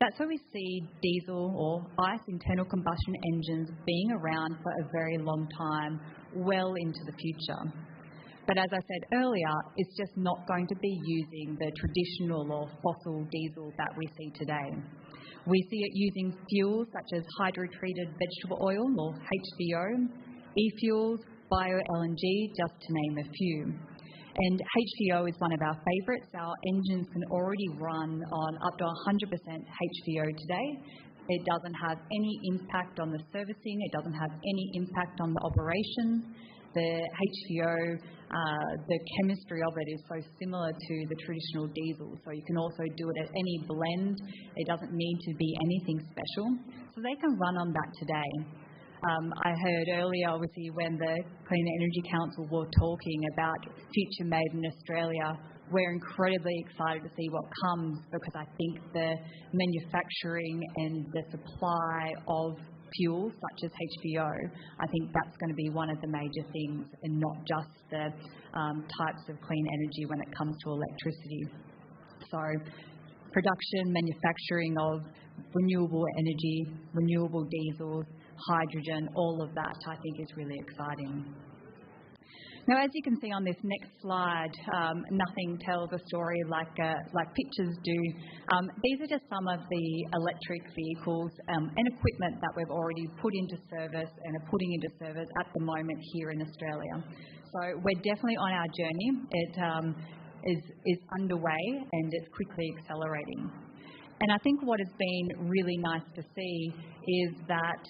That's where we see diesel or ICE, internal combustion engines, being around for a very long time, well into the future. But as I said earlier, it's just not going to be using the traditional or fossil diesel that we see today. We see it using fuels such as hydrotreated vegetable oil or HVO, e-fuels, bio-LNG, just to name a few. And HVO is one of our favourites. Our engines can already run on up to 100% HVO today. It doesn't have any impact on the servicing. It doesn't have any impact on the operations. The HVO, the chemistry of it is so similar to the traditional diesel. So you can also do it at any blend. It doesn't need to be anything special. So they can run on that today. I heard earlier, obviously, when the Clean Energy Council were talking about Future Made in Australia, we're incredibly excited to see what comes, because I think the manufacturing and the supply of fuels such as HVO, I think that's going to be one of the major things, and not just the types of clean energy when it comes to electricity. So production, manufacturing of renewable energy, renewable diesels, hydrogen, all of that I think is really exciting. Now, as you can see on this next slide, nothing tells a story like pictures do. These are just some of the electric vehicles and equipment that we've already put into service and are putting into service at the moment here in Australia. So we're definitely on our journey. It is underway and it's quickly accelerating. And I think what has been really nice to see is that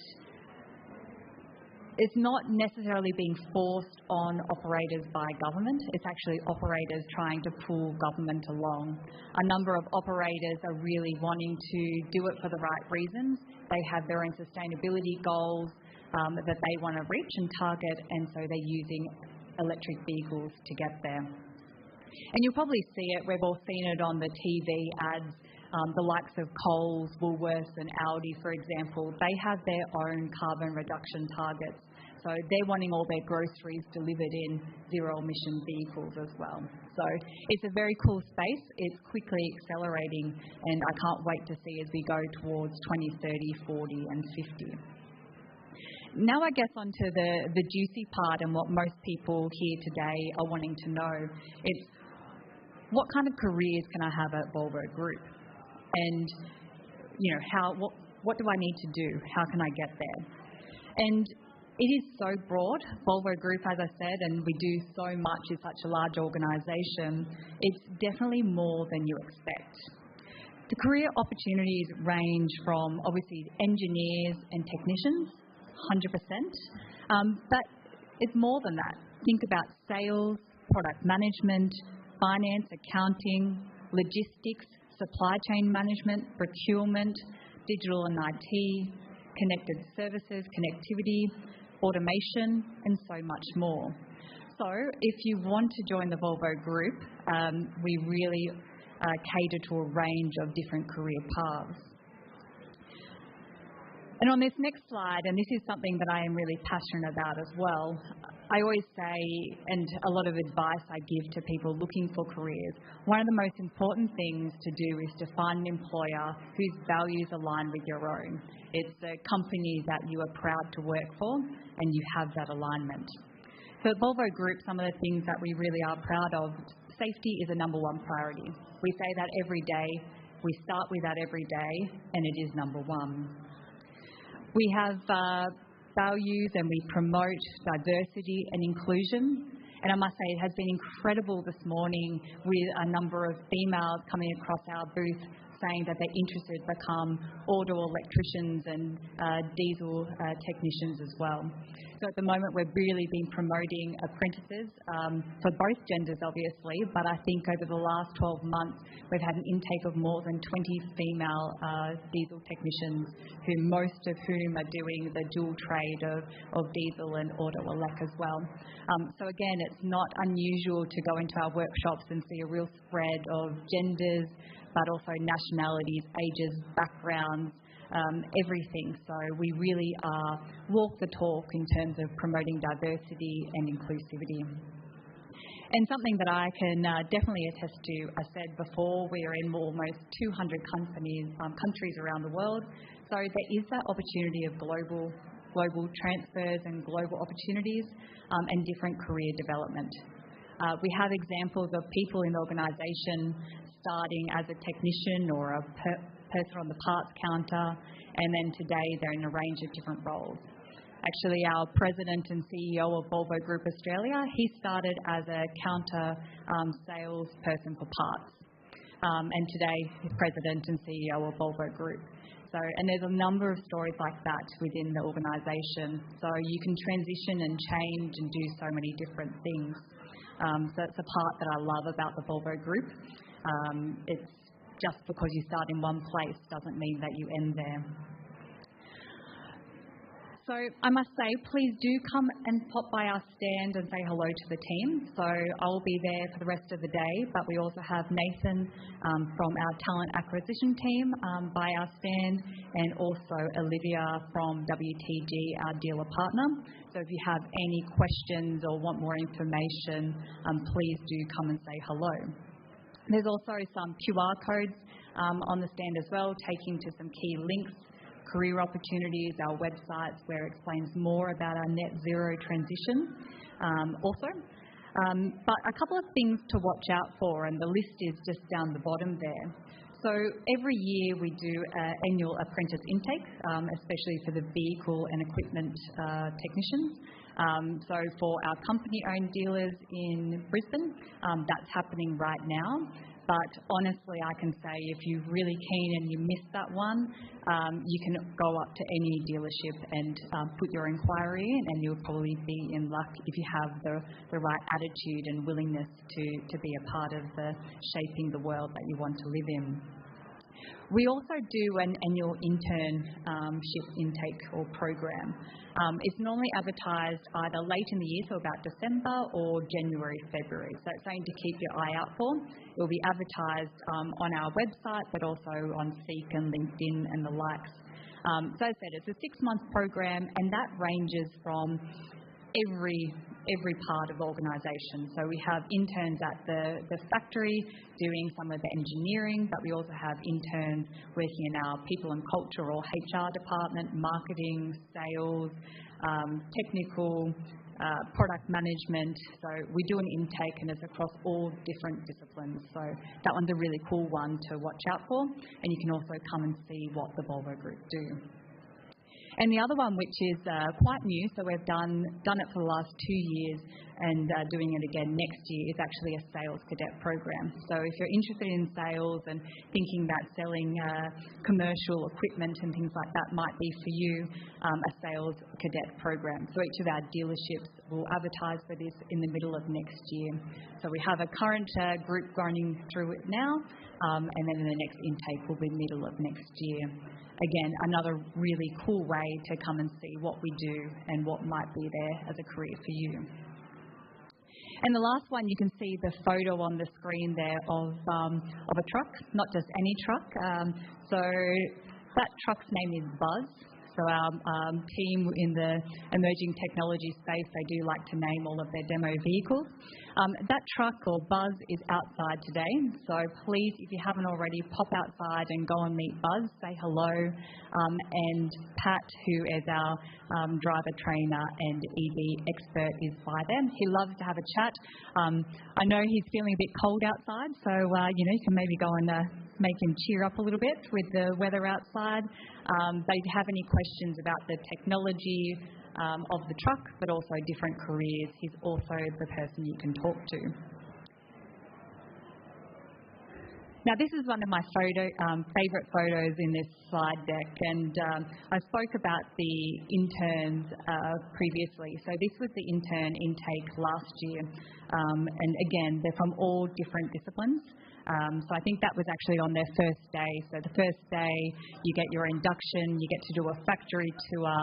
it's not necessarily being forced on operators by government. It's actually operators trying to pull government along. A number of operators are really wanting to do it for the right reasons. They have their own sustainability goals that they want to reach and target, and so they're using electric vehicles to get there. And you'll probably see it, we've all seen it on the TV ads, the likes of Coles, Woolworths and Aldi, for example. They have their own carbon reduction targets. So they're wanting all their groceries delivered in zero-emission vehicles as well. So it's a very cool space. It's quickly accelerating, and I can't wait to see as we go towards 2030, 40 and 50. Now I guess onto the juicy part and what most people here today are wanting to know. It's what kind of careers can I have at Volvo Group? And, you know, what do I need to do? How can I get there? And it is so broad. Volvo Group, as I said, and we do so much in such a large organisation, it's definitely more than you expect. The career opportunities range from, obviously, engineers and technicians, 100%, but it's more than that. Think about sales, product management, finance, accounting, logistics, supply chain management, procurement, digital and IT, connected services, connectivity, automation, and so much more. So if you want to join the Volvo Group, we really cater to a range of different career paths. And on this next slide, and this is something that I am really passionate about as well, I always say, and a lot of advice I give to people looking for careers, one of the most important things to do is to find an employer whose values align with your own. It's a company that you are proud to work for and you have that alignment. So at Volvo Group, some of the things that we really are proud of, safety is a number one priority. We say that every day, we start with that every day, and it is number one. We have values and we promote diversity and inclusion. And I must say it has been incredible this morning with a number of females coming across our booth saying that they're interested to become auto electricians and diesel technicians as well. So at the moment we've really been promoting apprentices for both genders obviously, but I think over the last 12 months we've had an intake of more than 20 female diesel technicians, who most of whom are doing the dual trade of diesel and auto elec as well. So again, it's not unusual to go into our workshops and see a real spread of genders, but also nationalities, ages, backgrounds, everything. So we really walk the talk in terms of promoting diversity and inclusivity. And something that I can definitely attest to, I said before, we are in almost 200 countries around the world. So there is that opportunity of global transfers and global opportunities and different career development. We have examples of people in the organisation starting as a technician or a person on the parts counter, and then today they're in a range of different roles. Actually, our president and CEO of Volvo Group Australia, he started as a counter sales person for parts, and today he's president and CEO of Volvo Group. So, and there's a number of stories like that within the organisation. So you can transition and change and do so many different things. So it's a part that I love about the Volvo Group. It's just because you start in one place doesn't mean that you end there. So I must say, please do come and pop by our stand and say hello to the team. So I'll be there for the rest of the day, but we also have Nathan from our talent acquisition team by our stand, and also Olivia from WTG, our dealer partner. So if you have any questions or want more information, please do come and say hello. There's also some QR codes on the stand as well, taking to some key links, career opportunities, our websites where it explains more about our net zero transition also. But a couple of things to watch out for, and the list is just down the bottom there. So every year we do an annual apprentice intake, especially for the vehicle and equipment technicians. So for our company-owned dealers in Brisbane, that's happening right now. But honestly, I can say if you're really keen and you missed that one, you can go up to any dealership and put your inquiry in, and you'll probably be in luck if you have the right attitude and willingness to be a part of the shaping the world that you want to live in. We also do an annual internship intake or program. It's normally advertised either late in the year, so about December, or January, February. So it's something to keep your eye out for. It will be advertised on our website, but also on Seek and LinkedIn and the likes. So as I said, it's a 6-month program, and that ranges from every part of the organisation. So we have interns at the factory doing some of the engineering, but we also have interns working in our people and culture or HR department, marketing, sales, technical, product management. So we do an intake, and it's across all different disciplines. So that one's a really cool one to watch out for, and you can also come and see what the Volvo Group do. And the other one, which is quite new, so we've done it for the last 2 years and doing it again next year, is actually a sales cadet program. So if you're interested in sales and thinking that selling commercial equipment and things like that might be for you, a sales cadet program. So each of our dealerships will advertise for this in the middle of next year. So we have a current group running through it now, and then in the next intake will be middle of next year. Again, another really cool way to come and see what we do and what might be there as a career for you. And the last one, you can see the photo on the screen there of a truck, not just any truck. So that truck's name is Buzz. So our team in the emerging technology space, they do like to name all of their demo vehicles. That truck or Buzz is outside today, so please, if you haven't already, pop outside and go and meet Buzz, say hello, and Pat, who is our driver trainer and EV expert, is by them. He loves to have a chat. I know he's feeling a bit cold outside, so you can maybe go and make him cheer up a little bit with the weather outside. But if you have any questions about the technology of the truck, but also different careers, he's also the person you can talk to. Now, this is one of my favourite photos in this slide deck, and I spoke about the interns previously. So this was the intern intake last year, and again, they're from all different disciplines. So I think that was actually on their first day. So the first day, you get your induction, you get to do a factory tour.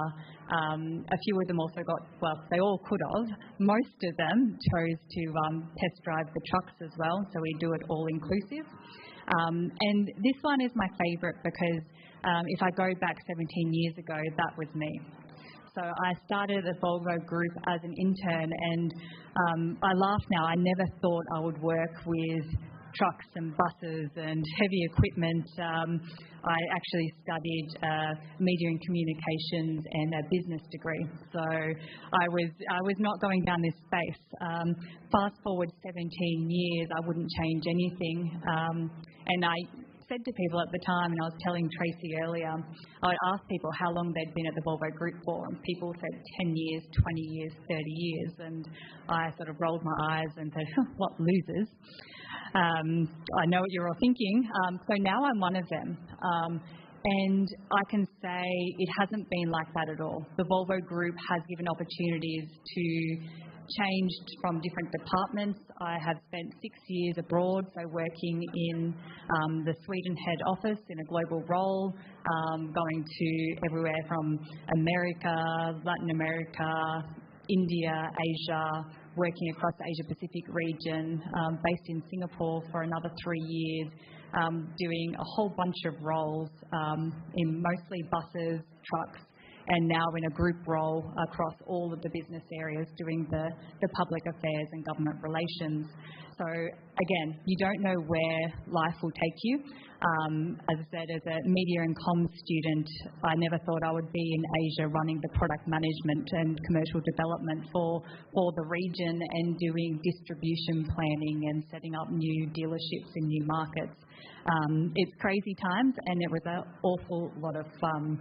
A few of them also got, well, they all could have. Most of them chose to test drive the trucks as well, so we do it all inclusive. And this one is my favourite because if I go back 17 years ago, that was me. So I started at Volvo Group as an intern, and I laugh now. I never thought I would work with trucks and buses and heavy equipment. I actually studied media and communications and a business degree, so I was not going down this space. Fast forward 17 years, I wouldn't change anything, and I said to people at the time, and I was telling Tracy earlier, I would ask people how long they'd been at the Volvo Group for, and people said 10 years, 20 years, 30 years, and I sort of rolled my eyes and said, what losers. I know what you're all thinking. So now I'm one of them. And I can say it hasn't been like that at all. The Volvo Group has given opportunities to change from different departments. I have spent 6 years abroad, so working in the Sweden head office in a global role, going to everywhere from America, Latin America, India, Asia, working across the Asia-Pacific region, based in Singapore for another 3 years, doing a whole bunch of roles in mostly buses, trucks, and now in a group role across all of the business areas doing the public affairs and government relations. So again, you don't know where life will take you. As I said, as a media and comms student, I never thought I would be in Asia running the product management and commercial development for the region and doing distribution planning and setting up new dealerships in new markets. It's crazy times, and it was an awful lot of fun.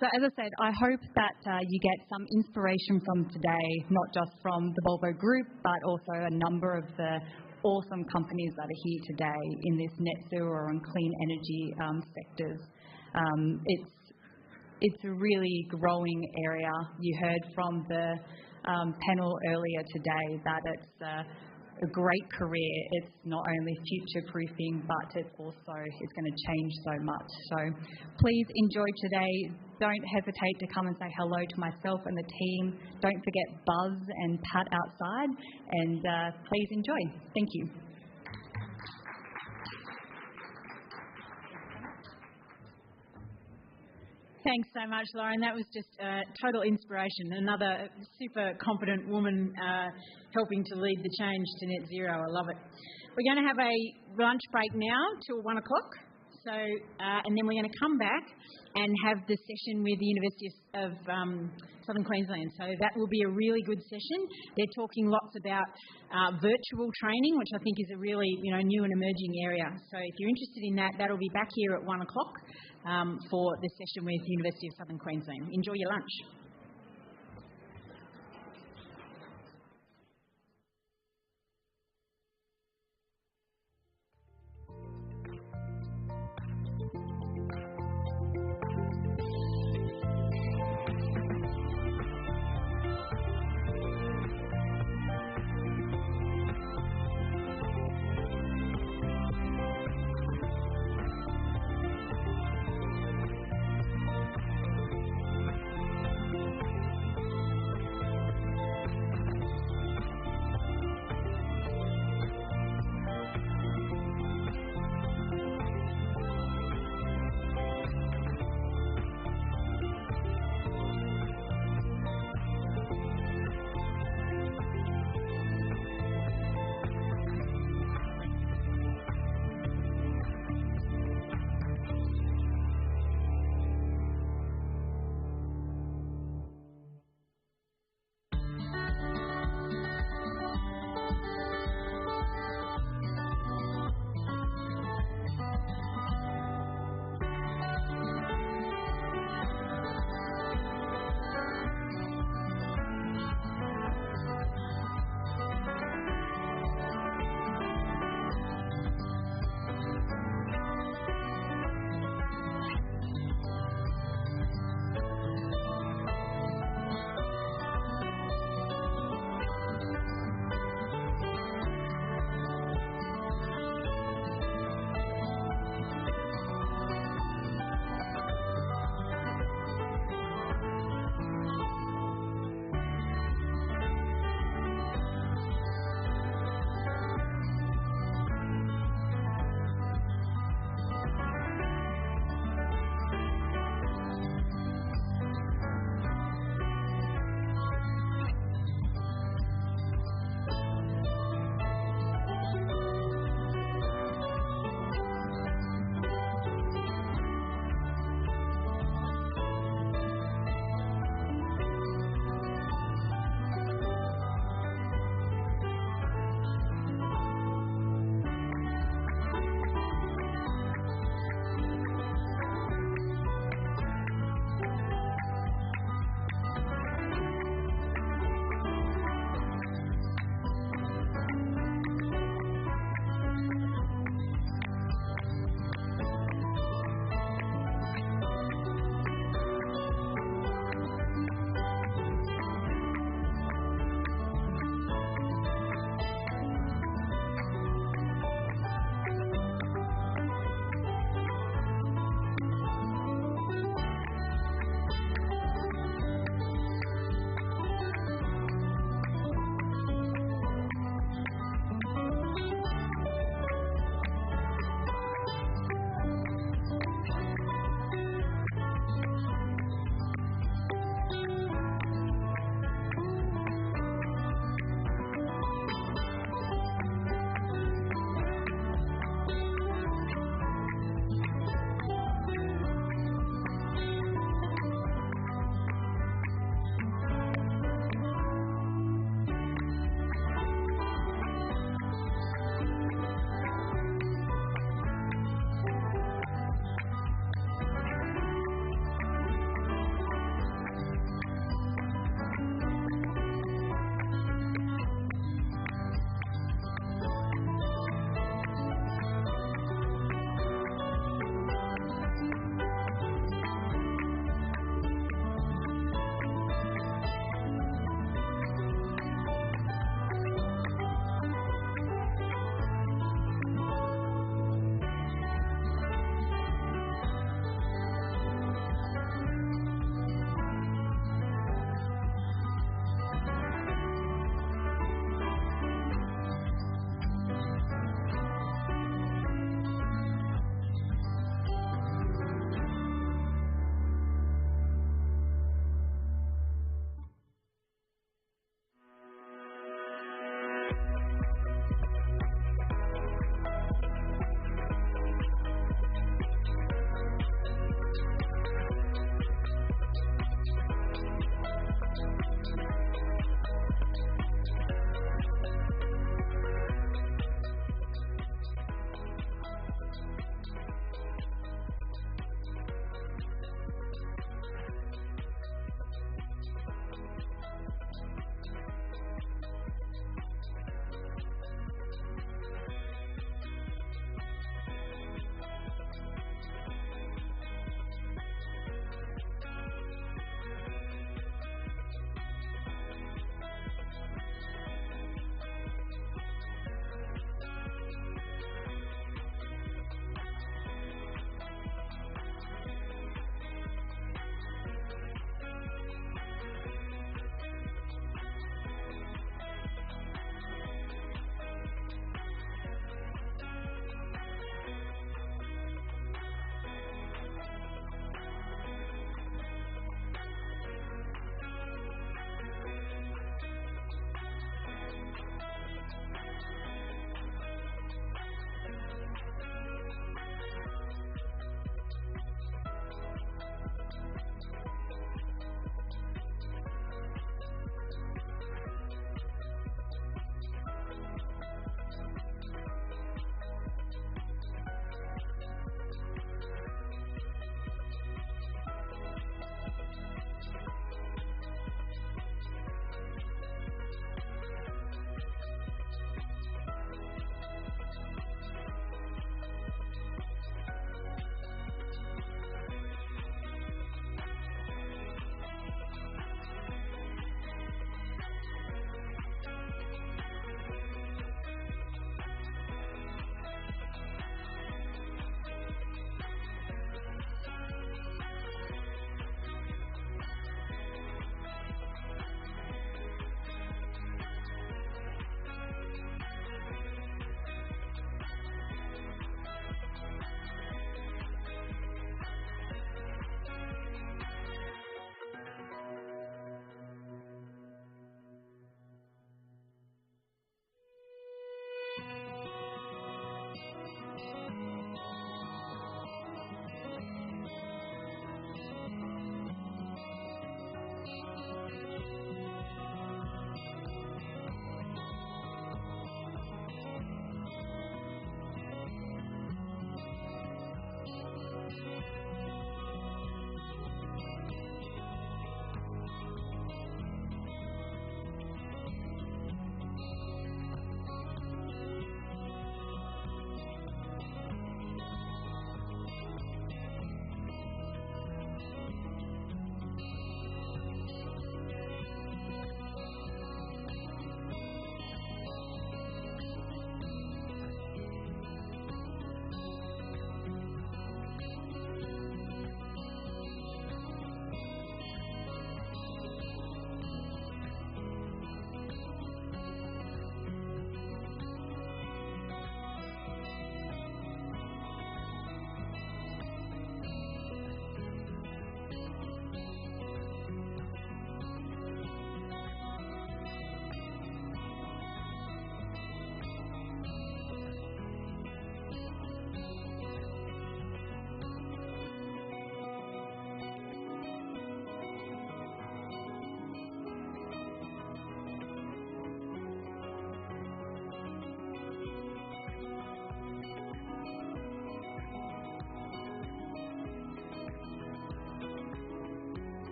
So as I said, I hope that you get some inspiration from today, not just from the Volvo Group, but also a number of the awesome companies that are here today in this net zero and clean energy sectors. It's a really growing area. You heard from the panel earlier today that it's a great career. It's not only future-proofing, but it's going to change so much. So please enjoy today. Don't hesitate to come and say hello to myself and the team. Don't forget Buzz and Pat outside, and please enjoy. Thank you. Thanks so much, Lauren. That was just total inspiration. Another super confident woman helping to lead the change to net zero. I love it. We're going to have a lunch break now till 1 o'clock. So, and then we're going to come back and have the session with the University of Southern Queensland. So that will be a really good session. They're talking lots about virtual training, which I think is a really new and emerging area. So if you're interested in that, that'll be back here at 1 o'clock for the session with the University of Southern Queensland. Enjoy your lunch.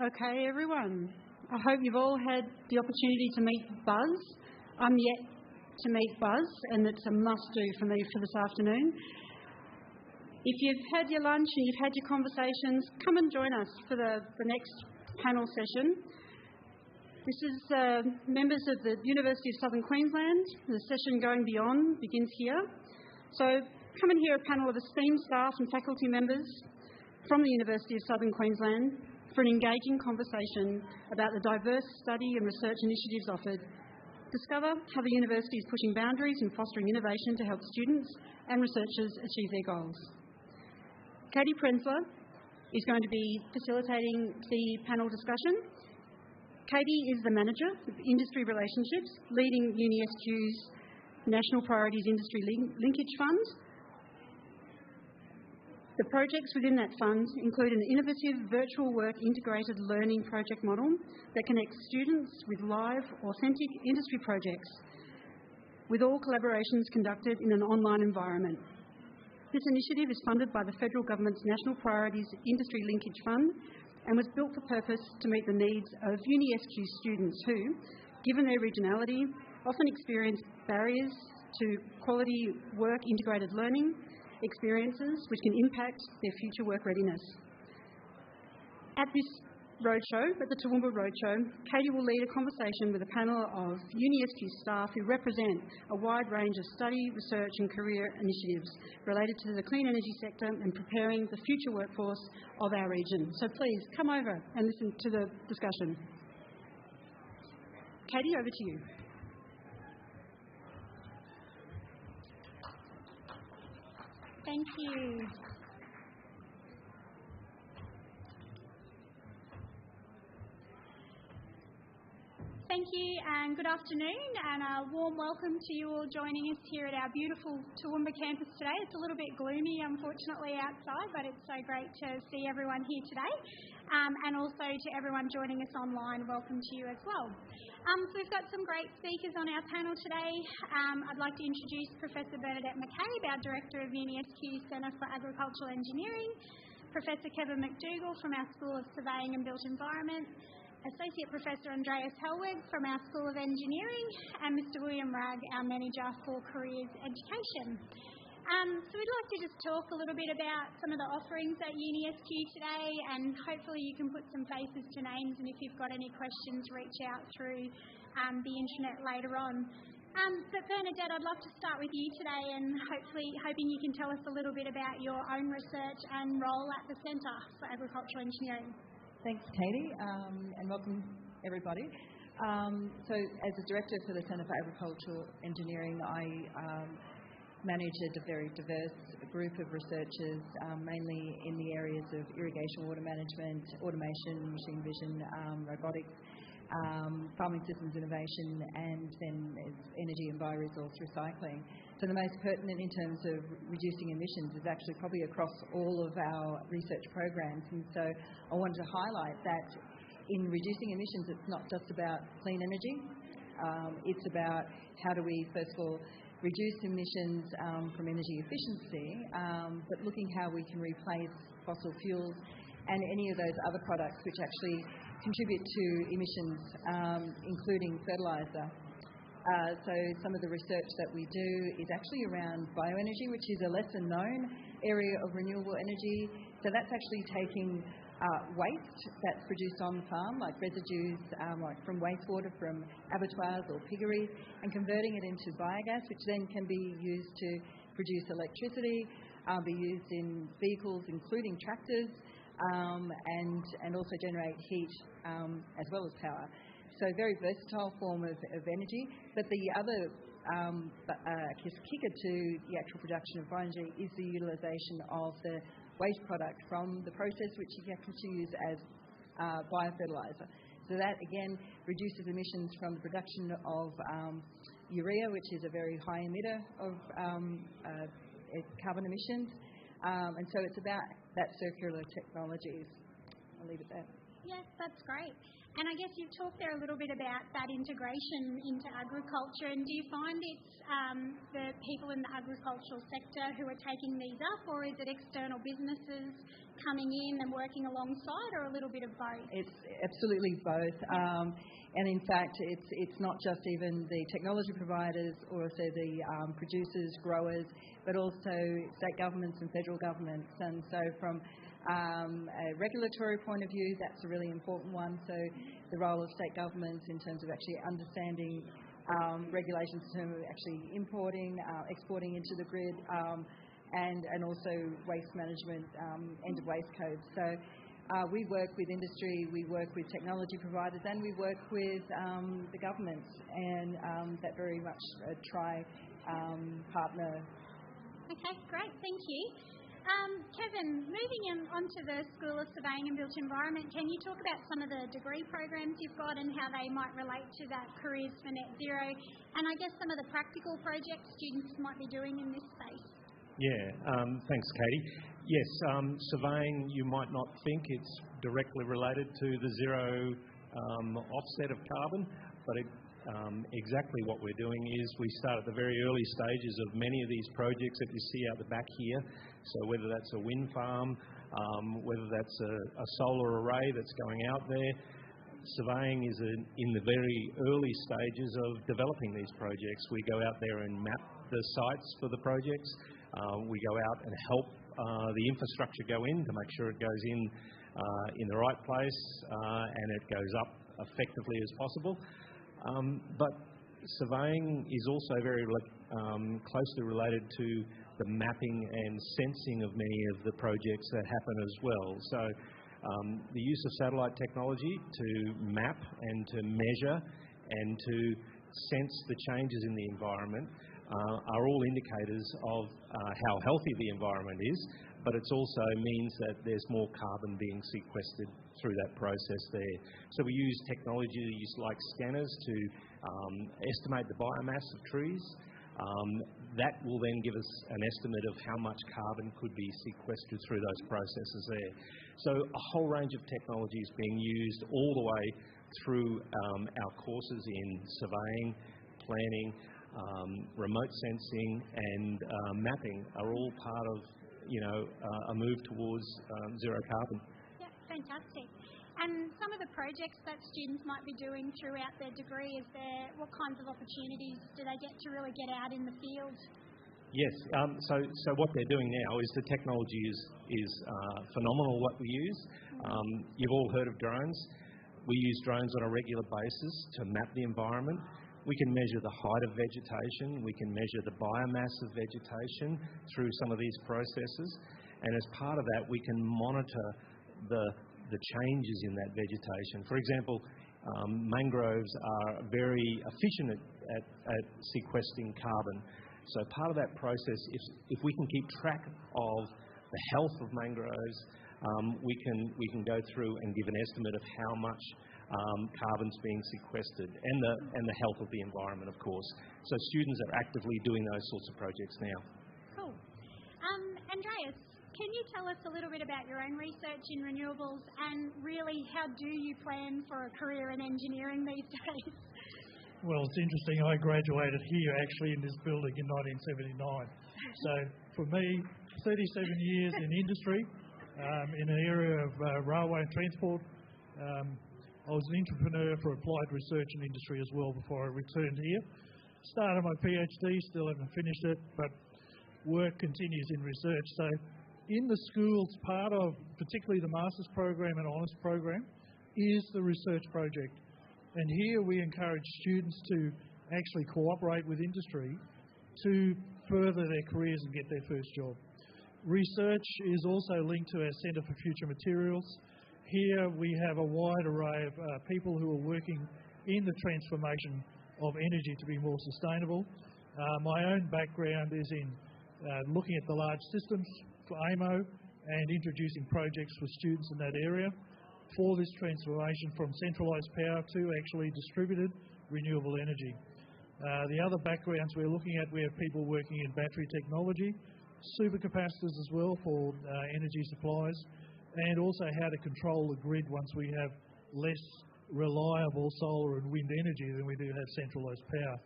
Okay, everyone. I hope you've all had the opportunity to meet Buzz. I'm yet to meet Buzz, and it's a must-do for me for this afternoon. If you've had your lunch and you've had your conversations, come and join us for the next panel session. This is members of the University of Southern Queensland. The session Going Beyond begins here. So come and hear a panel of esteemed staff and faculty members from the University of Southern Queensland for an engaging conversation about the diverse study and research initiatives offered. Discover how the university is pushing boundaries and fostering innovation to help students and researchers achieve their goals. Katie Prenzler is going to be facilitating the panel discussion. Katie is the Manager of Industry Relationships, leading UniSQ's National Priorities Industry Linkage Fund. The projects within that fund include an innovative virtual work integrated learning project model that connects students with live, authentic industry projects, with all collaborations conducted in an online environment. This initiative is funded by the Federal Government's National Priorities Industry Linkage Fund and was built for purpose to meet the needs of UniSQ students who, given their regionality, often experience barriers to quality work integrated learning experiences which can impact their future work readiness. At this roadshow, at the Toowoomba Roadshow, Katie will lead a conversation with a panel of UniSQ staff who represent a wide range of study, research and career initiatives related to the clean energy sector and preparing the future workforce of our region. So please come over and listen to the discussion. Katie, over to you. Thank you. Thank you and good afternoon, and a warm welcome to you all joining us here at our beautiful Toowoomba campus today. It's a little bit gloomy, unfortunately, outside, but it's so great to see everyone here today. And also to everyone joining us online, welcome to you as well. So we've got some great speakers on our panel today. I'd like to introduce Professor Bernadette McCabe, our Director of UniSQ's Centre for Agricultural Engineering, Professor Kevin McDougall from our School of Surveying and Built Environment, Associate Professor Andreas Hellweg from our School of Engineering, and Mr William Ragg, our Manager for Careers Education. So we'd like to just talk a little bit about some of the offerings at UniSQ today, and hopefully you can put some faces to names, and if you've got any questions, reach out through the internet later on. But Bernadette, I'd love to start with you today, and hoping you can tell us a little bit about your own research and role at the Centre for Agricultural Engineering. Thanks, Katie, and welcome everybody. So as a director for the Centre for Agricultural Engineering, I manage a very diverse group of researchers, mainly in the areas of irrigation water management, automation, machine vision, robotics, farming systems innovation, and then energy and bioresource recycling. So the most pertinent in terms of reducing emissions is actually probably across all of our research programs. And so I wanted to highlight that in reducing emissions, it's not just about clean energy. It's about how do we, first of all, reduce emissions from energy efficiency, but looking how we can replace fossil fuels and any of those other products which actually contribute to emissions, including fertiliser. So some of the research that we do is actually around bioenergy, which is a lesser known area of renewable energy. So that's actually taking waste that's produced on the farm, like residues like from wastewater from abattoirs or piggeries, and converting it into biogas, which then can be used to produce electricity, be used in vehicles including tractors, and also generate heat as well as power. So a very versatile form of energy. But the other kicker to the actual production of bioenergy is the utilisation of the waste product from the process, which you can actually use as biofertiliser. So that, again, reduces emissions from the production of urea, which is a very high emitter of carbon emissions. And so it's about that circular technologies. I'll leave it there. Yes, that's great. And I guess you've talked there a little bit about that integration into agriculture, and do you find it's the people in the agricultural sector who are taking these up, or is it external businesses coming in and working alongside, or a little bit of both? It's absolutely both. And in fact, it's not just even the technology providers or also the producers, growers, but also state governments and federal governments. And so from a regulatory point of view, that's a really important one. So the role of state governments in terms of actually understanding regulations in terms of actually importing, exporting into the grid, and also waste management, end of waste codes. So we work with industry, we work with technology providers, and we work with the governments, and that very much a tri-partner. Okay, great, thank you. Kevin, moving on to the School of Surveying and Built Environment, can you talk about some of the degree programs you've got and how they might relate to that Careers for Net Zero, and I guess some of the practical projects students might be doing in this space? Yeah, thanks, Katie. Yes, surveying, you might not think it's directly related to the zero offset of carbon, but exactly what we're doing is we start at the very early stages of many of these projects that you see out the back here. So whether that's a wind farm, whether that's a solar array that's going out there, surveying is in the very early stages of developing these projects. We go out there and map the sites for the projects. We go out and help the infrastructure go in to make sure it goes in the right place and it goes up effectively as possible. But surveying is also very closely related to the mapping and sensing of many of the projects that happen as well. So the use of satellite technology to map and to measure and to sense the changes in the environment are all indicators of how healthy the environment is, but it also means that there's more carbon being sequestered through that process there. So we use technologies like scanners to estimate the biomass of trees. That will then give us an estimate of how much carbon could be sequestered through those processes there. So a whole range of technologies being used all the way through our courses in surveying, planning, remote sensing and mapping are all part of a move towards zero carbon. Yeah, fantastic. And some of the projects that students might be doing throughout their degree, what kinds of opportunities do they get to really get out in the field? Yes. So what they're doing now is the technology is phenomenal. What we use, you've all heard of drones. We use drones on a regular basis to map the environment. We can measure the height of vegetation. We can measure the biomass of vegetation through some of these processes. And as part of that, we can monitor the changes in that vegetation. For example, mangroves are very efficient at sequestering carbon. So part of that process, if we can keep track of the health of mangroves, we can go through and give an estimate of how much carbon's being sequestered, and the health of the environment, of course. So students are actively doing those sorts of projects now. Cool. Andreas, can you tell us a little bit about your own research in renewables, and really how do you plan for a career in engineering these days? Well, it's interesting. I graduated here, actually, in this building in 1979. So for me, 37 years in industry, in the area of railway and transport. I was an entrepreneur for applied research and industry as well before I returned here. Started my PhD, still haven't finished it, but work continues in research. So in the schools, part of particularly the master's program and honours program is the research project. And here we encourage students to actually cooperate with industry to further their careers and get their first job. Research is also linked to our Centre for Future Materials. Here we have a wide array of people who are working in the transformation of energy to be more sustainable. My own background is in looking at the large systems for AMO and introducing projects for students in that area for this transformation from centralised power to actually distributed renewable energy. The other backgrounds we're looking at, we have people working in battery technology, supercapacitors as well for energy supplies, and also how to control the grid once we have less reliable solar and wind energy than we do have centralised power.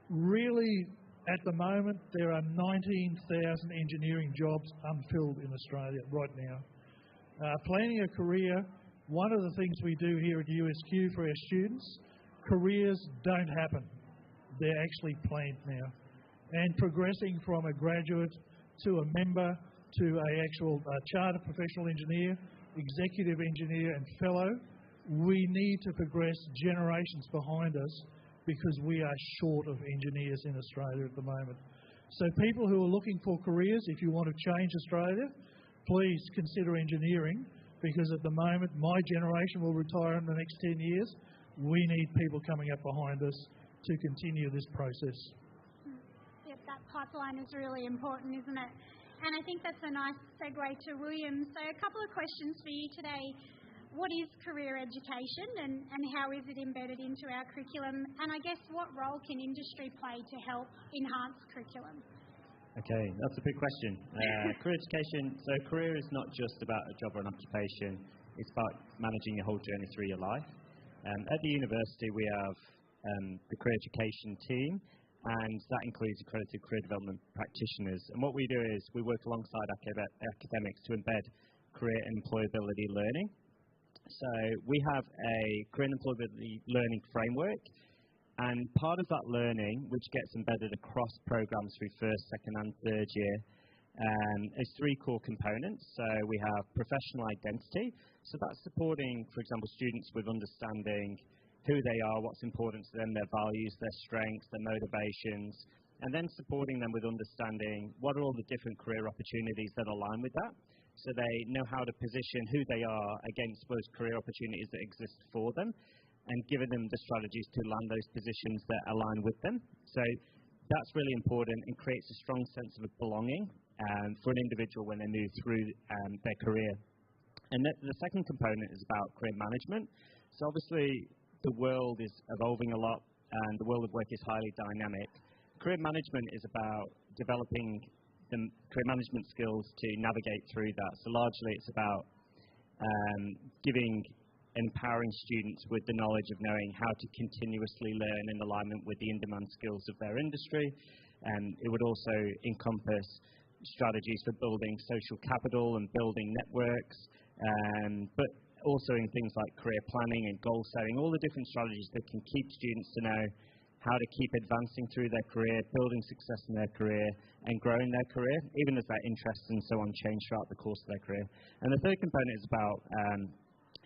Really, at the moment, there are 19,000 engineering jobs unfilled in Australia right now. Planning a career, one of the things we do here at USQ for our students, careers don't happen. They're actually planned now. And progressing from a graduate to a member to an actual chartered professional engineer, executive engineer and fellow, we need to progress generations behind us because we are short of engineers in Australia at the moment. So people who are looking for careers, if you want to change Australia, please consider engineering, because at the moment my generation will retire in the next 10 years. We need people coming up behind us to continue this process. Yep, that pipeline is really important, isn't it? And I think that's a nice segue to William. So a couple of questions for you today. What is career education and how is it embedded into our curriculum? And I guess what role can industry play to help enhance curriculum? Okay, that's a big question. Career education, so career is not just about a job or an occupation, it's about managing your whole journey through your life. At the university we have the career education team, and that includes accredited career development practitioners. And what we do is we work alongside academics to embed career and employability learning. So we have a career and employability learning framework, and part of that learning, which gets embedded across programs through first, second and third year, is three core components. So we have professional identity. So that's supporting, for example, students with understanding who they are, what's important to them, their values, their strengths, their motivations, and then supporting them with understanding what are all the different career opportunities that align with that. So they know how to position who they are against those career opportunities that exist for them, and giving them the strategies to land those positions that align with them. So that's really important and creates a strong sense of belonging for an individual when they move through their career. And the second component is about career management. So obviously the world is evolving a lot and the world of work is highly dynamic. Career management is about developing the career management skills to navigate through that. So largely it's about giving and empowering students with the knowledge of knowing how to continuously learn in alignment with the in-demand skills of their industry. It would also encompass strategies for building social capital and building networks, but also in things like career planning and goal setting, all the different strategies that can keep students to know how to keep advancing through their career, building success in their career, and growing their career, even as their interests and so on change throughout the course of their career. And the third component is about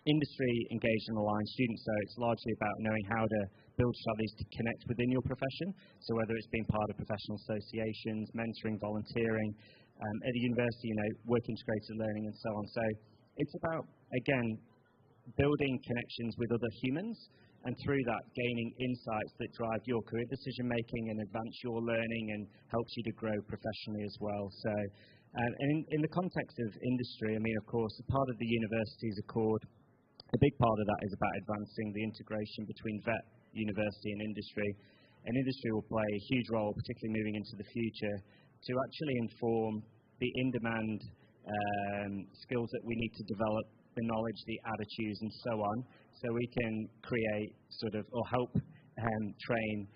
industry engaged and aligned students. So it's largely about knowing how to build strategies to connect within your profession. So whether it's being part of professional associations, mentoring, volunteering, at the university, work integrated learning and so on. So it's about, again, building connections with other humans, and through that gaining insights that drive your career decision making and advance your learning and helps you to grow professionally as well. So and in the context of industry, of course, a part of the university's accord, a big part of that is about advancing the integration between vet, university and industry. And industry will play a huge role, particularly moving into the future, to actually inform the in-demand skills that we need to develop, the knowledge, the attitudes and so on, so we can create or help train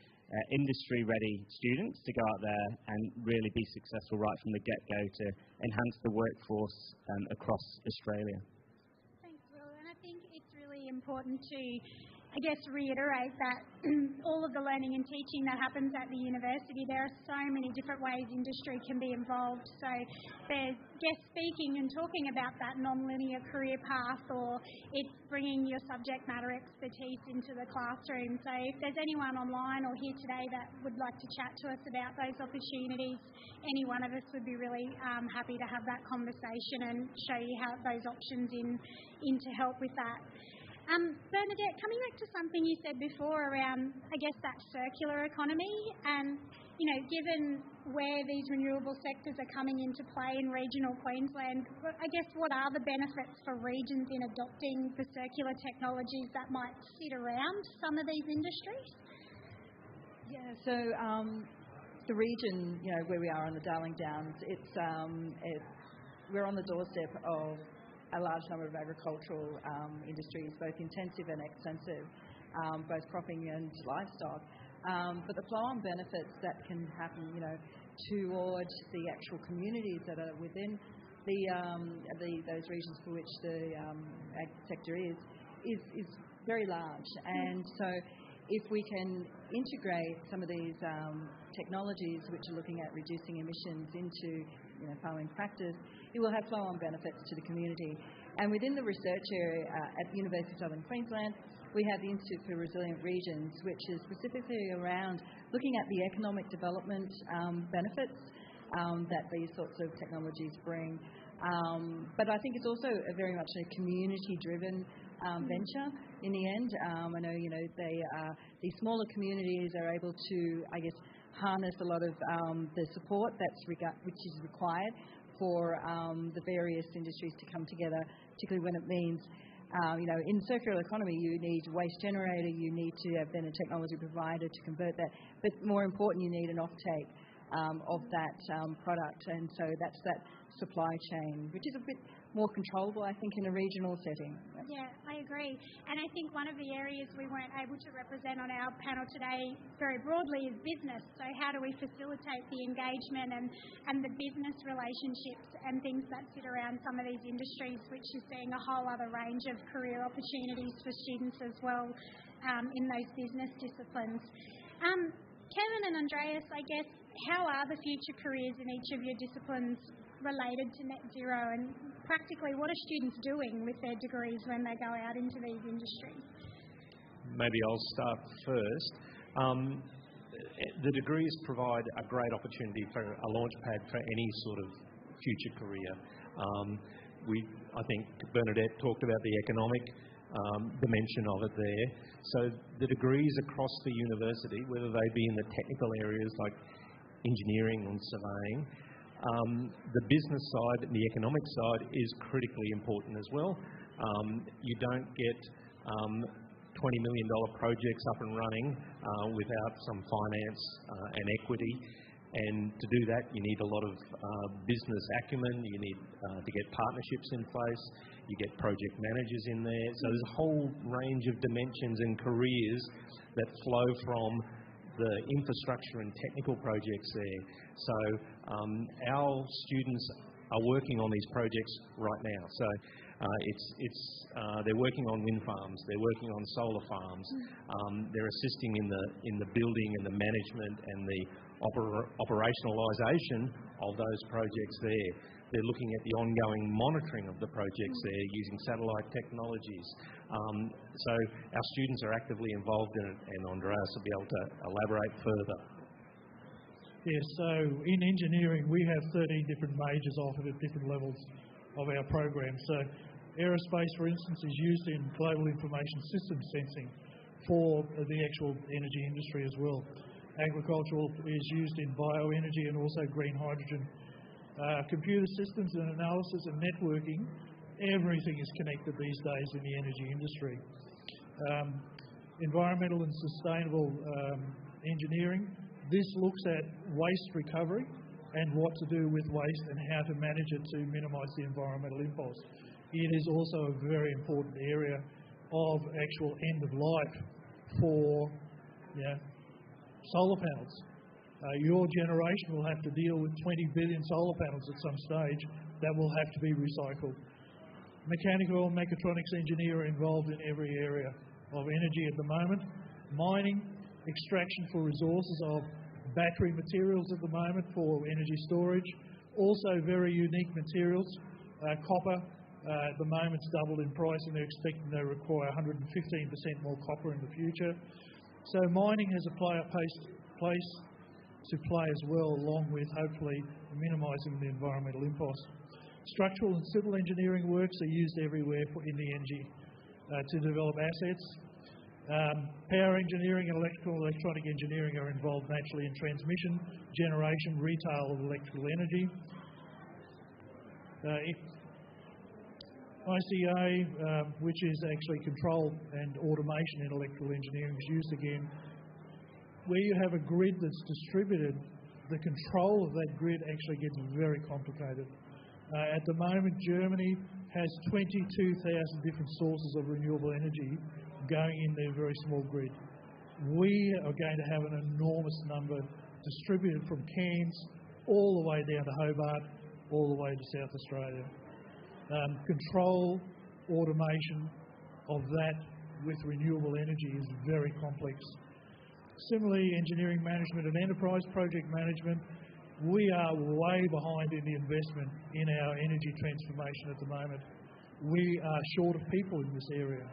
industry-ready students to go out there and really be successful right from the get-go to enhance the workforce across Australia. Thanks, Will. And I think it's really important to, reiterate that all of the learning and teaching that happens at the university, there are so many different ways industry can be involved. So there's guest speaking and talking about that non-linear career path, or it's bringing your subject matter expertise into the classroom. So if there's anyone online or here today that would like to chat to us about those opportunities, any one of us would be really happy to have that conversation and show you how those options in to help with that. Bernadette, coming back to something you said before around, that circular economy, and, given where these renewable sectors are coming into play in regional Queensland, what are the benefits for regions in adopting the circular technologies that might sit around some of these industries? Yeah, so the region, where we are on the Darling Downs, we're on the doorstep of a large number of agricultural industries, both intensive and extensive, both cropping and livestock. But the flow-on benefits that can happen, towards the actual communities that are within those regions for which the ag sector is very large. And so if we can integrate some of these technologies which are looking at reducing emissions into farming practice, it will have flow-on benefits to the community. And within the research area at the University of Southern Queensland, we have the Institute for Resilient Regions, which is specifically around looking at the economic development benefits that these sorts of technologies bring. But I think it's also very much a community-driven venture in the end. I know, these smaller communities are able to, harness a lot of the support which is required for the various industries to come together, particularly when it means, in circular economy, you need a waste generator, you need to have then a technology provider to convert that, but more important, you need an offtake of that product, and so that's that supply chain, which is a bit more controllable, I think, in a regional setting. Yeah, I agree. And I think one of the areas we weren't able to represent on our panel today very broadly is business. So how do we facilitate the engagement and the business relationships and things that sit around some of these industries, which is seeing a whole other range of career opportunities for students as well in those business disciplines. Kevin and Andreas, how are the future careers in each of your disciplines related to net zero, and practically what are students doing with their degrees when they go out into these industries? Maybe I'll start first. The degrees provide a great opportunity for a launchpad for any sort of future career. I think Bernadette talked about the economic dimension of it there. So the degrees across the university, whether they be in the technical areas like engineering and surveying, the business side and the economic side is critically important as well. You don't get $20 million projects up and running without some finance and equity. And to do that, you need a lot of business acumen. You need to get partnerships in place. You get project managers in there. So there's a whole range of dimensions and careers that flow from the infrastructure and technical projects there. So our students are working on these projects right now. So they're working on wind farms, they're working on solar farms, they're assisting in the building and the management and the operationalisation of those projects there. They're looking at the ongoing monitoring of the projects there using satellite technologies. So our students are actively involved in it, and Andreas will be able to elaborate further. Yes, so in engineering we have 13 different majors offered at different levels of our program. So aerospace, for instance, is used in global information systems sensing for the actual energy industry as well. Agricultural is used in bioenergy and also green hydrogen. Computer systems and analysis and networking, everything is connected these days in the energy industry. Environmental and sustainable engineering, this looks at waste recovery and what to do with waste and how to manage it to minimise the environmental impulse. It is also a very important area of actual end of life for solar panels. Your generation will have to deal with 20 billion solar panels at some stage that will have to be recycled. Mechanical and mechatronics engineer are involved in every area of energy at the moment. Mining, extraction for resources of battery materials at the moment for energy storage. Also very unique materials. Copper, at the moment it's doubled in price and they're expecting they require 115% more copper in the future. So mining has a place to play as well, along with hopefully minimising the environmental impulse. Structural and civil engineering works are used everywhere in the energy to develop assets. Power engineering and electrical and electronic engineering are involved naturally in transmission, generation, retail of electrical energy. ICA, which is actually control and automation in electrical engineering, is used again. Where you have a grid that's distributed, the control of that grid actually gets very complicated. At the moment, Germany has 22,000 different sources of renewable energy going in their very small grid. We are going to have an enormous number distributed from Cairns all the way down to Hobart, all the way to South Australia. Control, automation of that with renewable energy is very complex. Similarly, engineering management and enterprise project management, we are way behind in the investment in our energy transformation at the moment. We are short of people in this area.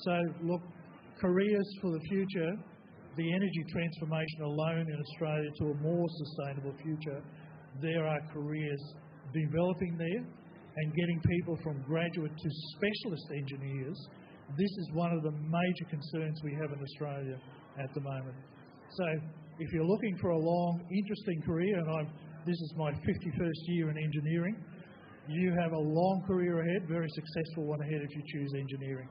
So, look, careers for the future, the energy transformation alone in Australia to a more sustainable future, there are careers developing there and getting people from graduate to specialist engineers. This is one of the major concerns we have in Australia at the moment. So if you're looking for a long, interesting career, and this is my 51st year in engineering, you have a long career ahead, very successful one ahead if you choose engineering.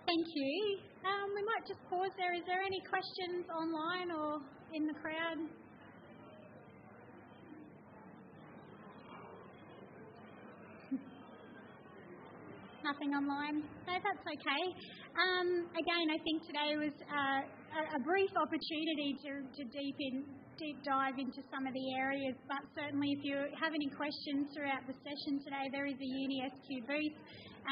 Thank you. We might just pause there. Is there any questions online or in the crowd? Nothing online? No, that's okay. Again, I think today was a brief opportunity to deep dive into some of the areas, but certainly if you have any questions throughout the session today, there is a UniSQ booth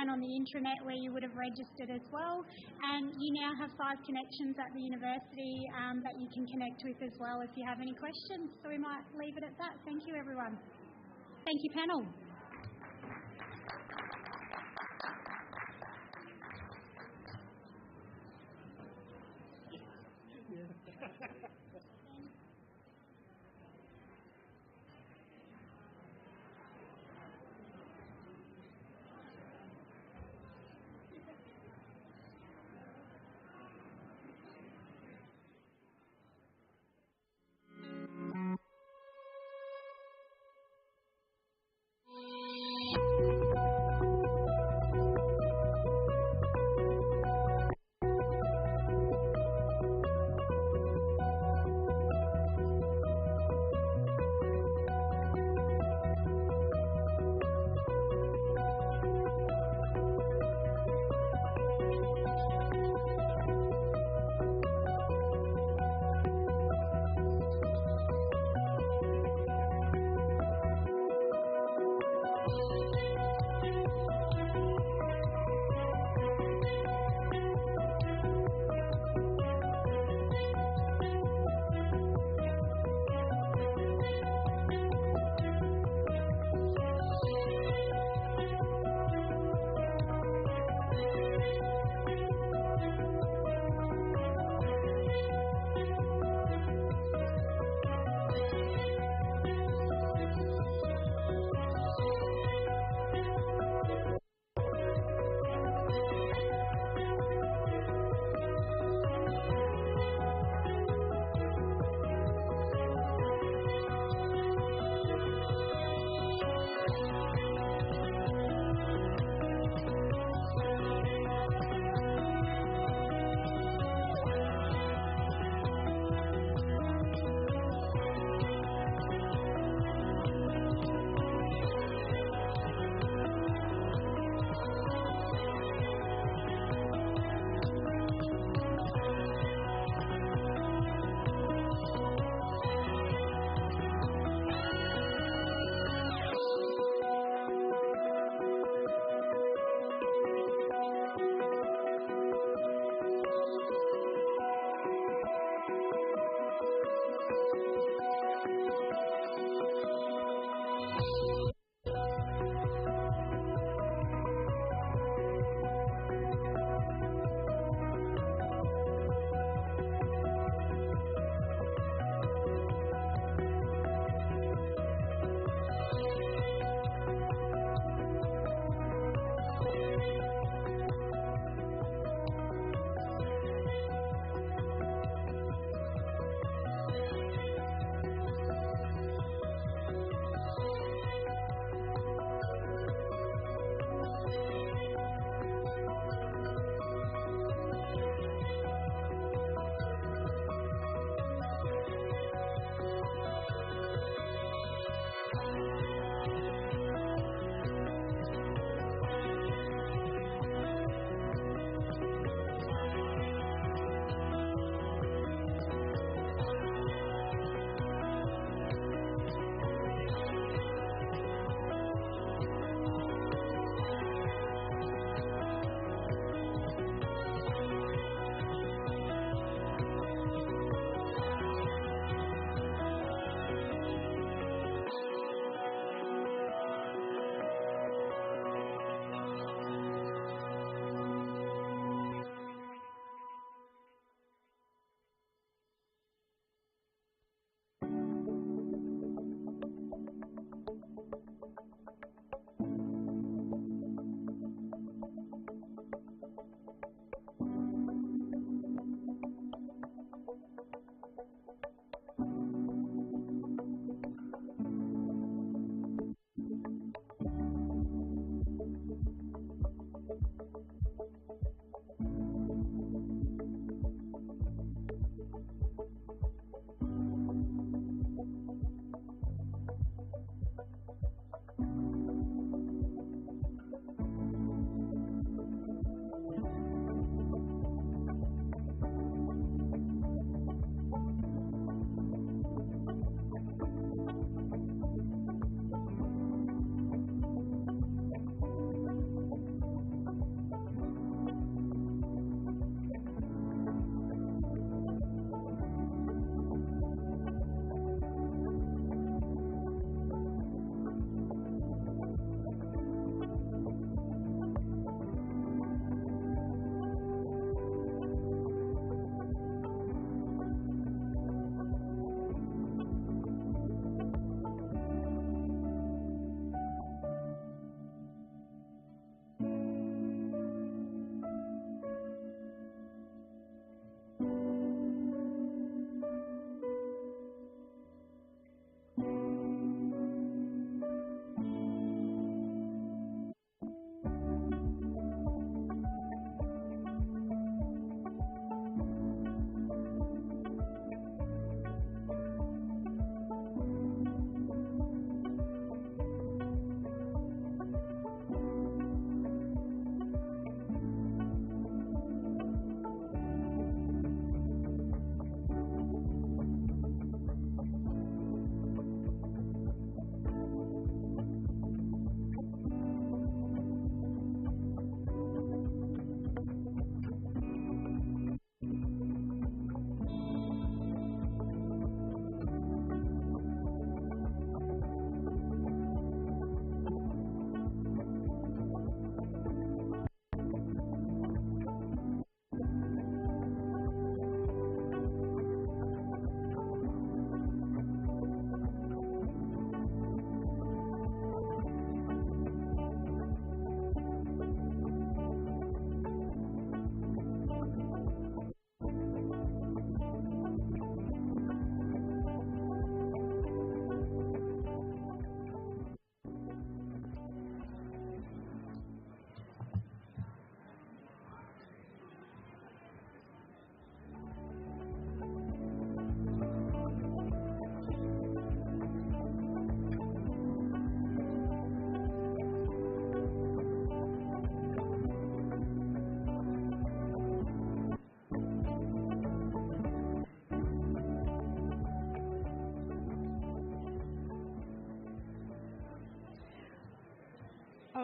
and on the intranet where you would have registered as well. And you now have 5 connections at the university that you can connect with as well if you have any questions. So we might leave it at that. Thank you, everyone. Thank you, panel.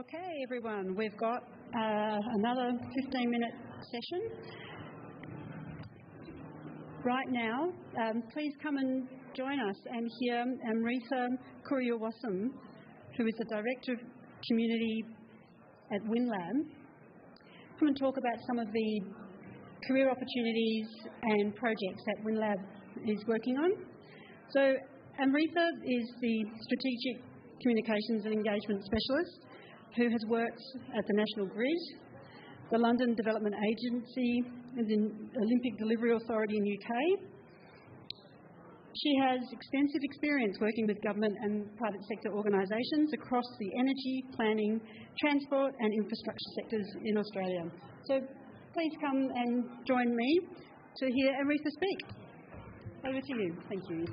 Okay, everyone, we've got another 15-minute session. Right now, please come and join us and hear Amrita Kuriawasam, who is the Director of Community at WinLab, come and talk about some of the career opportunities and projects that WinLab is working on. So Amrita is the Strategic Communications and Engagement Specialist who has worked at the National Grid, the London Development Agency and the Olympic Delivery Authority in UK. She has extensive experience working with government and private sector organisations across the energy, planning, transport and infrastructure sectors in Australia. So please come and join me to hear Amrita speak. Over to you. Thank you.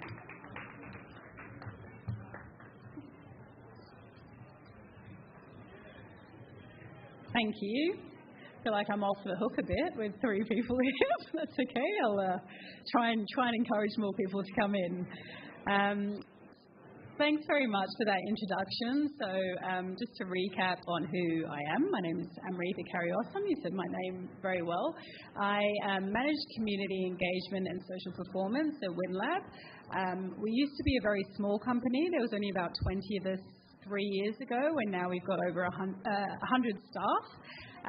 Thank you. I feel like I'm off the hook a bit with 3 people here. That's okay. I'll try and encourage more people to come in. Thanks very much for that introduction. So just to recap on who I am, my name is Amrita Kuriawasam. You said my name very well. I manage community engagement and social performance at WinLab. We used to be a very small company. There was only about 20 of us 3 years ago, and now we've got over 100 staff.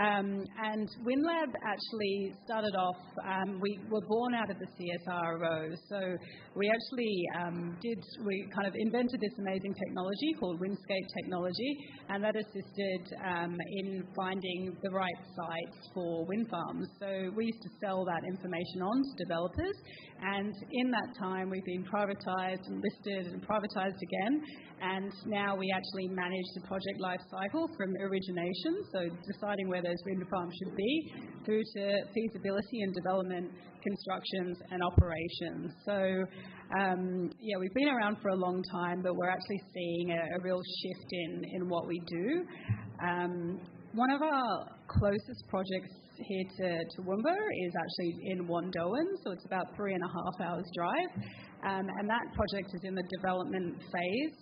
And WinLab actually started off, we were born out of the CSIRO. So we actually we kind of invented this amazing technology called Windscape technology, and that assisted in finding the right sites for wind farms. So we used to sell that information on to developers, and in that time we've been privatised and listed and privatised again, and now we actually manage the project life cycle from origination, so deciding where those wind farms should be, through to feasibility and development, constructions and operations. So we've been around for a long time, but we're actually seeing a real shift in what we do. One of our closest projects here to Toowoomba is actually in Wandoan, so it's about 3.5 hours drive, and that project is in the development phase.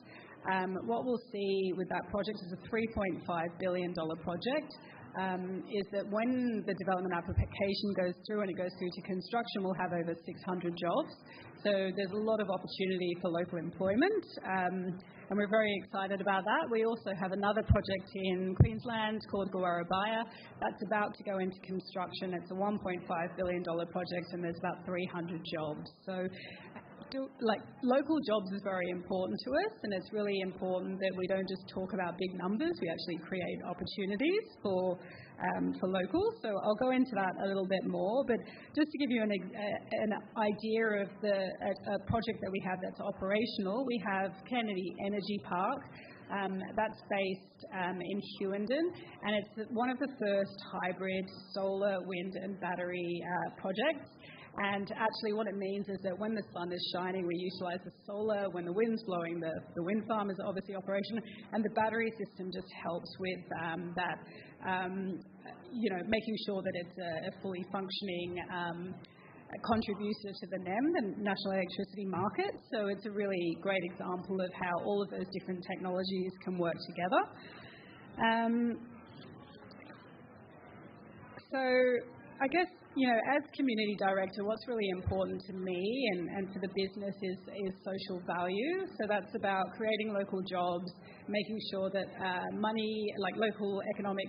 What we'll see with that project is a $3.5 billion project, is that when the development application goes through and it goes through to construction, we'll have over 600 jobs. So there's a lot of opportunity for local employment, and we're very excited about that. We also have another project in Queensland called Gawarrabaya that's about to go into construction. It's a $1.5 billion project, and there's about 300 jobs. So local jobs is very important to us, and it's really important that we don't just talk about big numbers, we actually create opportunities for locals. So I'll go into that a little bit more, but just to give you an idea of a project that we have that's operational, we have Kennedy Energy Park. That's based in Hughenden, and it's one of the first hybrid solar, wind and battery projects. And actually what it means is that when the sun is shining, we utilise the solar. When the wind's blowing, the wind farm is obviously operational, and the battery system just helps with that, making sure that it's a fully functioning contributor to the NEM, the National Electricity Market. So it's a really great example of how all of those different technologies can work together. So I guess, as community director, what's really important to me and for the business is social value. So that's about creating local jobs, making sure that money, like local economic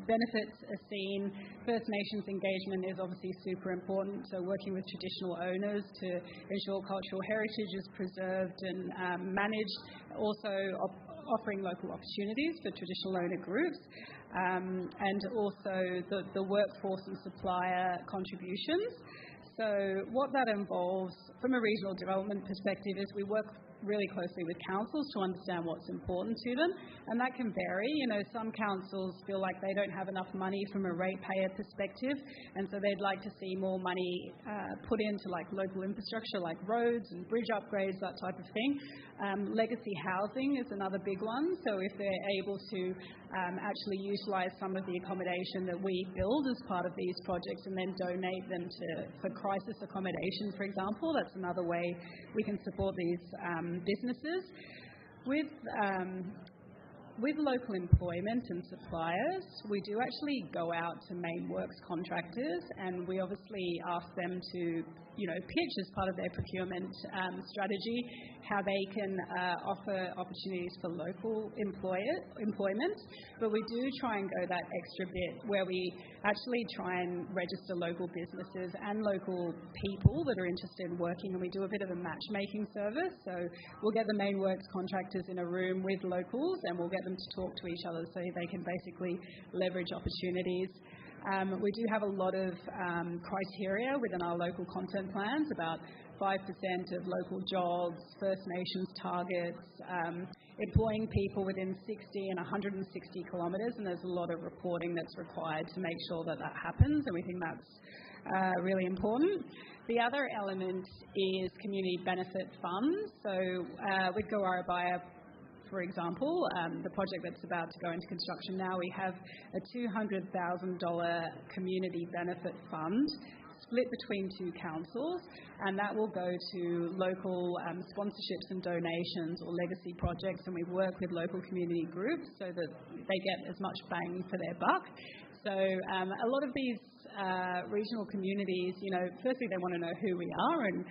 benefits are seen. First Nations engagement is obviously super important, so working with traditional owners to ensure cultural heritage is preserved and managed. Also offering local opportunities for traditional owner groups, and also the workforce and supplier contributions. So what that involves from a regional development perspective is we work really closely with councils to understand what's important to them, and that can vary. Some councils feel like they don't have enough money from a ratepayer perspective, and so they'd like to see more money put into local infrastructure like roads and bridge upgrades, that type of thing. Legacy housing is another big one, so if they're able to actually utilise some of the accommodation that we build as part of these projects and then donate them for crisis accommodation, for example, that's another way we can support these businesses. with local employment and suppliers, we do actually go out to main works contractors, and we obviously ask them to, pitch as part of their procurement strategy how they can offer opportunities for local employment. But we do try and go that extra bit where we actually try and register local businesses and local people that are interested in working, and we do a bit of a matchmaking service. So we'll get the main works contractors in a room with locals, and we'll get them to talk to each other so they can basically leverage opportunities. We do have a lot of criteria within our local content plans, about 5% of local jobs, First Nations targets, employing people within 60 and 160 kilometres, and there's a lot of reporting that's required to make sure that that happens, and we think that's really important. The other element is community benefit funds. So with Gowarabaya, for example, the project that's about to go into construction now, we have a $200,000 community benefit fund split between two councils, and that will go to local sponsorships and donations or legacy projects, and we work with local community groups so that they get as much bang for their buck. So a lot of these regional communities, firstly they want to know who we are and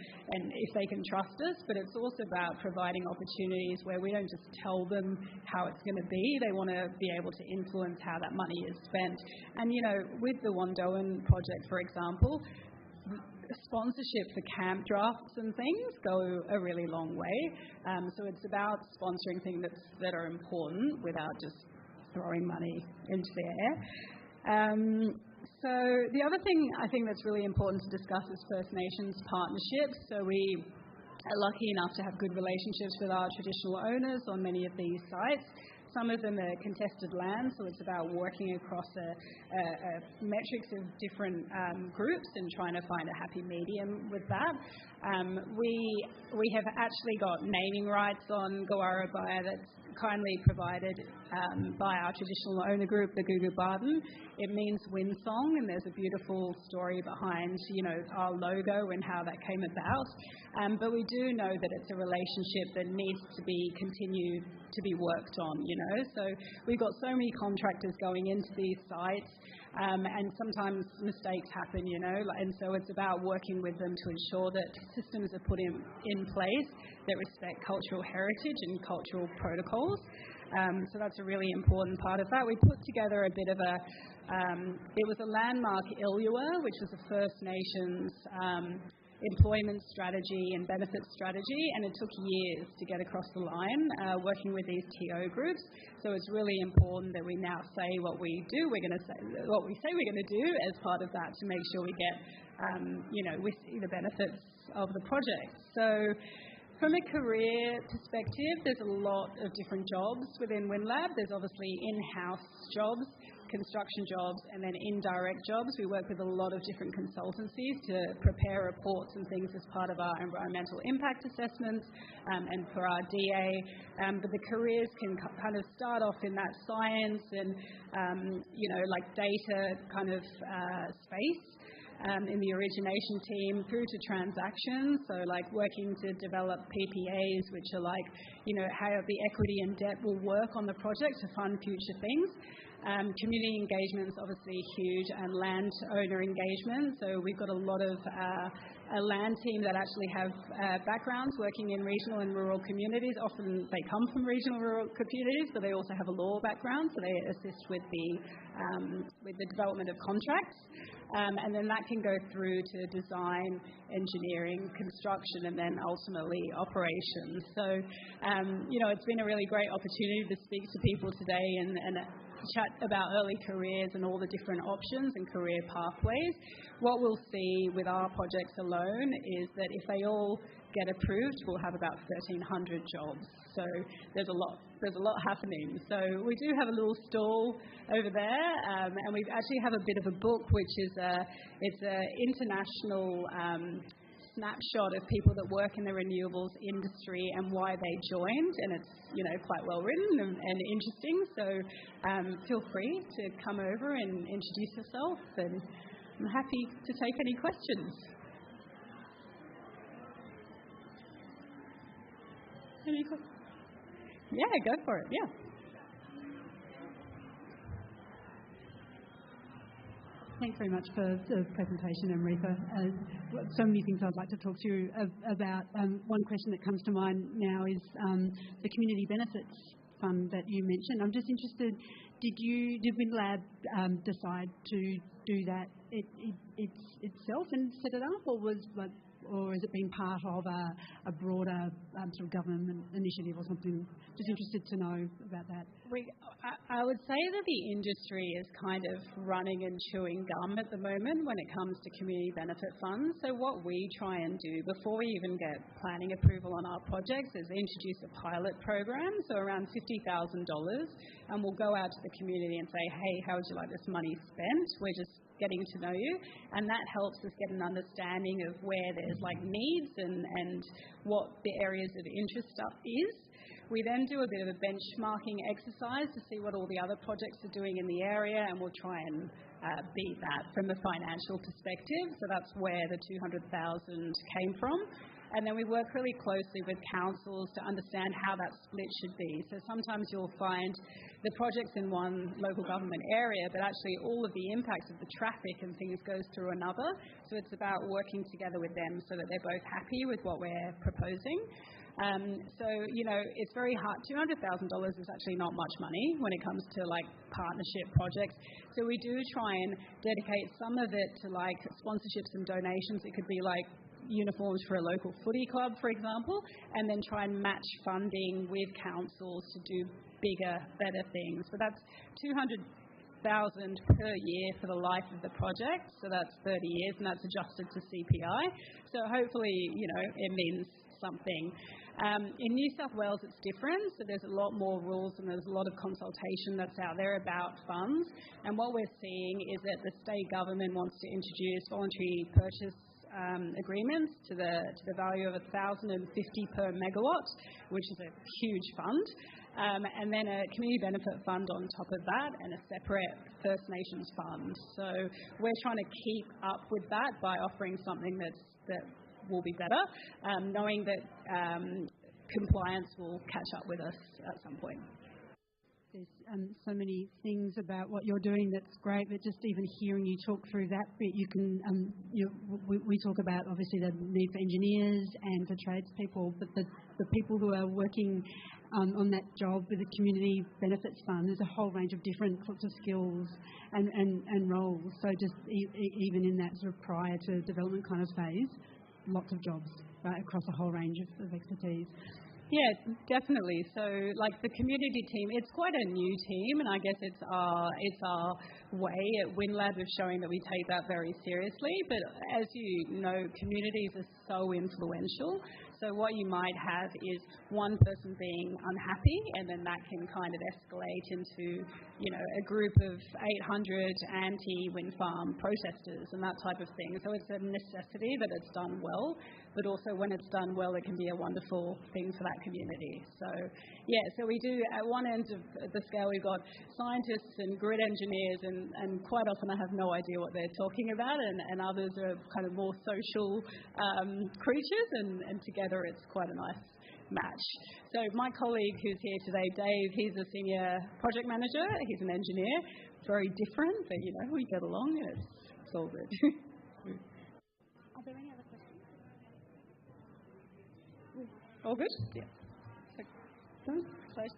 if they can trust us, but it's also about providing opportunities where we don't just tell them how it's going to be. They want to be able to influence how that money is spent. And, with the Wandoan project, for example, sponsorship for camp drafts and things go a really long way. So it's about sponsoring things that are important without just throwing money into the air. So the other thing I think that's really important to discuss is First Nations partnerships. So we are lucky enough to have good relationships with our traditional owners on many of these sites. Some of them are contested land, so it's about working across a metrics of different groups and trying to find a happy medium with that. We have actually got naming rights on Gowarabaya that's kindly provided by our traditional owner group, the Gugu Barden. It means wind song, and there's a beautiful story behind, our logo and how that came about. But we do know that it's a relationship that needs to be continued to be worked on, So we've got so many contractors going into these sites, and sometimes mistakes happen, and so it's about working with them to ensure that systems are put in place that respect cultural heritage and cultural protocols. So that's a really important part of that. We put together a bit of it was a landmark ILUA, which was a First Nations employment strategy and benefits strategy, and it took years to get across the line working with these TO groups. So it's really important that we now say what we do. We're going to say what we say we're going to do as part of that to make sure we get, we see the benefits of the project. So from a career perspective, there's a lot of different jobs within WindLab. There's obviously in-house jobs, construction jobs, and then indirect jobs. We work with a lot of different consultancies to prepare reports and things as part of our environmental impact assessments and for our DA. But the careers can kind of start off in that science and, like data kind of space. In the origination team through to transactions, so like working to develop PPAs, which are like, how the equity and debt will work on the project to fund future things. Community engagement is obviously huge, and landowner engagement. So we've got a lot of a land team that actually have backgrounds working in regional and rural communities. Often they come from regional and rural communities, but they also have a law background, so they assist with the development of contracts. And then that can go through to design, engineering, construction, and then ultimately operations. So, it's been a really great opportunity to speak to people today and chat about early careers and all the different options and career pathways. What we'll see with our projects alone is that if they all get approved, we'll have about 1,300 jobs. So there's a lot happening. So we do have a little stall over there, and we actually have a bit of a book, which is it's an international snapshot of people that work in the renewables industry and why they joined, and it's quite well written and interesting. So feel free to come over and introduce yourself, and I'm happy to take any questions. Any questions? Yeah, go for it. Yeah. Thanks very much for the presentation, Amrita. So many things I'd like to talk to you about. One question that comes to mind now is the Community Benefits Fund that you mentioned. I'm just interested, did WindLab decide to do that itself and set it up, or has it been part of a broader sort of government initiative or something? Just interested to know about that. I would say that the industry is kind of running and chewing gum at the moment when it comes to community benefit funds. So what we try and do before we even get planning approval on our projects is introduce a pilot program, so around $50,000, and we'll go out to the community and say, hey, how would you like this money spent? We're just getting to know you, and that helps us get an understanding of where there's like needs and what the areas of interest stuff is. We then do a bit of a benchmarking exercise to see what all the other projects are doing in the area, and we'll try and beat that from a financial perspective. So that's where the $200,000 came from. And then we work really closely with councils to understand how that split should be. So sometimes you'll find the projects in one local government area, but actually all of the impacts of the traffic and things goes through another. So it's about working together with them so that they're both happy with what we're proposing. So, it's very hard. $200,000 is actually not much money when it comes to like partnership projects. So we do try and dedicate some of it to like sponsorships and donations. It could be like uniforms for a local footy club, for example, and then try and match funding with councils to do bigger, better things. So that's $200,000 per year for the life of the project. So that's 30 years, and that's adjusted to CPI. So hopefully, it means something. In New South Wales, it's different. So there's a lot more rules and there's a lot of consultation that's out there about funds. And what we're seeing is that the state government wants to introduce voluntary purchase agreements to the value of $1,050 per megawatt, which is a huge fund, and then a community benefit fund on top of that, and a separate First Nations fund. So we're trying to keep up with that by offering something that will be better, knowing that compliance will catch up with us at some point. There's so many things about what you're doing that's great, but just even hearing you talk through that bit, you can, we talk about obviously the need for engineers and for tradespeople, but the people who are working on that job with the Community Benefits Fund, there's a whole range of different sorts of skills and roles. So just even in that sort of prior to development kind of phase, lots of jobs, right, across a whole range of expertise. Yeah, definitely. So, like the community team, it's quite a new team, and I guess it's our way at WindLab of showing that we take that very seriously. But as you know, communities are so influential. So what you might have is one person being unhappy, and then that can kind of escalate into, a group of 800 anti-wind farm protesters and that type of thing. So it's a necessity that it's done well, but also when it's done well, it can be a wonderful thing for that community. So, yeah, so we do, at one end of the scale, we've got scientists and grid engineers, and quite often I have no idea what they're talking about, and others are kind of more social creatures, and together it's quite a nice match. So my colleague who's here today, Dave, he's a senior project manager. He's an engineer. Very different, but, we get along, and it's all good. Are there any other questions? All good? Yeah. Close.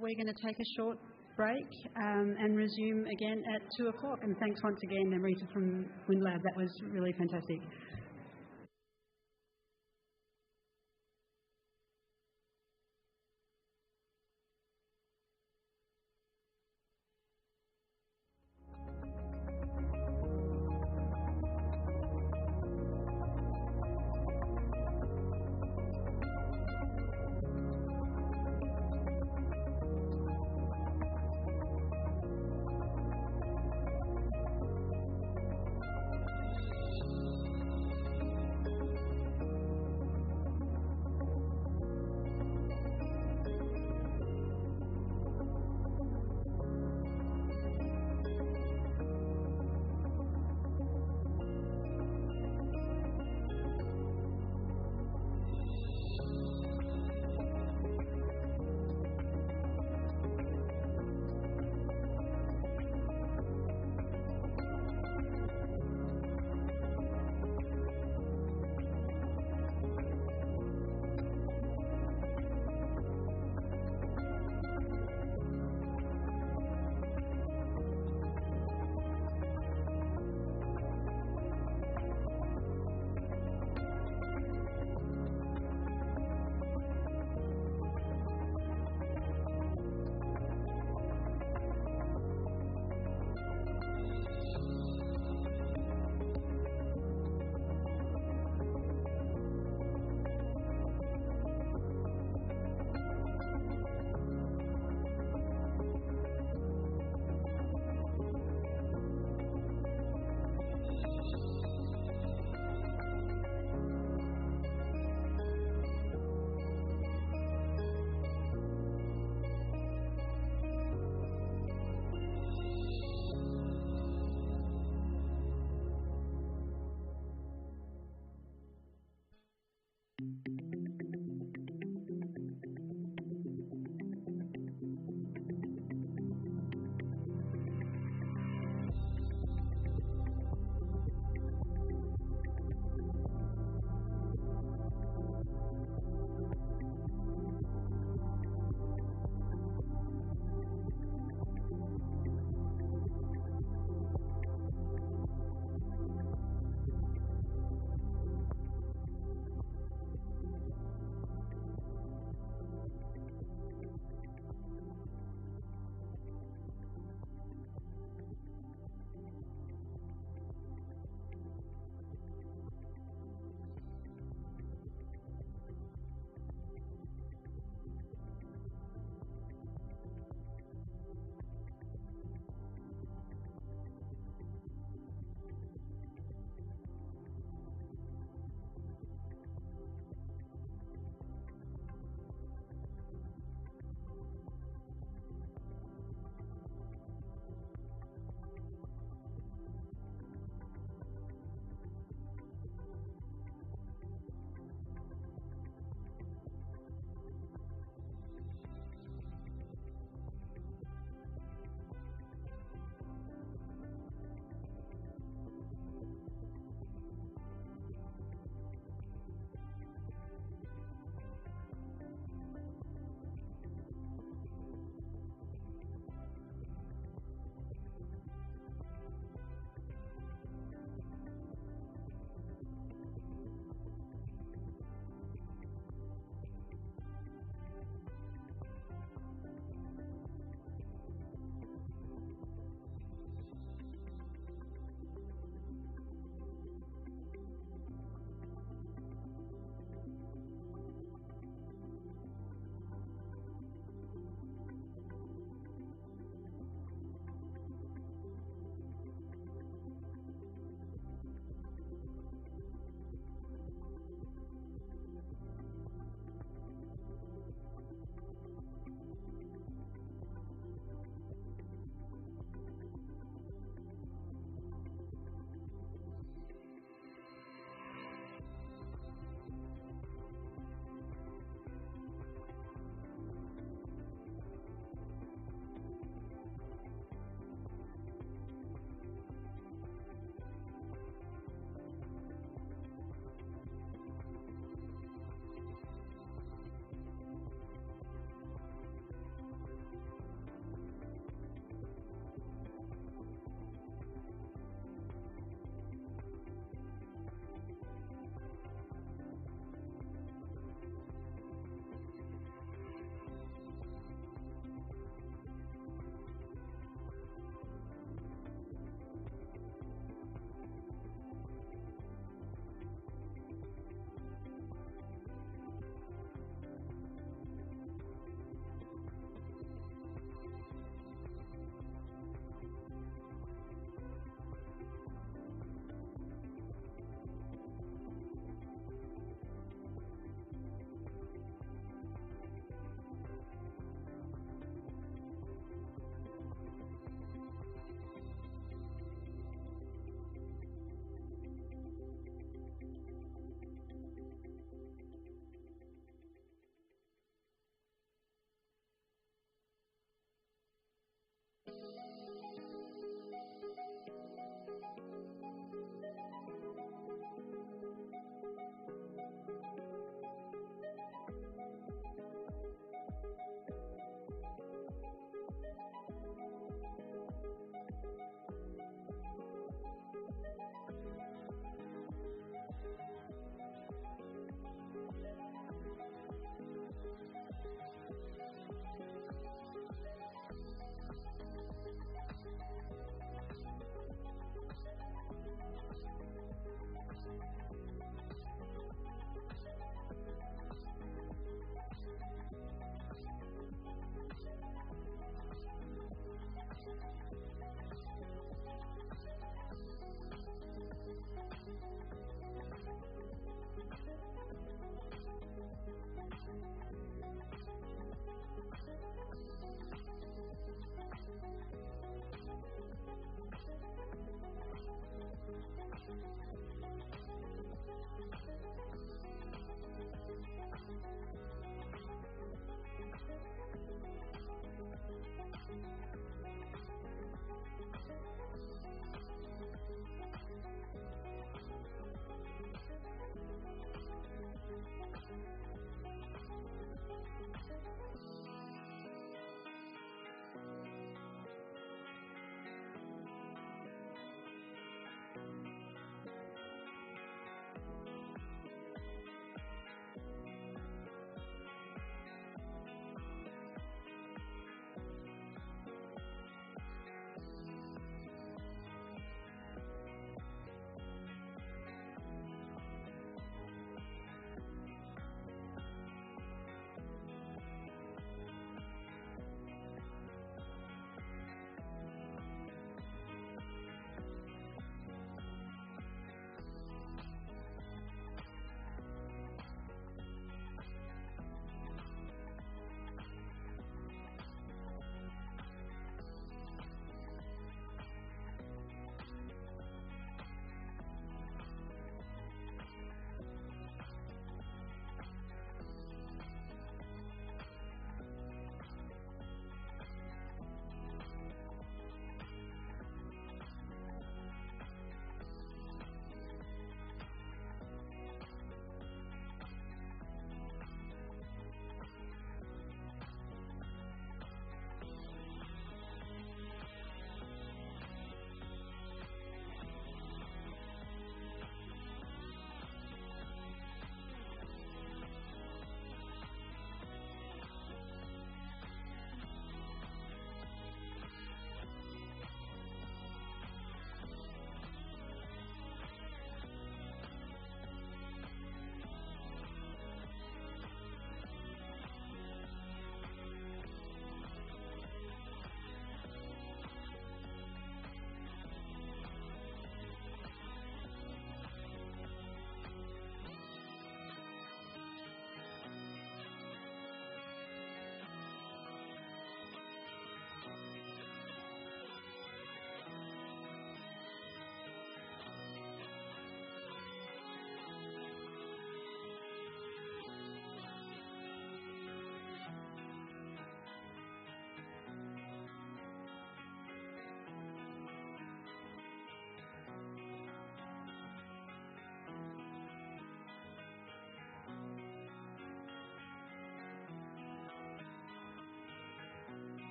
We're going to take a short break and resume again at 2 o'clock. And thanks once again, Amrita from WindLab. That was really fantastic.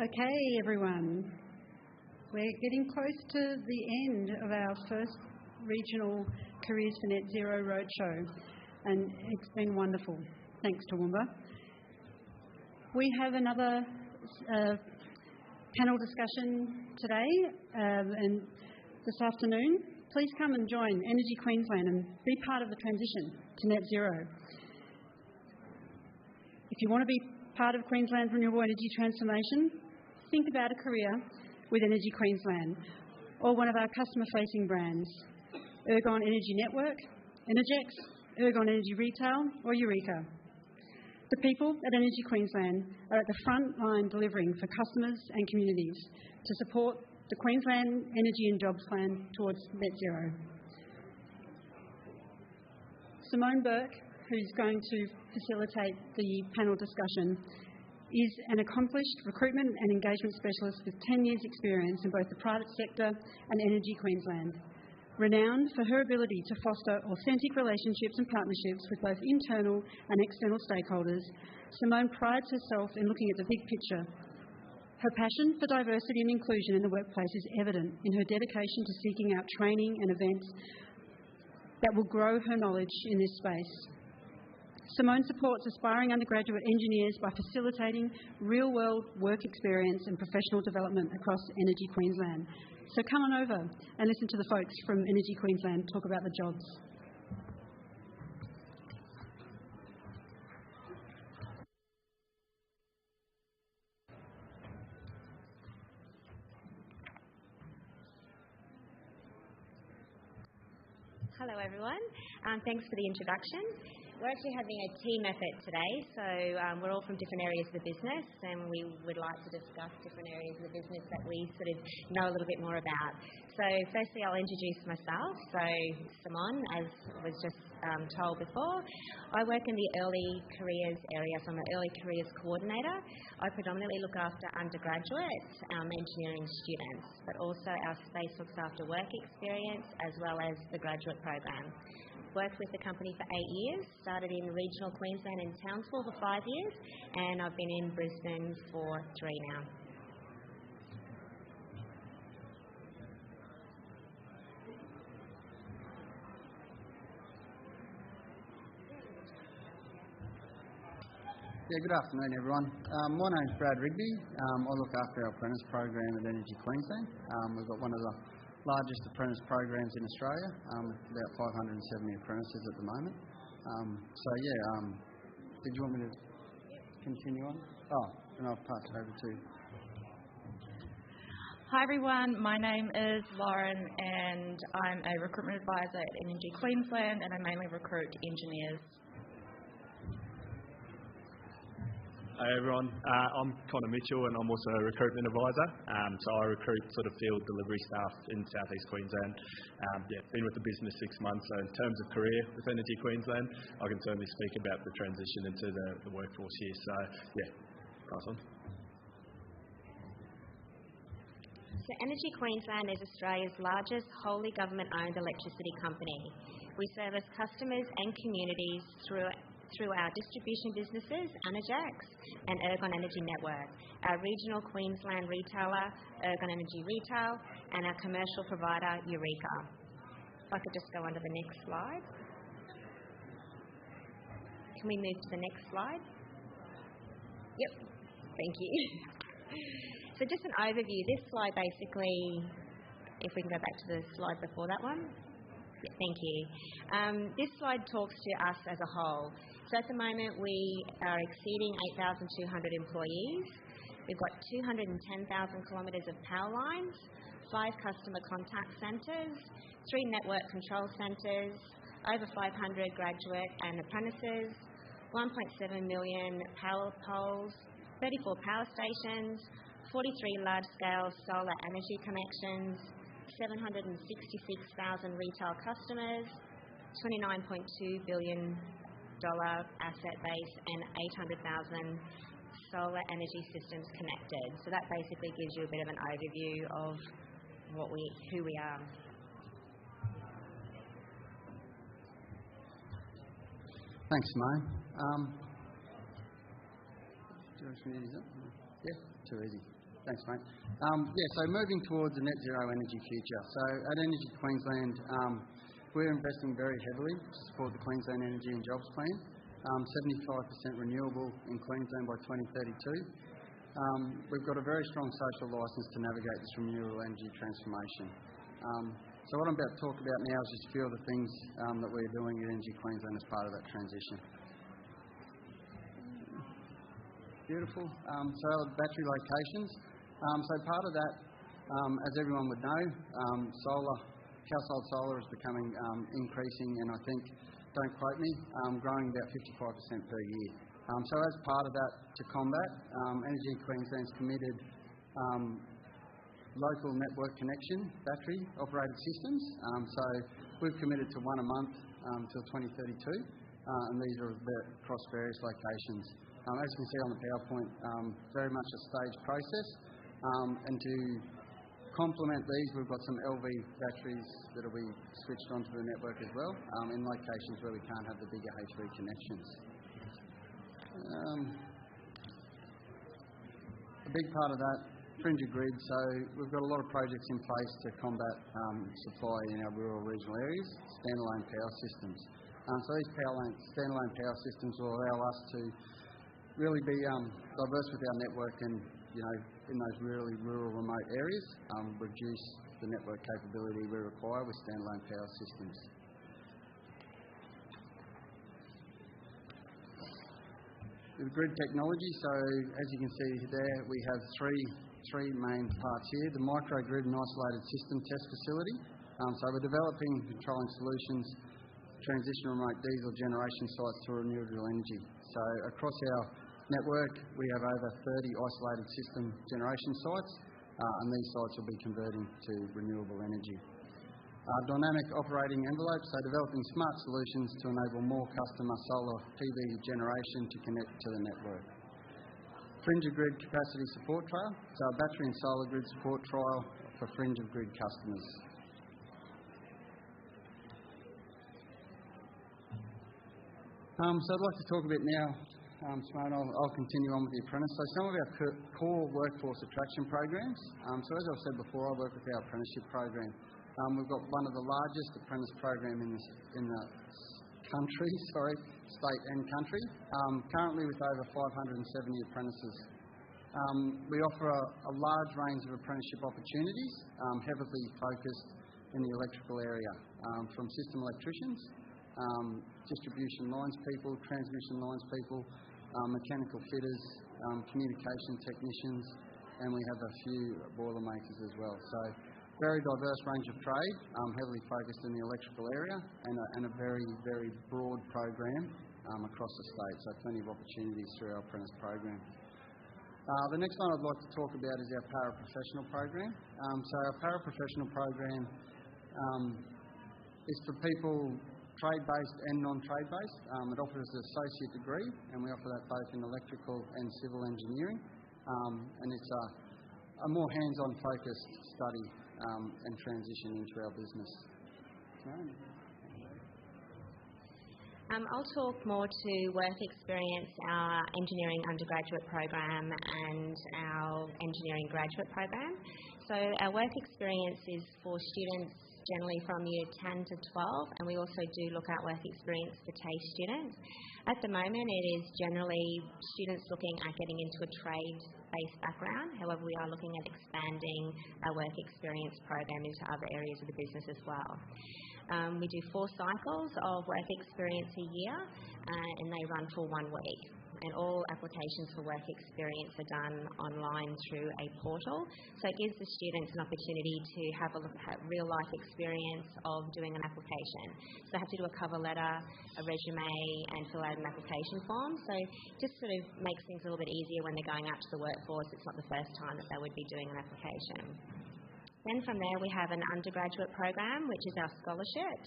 Okay, everyone. We're getting close to the end of our first regional Careers for Net Zero Roadshow, and it's been wonderful. Thanks, Toowoomba. We have another panel discussion today and this afternoon. Please come and join Energy Queensland and be part of the transition to net zero. If you want to be part of Queensland's renewable energy transformation, think about a career with Energy Queensland or one of our customer-facing brands, Ergon Energy Network, Energex, Ergon Energy Retail or Eureka. The people at Energy Queensland are at the front line delivering for customers and communities to support the Queensland Energy and Jobs Plan towards net zero. Simone Burke, who's going to facilitate the panel discussion, is an accomplished recruitment and engagement specialist with 10 years' experience in both the private sector and Energy Queensland. Renowned for her ability to foster authentic relationships and partnerships with both internal and external stakeholders, Simone prides herself in looking at the big picture. Her passion for diversity and inclusion in the workplace is evident in her dedication to seeking out training and events that will grow her knowledge in this space. Simone supports aspiring undergraduate engineers by facilitating real-world work experience and professional development across Energy Queensland. So come on over and listen to the folks from Energy Queensland talk about the jobs. Hello everyone, thanks for the introduction. We're actually having a team effort today, so we're all from different areas of the business and we would like to discuss different areas of the business that we sort of know a little bit more about. So firstly I'll introduce myself. So Simone, as was just told before, I work in the early careers area, so I'm an early careers coordinator. I predominantly look after undergraduate engineering students, but also our space looks after work experience as well as the graduate program. Worked with the company for 8 years, started in regional Queensland in Townsville for 5 years, and I've been in Brisbane for 3 now. Good afternoon everyone. My name's Brad Rigby. I look after our apprentice program at Energy Queensland. We've got one of the largest apprentice programs in Australia, about 570 apprentices at the moment. Did you want me to continue on? And I'll pass it over to... Hi everyone, my name is Lauren and I'm a recruitment advisor at Energy Queensland and I mainly recruit engineers. Hi everyone, I'm Connor Mitchell and I'm also a recruitment advisor. So I recruit sort of field delivery staff in South East Queensland. Been with the business 6 months, so in terms of career with Energy Queensland, I can certainly speak about the transition into the workforce here. So pass on. So Energy Queensland is Australia's largest wholly government-owned electricity company. We service customers and communities through our distribution businesses, Energex and Ergon Energy Network, our regional Queensland retailer, Ergon Energy Retail, and our commercial provider, Eureka. If I could just go on to the next slide. Can we move to the next slide? Yep, thank you. So just an overview. This slide basically, if we can go back to the slide before that one. Yeah, thank you. This slide talks to us as a whole. So at the moment we are exceeding 8,200 employees. We've got 210,000 kilometres of power lines, 5 customer contact centres, 3 network control centres, over 500 graduate and apprentices, 1.7 million power poles, 34 power stations, 43 large-scale solar energy connections, 766,000 retail customers, $29.2 billion asset base and 800,000 solar energy systems connected. So that basically gives you a bit of an overview of who we are. Thanks, Simone. Do you want me to use it? Yeah, too easy. Thanks, mate. So moving towards a net zero energy future. So at Energy Queensland, we're investing very heavily to support the Queensland Energy and Jobs Plan. 75% renewable in Queensland by 2032. We've got a very strong social licence to navigate this renewable energy transformation. So what I'm about to talk about now is just a few of the things that we're doing at Energy Queensland as part of that transition. Beautiful. So battery locations. So part of that, as everyone would know, household solar is becoming increasing, and I think, don't quote me, growing about 55% per year. So as part of that, to combat, Energy Queensland's committed local network connection battery operated systems. So we've committed to one a month until 2032, and these are across various locations. As you can see on the PowerPoint, very much a staged process. And to complement these, we've got some LV batteries that will be switched onto the network as well, in locations where we can't have the bigger HV connections. A big part of that, fringe of grid. So we've got a lot of projects in place to combat supply in our rural regional areas, standalone power systems. So these standalone power systems will allow us to really be diverse with our network and, in those really rural, remote areas, reduce the network capability we require with standalone power systems. With grid technology, so as you can see there, we have three main parts here. The microgrid and isolated system test facility. So we're developing and controlling solutions, transition remote diesel generation sites to renewable energy. So across our network, we have over 30 isolated system generation sites, and these sites will be converting to renewable energy. Dynamic operating envelopes, so developing smart solutions to enable more customer solar PV generation to connect to the network. Fringe of grid capacity support trial, so a battery and solar grid support trial for fringe of grid customers. So I'd like to talk a bit now, Simone, I'll continue on with the apprentice. So some of our core workforce attraction programs. So as I've said before, I work with our apprenticeship program. We've got one of the largest apprentice program in the country, state and country, currently with over 570 apprentices. We offer a large range of apprenticeship opportunities, heavily focused in the electrical area, from system electricians, distribution lines people, transmission lines people, mechanical fitters, communication technicians, and we have a few boiler makers as well. So very diverse range of trade, heavily focused in the electrical area, and a very, very broad program across the state, so plenty of opportunities through our apprentice program. The next one I'd like to talk about is our paraprofessional program. So our paraprofessional program is for people trade-based and non-trade-based. It offers an associate degree, and we offer that both in electrical and civil engineering. And it's a more hands-on focused study and transition into our business. I'll talk more to work experience, our engineering undergraduate program and our engineering graduate program. So our work experience is for students generally from year 10 to 12, and we also do look at work experience for TAFE students. At the moment, it is generally students looking at getting into a trade-based background. However, we are looking at expanding our work experience program into other areas of the business as well. We do 4 cycles of work experience a year, and they run for 1 week. And all applications for work experience are done online through a portal. So it gives the students an opportunity to have a look at real-life experience of doing an application. So they have to do a cover letter, a resume, and fill out an application form. So it just sort of makes things a little bit easier when they're going out to the workforce. It's not the first time that they would be doing an application. Then from there, we have an undergraduate program, which is our scholarships.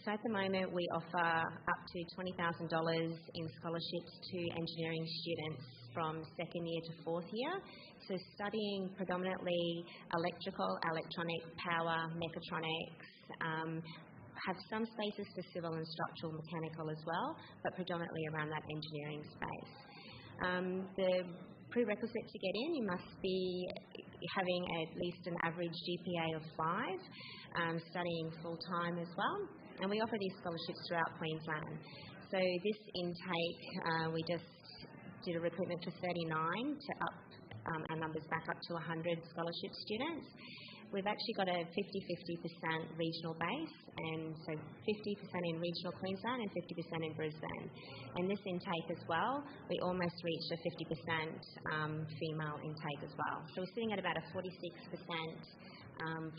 So at the moment, we offer up to $20,000 in scholarships to engineering students from 2nd year to 4th year. So studying predominantly electrical, electronic, power, mechatronics, have some spaces for civil and structural mechanical as well, but predominantly around that engineering space. The prerequisite to get in. You must be having at least an average GPA of 5, studying full-time as well. And we offer these scholarships throughout Queensland. So this intake, we just did a recruitment for 39 to up our numbers back up to 100 scholarship students. We've actually got a 50-50% regional base, and so 50% in regional Queensland and 50% in Brisbane. And this intake as well, we almost reached a 50% female intake as well. So we're sitting at about a 46%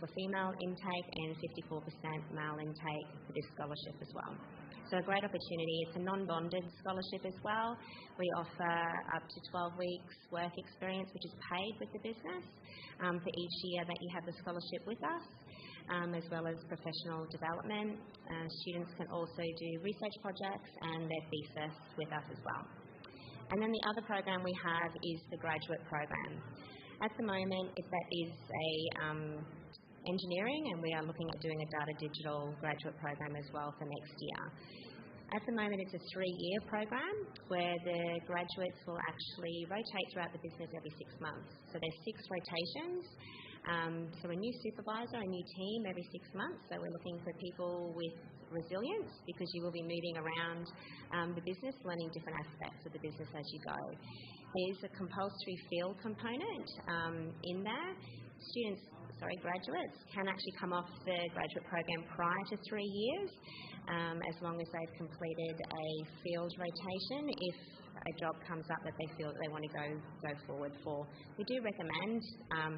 for female intake and 54% male intake for this scholarship as well. So a great opportunity. It's a non-bonded scholarship as well. We offer up to 12 weeks work experience, which is paid with the business for each year that you have the scholarship with us, as well as professional development. Students can also do research projects and their thesis with us as well. And then the other program we have is the graduate program. At the moment, that is a engineering, and we are looking at doing a data digital graduate program as well for next year. At the moment, it's a 3-year program where the graduates will actually rotate throughout the business every 6 months. So there's 6 rotations. So a new supervisor, a new team every 6 months. So we're looking for people with resilience, because you will be moving around the business, learning different aspects of the business as you go. There's a compulsory field component in there. Graduates can actually come off the graduate program prior to 3 years, as long as they've completed a field rotation if a job comes up that they feel that they want to go forward for. We do recommend,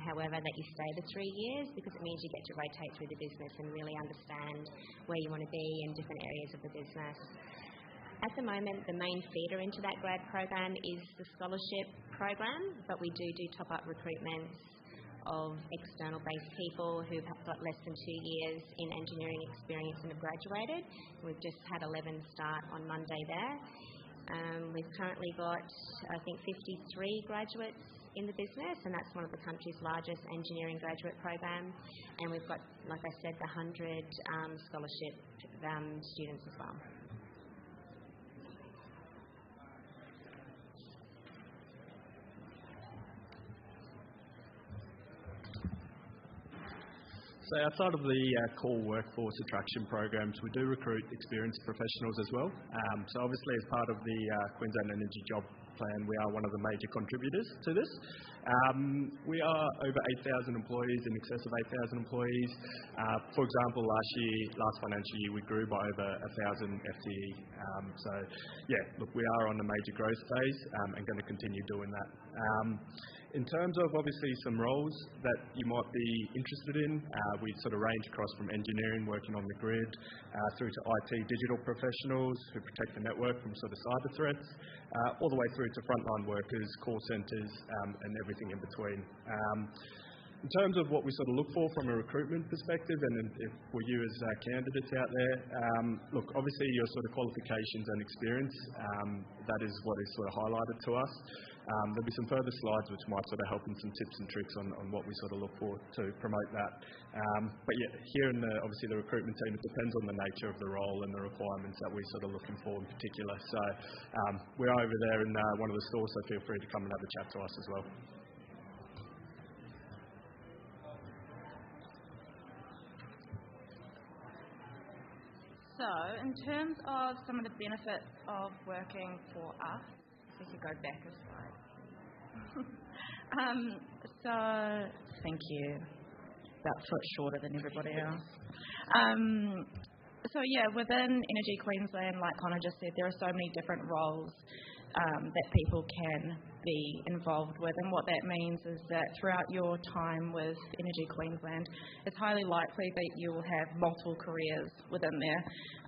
however, that you stay the 3 years, because it means you get to rotate through the business and really understand where you want to be in different areas of the business. At the moment, the main feeder into that grad program is the scholarship program, but we do top-up recruitments of external-based people who've got less than 2 years in engineering experience and have graduated. We've just had 11 start on Monday there. We've currently got, I think, 53 graduates in the business, and that's one of the country's largest engineering graduate programs. And we've got, like I said, the 100 scholarship students as well. So outside of the core workforce attraction programs, we do recruit experienced professionals as well. So obviously, as part of the Queensland Energy Job Plan, we are one of the major contributors to this. We are over 8,000 employees, in excess of 8,000 employees. For example, last financial year, we grew by over 1,000 FTE. So yeah, look, we are on a major growth phase and going to continue doing that. In terms of obviously some roles that you might be interested in, we sort of range across from engineering, working on the grid, through to IT digital professionals who protect the network from sort of cyber threats, all the way through to frontline workers, call centres, and everything in between. In terms of what we sort of look for from a recruitment perspective, and for you as candidates out there, look, obviously your sort of qualifications and experience, that is what is sort of highlighted to us. There'll be some further slides which might sort of help in some tips and tricks on what we sort of look for to promote that. But yeah, here in obviously the recruitment team, it depends on the nature of the role and the requirements that we're sort of looking for in particular. So we're over there in one of the stores, so feel free to come and have a chat to us as well. So, in terms of some of the benefits of working for us, if we could go back a slide. So, thank you. About a foot shorter than everybody else. So yeah, within Energy Queensland, like Connor just said, there are so many different roles that people can be involved with, and what that means is that throughout your time with Energy Queensland, it's highly likely that you will have multiple careers within there.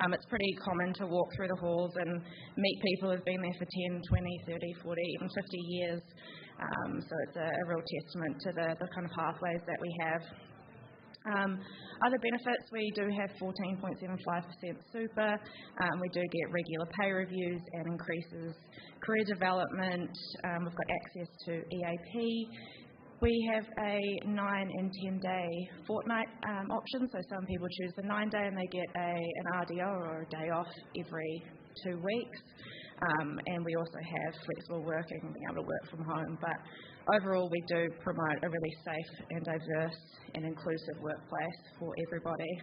It's pretty common to walk through the halls and meet people who've been there for 10, 20, 30, 40, even 50 years. So it's a real testament to the kind of pathways that we have. Other benefits, we do have 14.75% super. We do get regular pay reviews and increases career development. We've got access to EAP. We have a 9 and 10 day fortnight option. So some people choose the 9 day and they get an RDO or a day off every 2 weeks. and we also have flexible working, being able to work from home. But overall, we do promote a really safe and diverse and inclusive workplace for everybody.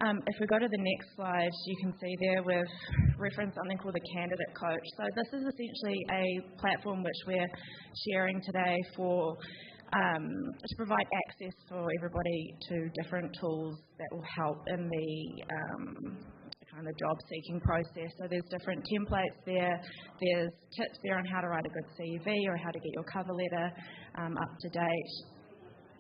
If we go to the next slide, you can see there we've referenced something called the Candidate Coach. So this is essentially a platform which we're sharing today for to provide access for everybody to different tools that will help in the kind of job seeking process. So there's different templates there. There's tips there on how to write a good CV or how to get your cover letter up to date.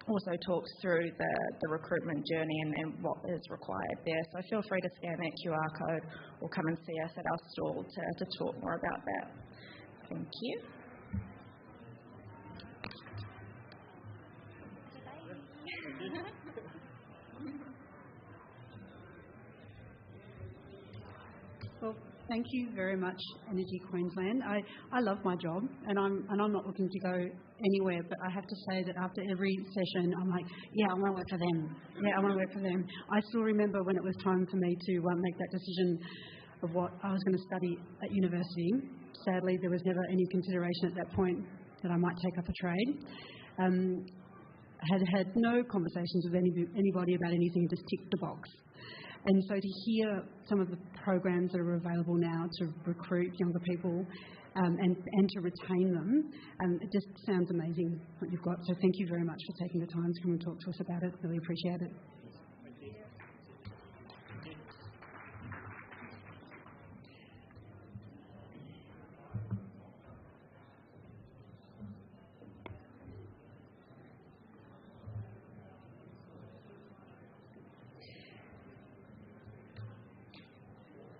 Also talks through the recruitment journey and what is required there. So feel free to scan that QR code or come and see us at our stall to talk more about that. Thank you. Well, thank you very much, Energy Queensland. I love my job, and I'm not looking to go anywhere. But I have to say that after every session, I'm like, yeah, I want to work for them. Yeah, I want to work for them. I still remember when it was time for me to make that decision of what I was going to study at university. Sadly, there was never any consideration at that point that I might take up a trade. Had no conversations with anybody about anything, just ticked the box. And so to hear some of the programs that are available now to recruit younger people and to retain them, it just sounds amazing what you've got. So thank you very much for taking the time to come and talk to us about it. Really appreciate it.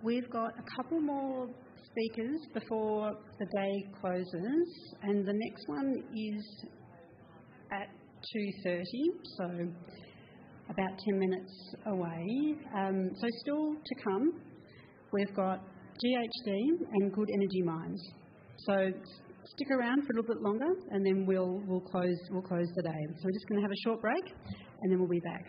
We've got a couple more speakers before the day closes, and the next one is at 2:30, so about 10 minutes away. So still to come, we've got GHD and Good Energy Mines. So stick around for a little bit longer, and then we'll close the day. So we're just going to have a short break, and then we'll be back.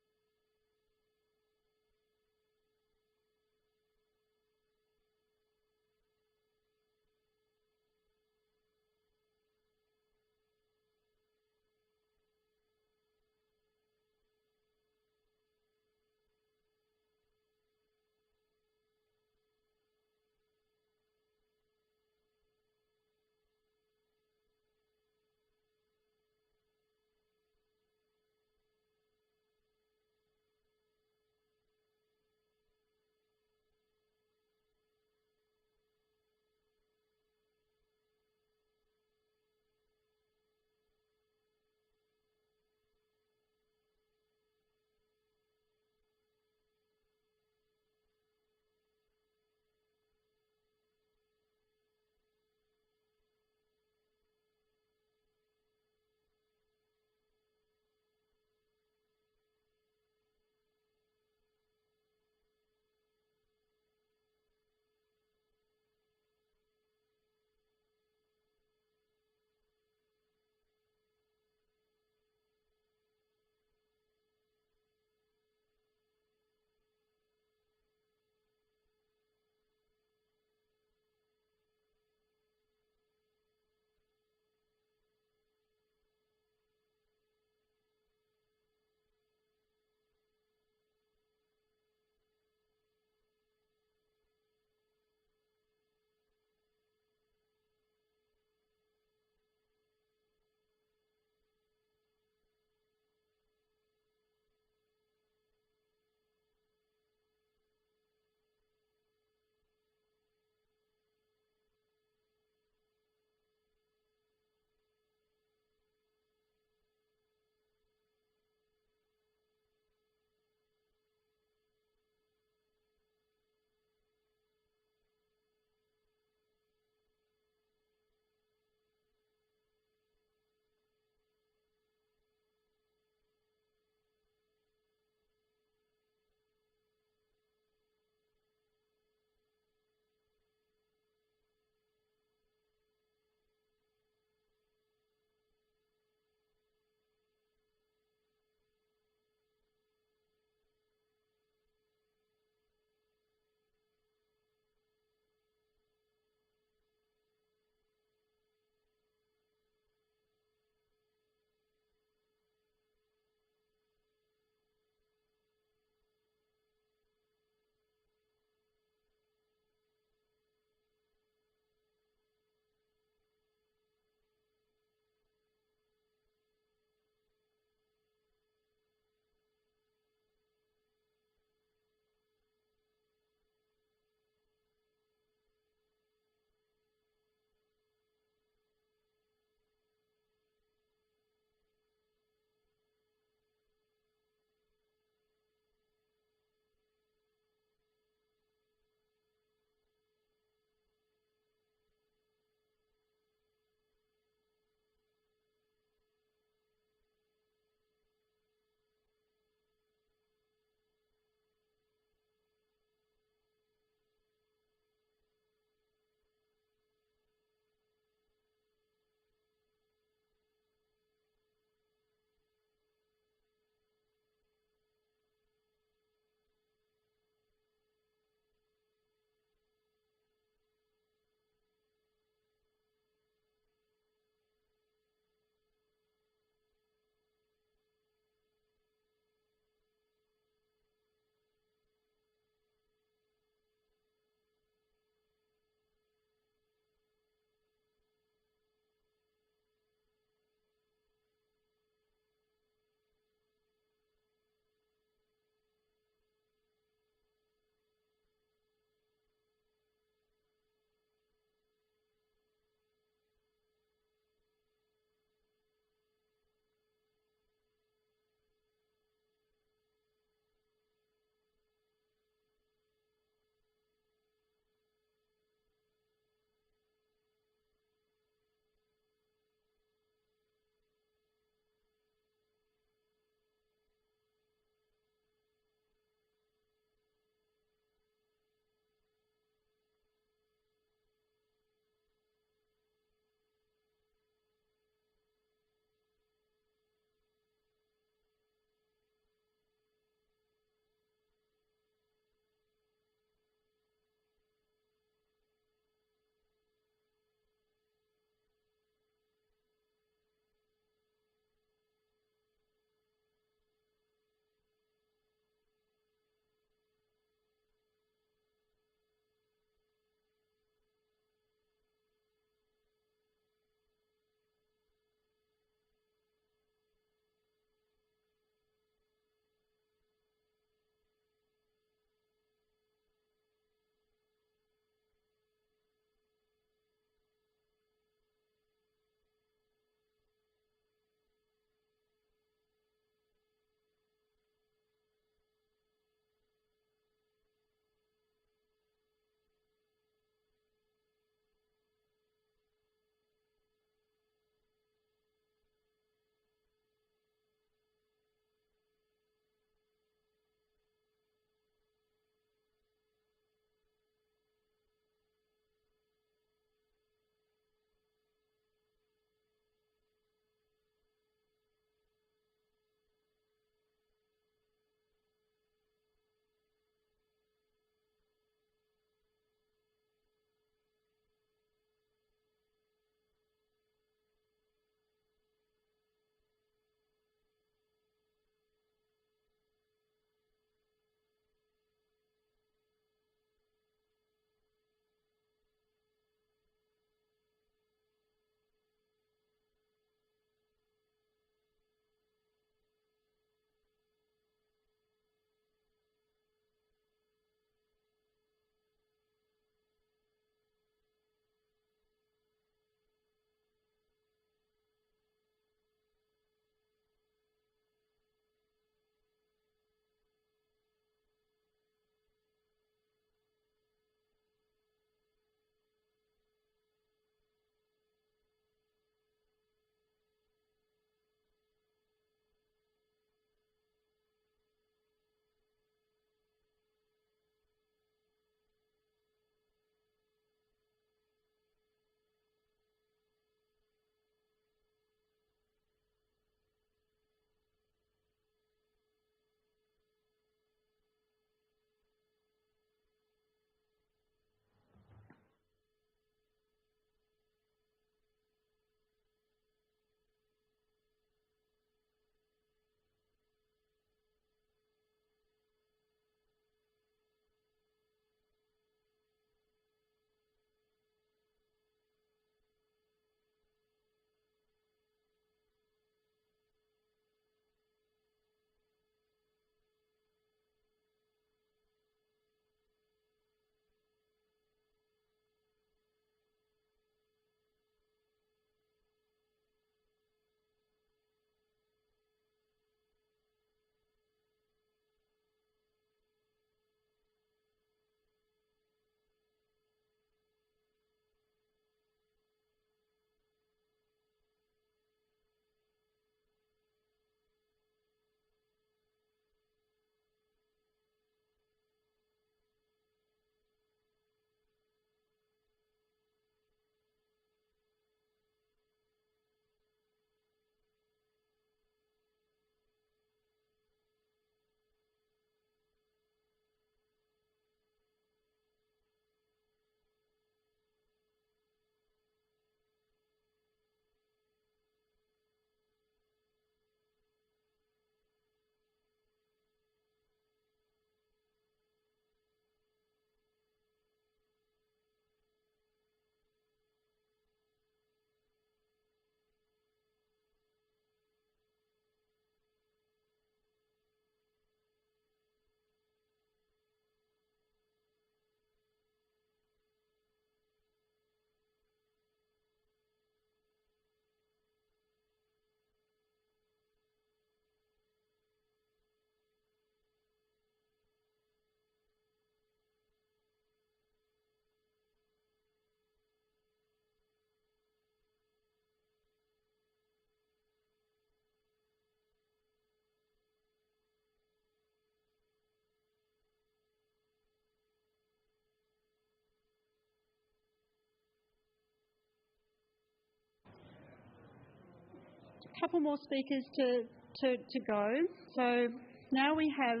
couple more speakers to go. So now we have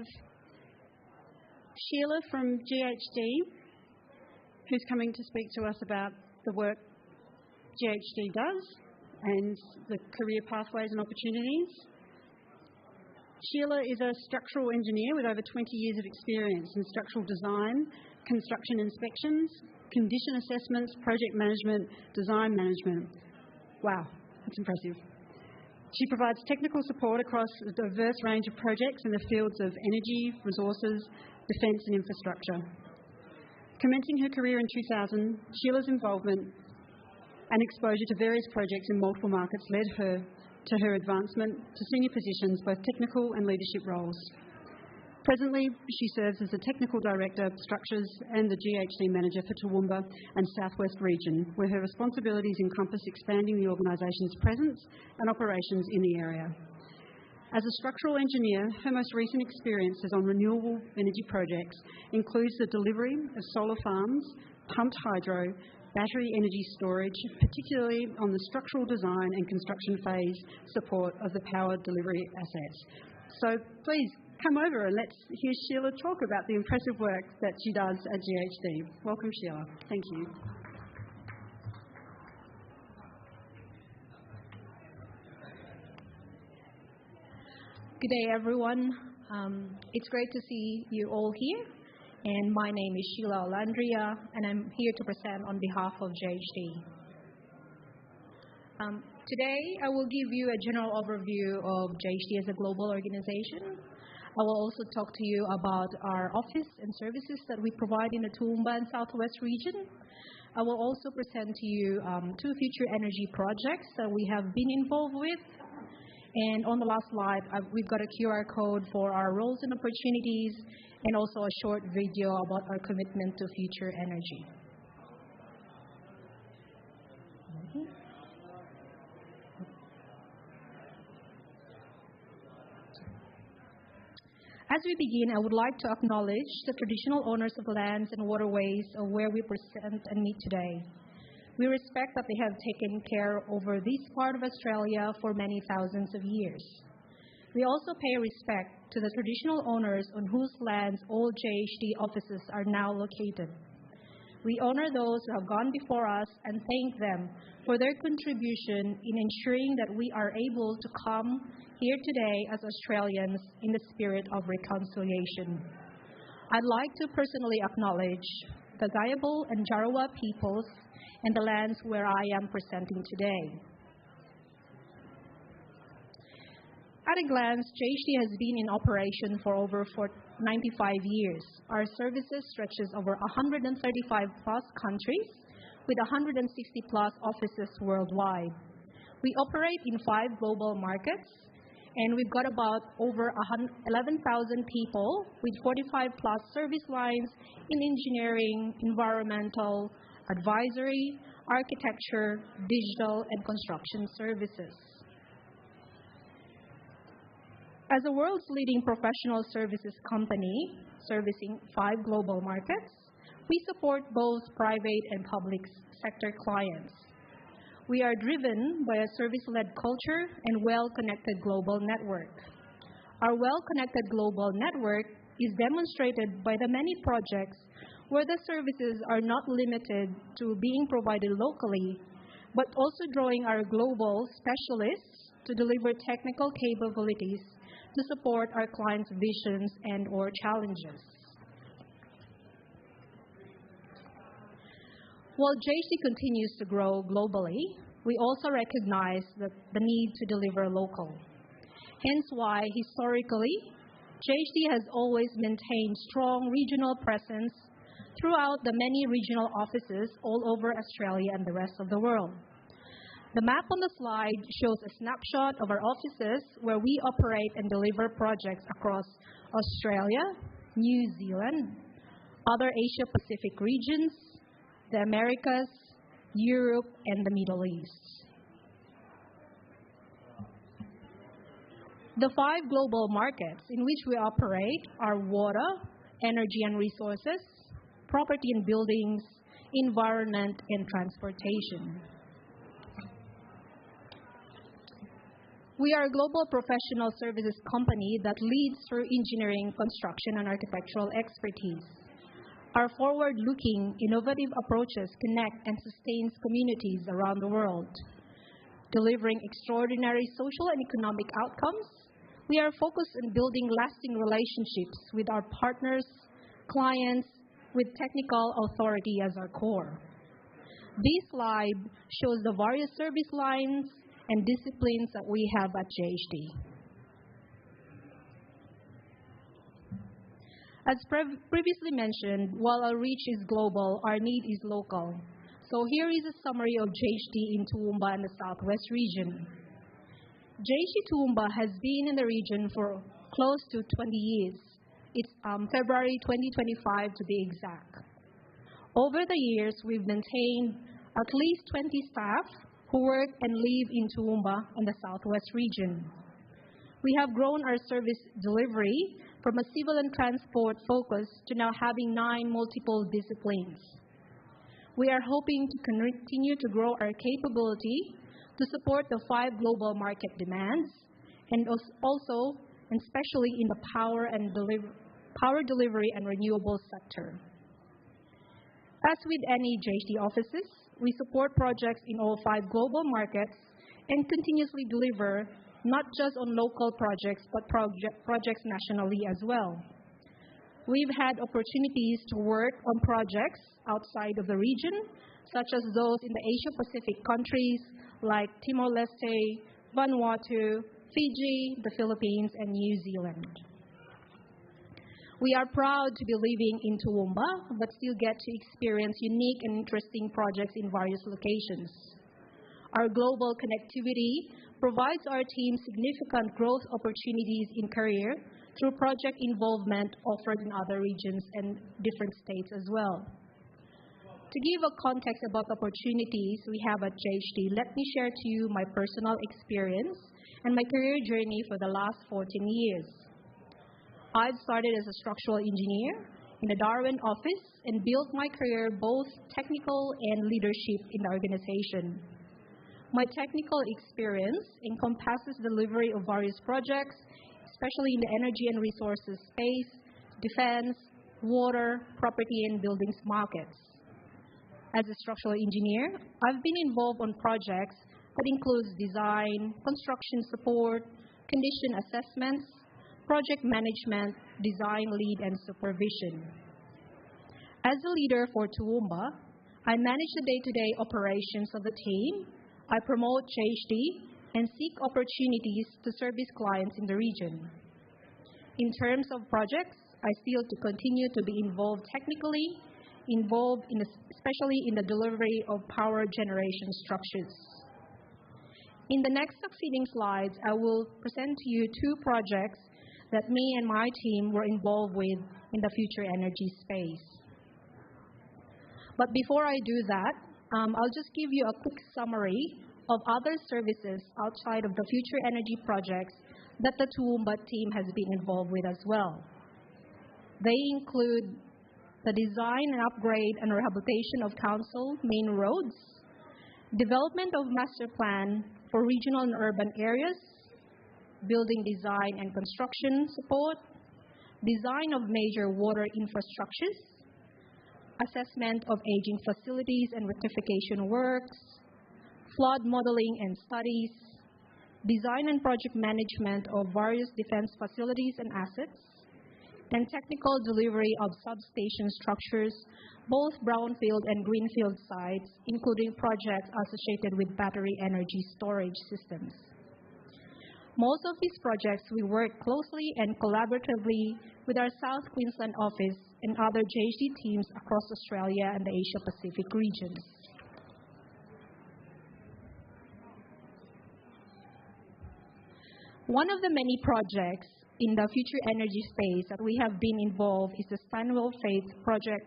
Sheila from GHD, who's coming to speak to us about the work GHD does and the career pathways and opportunities. Sheila is a structural engineer with over 20 years of experience in structural design, construction inspections, condition assessments, project management, design management. Wow, that's impressive. She provides technical support across a diverse range of projects in the fields of energy, resources, defence and infrastructure. Commencing her career in 2000, Sheila's involvement and exposure to various projects in multiple markets led her to her advancement to senior positions, both technical and leadership roles. Presently, she serves as the Technical Director of Structures and the GHD Manager for Toowoomba and Southwest Region, where her responsibilities encompass expanding the organisation's presence and operations in the area. As a structural engineer, her most recent experiences on renewable energy projects includes the delivery of solar farms, pumped hydro, battery energy storage, particularly on the structural design and construction phase support of the power delivery assets. So please come over and let's hear Sheila talk about the impressive work that she does at GHD. Welcome, Sheila. Thank you. Good day, everyone. It's great to see you all here. And my name is Sheila Olandria, and I'm here to present on behalf of GHD. Today, I will give you a general overview of GHD as a global organization. I will also talk to you about our office and services that we provide in the Toowoomba and Southwest region. I will also present to you 2 future energy projects that we have been involved with. And on the last slide, we've got a QR code for our roles and opportunities, and also a short video about our commitment to future energy. As we begin, I would like to acknowledge the traditional owners of lands and waterways of where we present and meet today. We respect that they have taken care over this part of Australia for many thousands of years. We also pay respect to the traditional owners on whose lands all GHD offices are now located. We honor those who have gone before us and thank them for their contribution in ensuring that we are able to come here today as Australians in the spirit of reconciliation. I'd like to personally acknowledge the Gayabal and Jarawa peoples and the lands where I am presenting today. At a glance, GHD has been in operation for over 95 years. Our services stretches over 135 plus countries with 160 plus offices worldwide. We operate in 5 global markets, and we've got about over 11,000 people with 45 plus service lines in engineering, environmental, advisory, architecture, digital, and construction services. As the world's leading professional services company, servicing 5 global markets, we support both private and public sector clients. We are driven by a service-led culture and well-connected global network. Our well-connected global network is demonstrated by the many projects where the services are not limited to being provided locally, but also drawing our global specialists to deliver technical capabilities to support our clients' visions and/or challenges. While GHD continues to grow globally, we also recognize the need to deliver local. Hence why, historically, GHD has always maintained strong regional presence throughout the many regional offices all over Australia and the rest of the world. The map on the slide shows a snapshot of our offices where we operate and deliver projects across Australia, New Zealand, other Asia-Pacific regions, the Americas, Europe, and the Middle East. The 5 global markets in which we operate are water, energy and resources, property and buildings, environment, and transportation. We are a global professional services company that leads through engineering, construction, and architectural expertise. Our forward-looking, innovative approaches connect and sustain communities around the world. Delivering extraordinary social and economic outcomes, we are focused on building lasting relationships with our partners, clients, with technical authority as our core. This slide shows the various service lines and disciplines that we have at JHD. As previously mentioned, while our reach is global, our need is local. So here is a summary of JHD in Toowoomba and the Southwest region. JHD Toowoomba has been in the region for close to 20 years. It's February 2025 to be exact. Over the years, we've maintained at least 20 staff who work and live in Toowoomba and the Southwest region. We have grown our service delivery from a civil and transport focus to now having 9 multiple disciplines. We are hoping to continue to grow our capability to support the 5 global market demands and also, and especially in the power delivery and renewables sector. As with any JHD offices, we support projects in all 5 global markets and continuously deliver not just on local projects, but projects nationally as well. We've had opportunities to work on projects outside of the region, such as those in the Asia-Pacific countries like Timor-Leste, Vanuatu, Fiji, the Philippines, and New Zealand. We are proud to be living in Toowoomba, but still get to experience unique and interesting projects in various locations. Our global connectivity provides our team significant growth opportunities in career through project involvement offered in other regions and different states as well. To give a context about opportunities we have at JHD, let me share to you my personal experience and my career journey for the last 14 years. I've started as a structural engineer in the Darwin office and built my career both technical and leadership in the organization. My technical experience encompasses delivery of various projects, especially in the energy and resources space, defense, water, property, and buildings markets. As a structural engineer, I've been involved on projects that includes design, construction support, condition assessments, project management, design lead, and supervision. As a leader for Toowoomba, I manage the day-to-day operations of the team. I promote JHD and seek opportunities to service clients in the region. In terms of projects, I feel to continue to be involved technically, especially in the delivery of power generation structures. In the next succeeding slides, I will present to you 2 projects that me and my team were involved with in the future energy space. But before I do that, I'll just give you a quick summary of other services outside of the future energy projects that the Toowoomba team has been involved with as well. They include the design and upgrade and rehabilitation of council main roads, development of master plan for regional and urban areas, building design and construction support, design of major water infrastructures, assessment of aging facilities and rectification works, flood modeling and studies, design and project management of various defense facilities and assets, and technical delivery of substation structures, both brownfield and greenfield sites, including projects associated with battery energy storage systems. Most of these projects, we work closely and collaboratively with our South Queensland office and other JHD teams across Australia and the Asia-Pacific regions. One of the many projects in the future energy space that we have been involved is the Stanwell Faith project,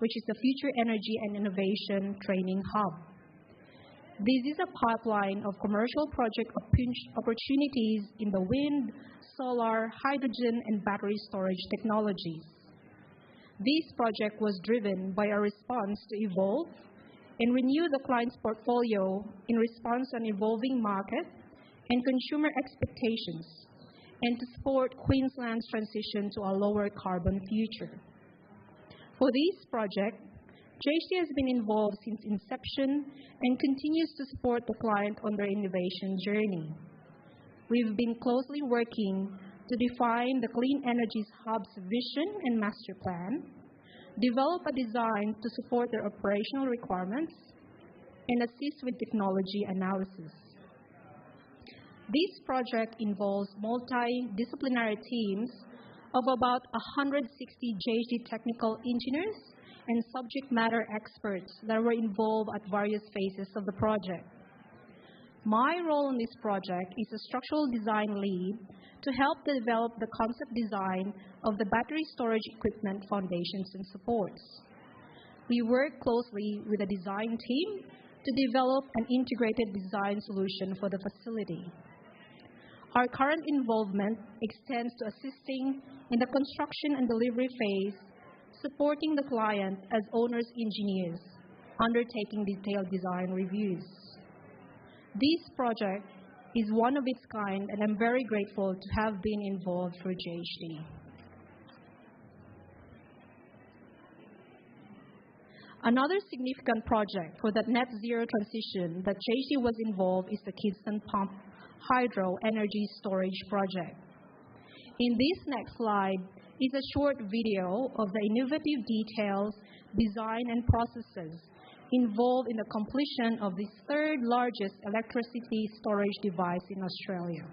which is the Future Energy and Innovation Training Hub. This is a pipeline of commercial project opportunities in the wind, solar, hydrogen, and battery storage technologies. This project was driven by a response to evolve and renew the client's portfolio in response to an evolving market and consumer expectations, and to support Queensland's transition to a lower carbon future. For this project, JHD has been involved since inception and continues to support the client on their innovation journey. We've been closely working to define the Clean Energy Hub's vision and master plan, develop a design to support their operational requirements, and assist with technology analysis. This project involves multidisciplinary teams of about 160 JHD technical engineers and subject matter experts that were involved at various phases of the project. My role in this project is a structural design lead to help develop the concept design of the battery storage equipment foundations and supports. We work closely with the design team to develop an integrated design solution for the facility. Our current involvement extends to assisting in the construction and delivery phase, supporting the client as owner's engineers, undertaking detailed design reviews. This project is one of its kind, and I'm very grateful to have been involved through JHD. Another significant project for the net zero transition that JHD was involved is the Kidston Pumped Hydro Energy Storage Project. In this next slide is a short video of the innovative details, design, and processes involved in the completion of the third largest electricity storage device in Australia.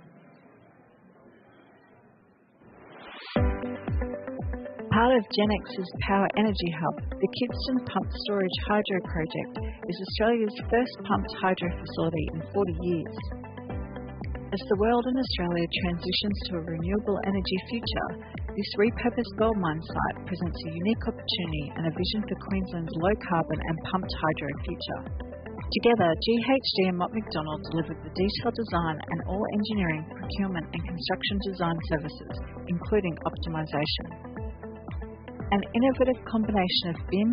Part of GenX's Power Energy Hub, the Kidston Pumped Storage Hydro Project is Australia's first pumped hydro facility in 40 years. As the world and Australia transitions to a renewable energy future, this repurposed gold mine site presents a unique opportunity and a vision for Queensland's low-carbon and pumped hydro future. Together, GHD and Mott MacDonald delivered the detailed design and all engineering, procurement and construction design services, including optimisation. An innovative combination of BIM,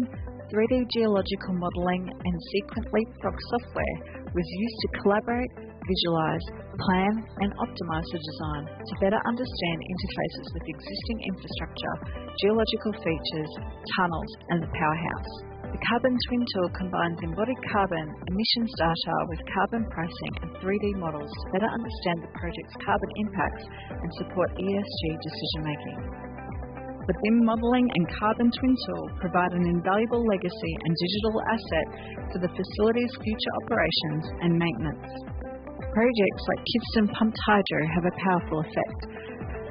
3D geological modelling and Sequent Leapfrog software was used to collaborate, visualise, plan and optimise the design to better understand interfaces with existing infrastructure, geological features, tunnels and the powerhouse. The Carbon Twin tool combines embodied carbon, emissions data with carbon pricing and 3D models to better understand the project's carbon impacts and support ESG decision making. The BIM modelling and Carbon Twin tool provide an invaluable legacy and digital asset for the facility's future operations and maintenance. Projects like Kidston Pumped Hydro have a powerful effect.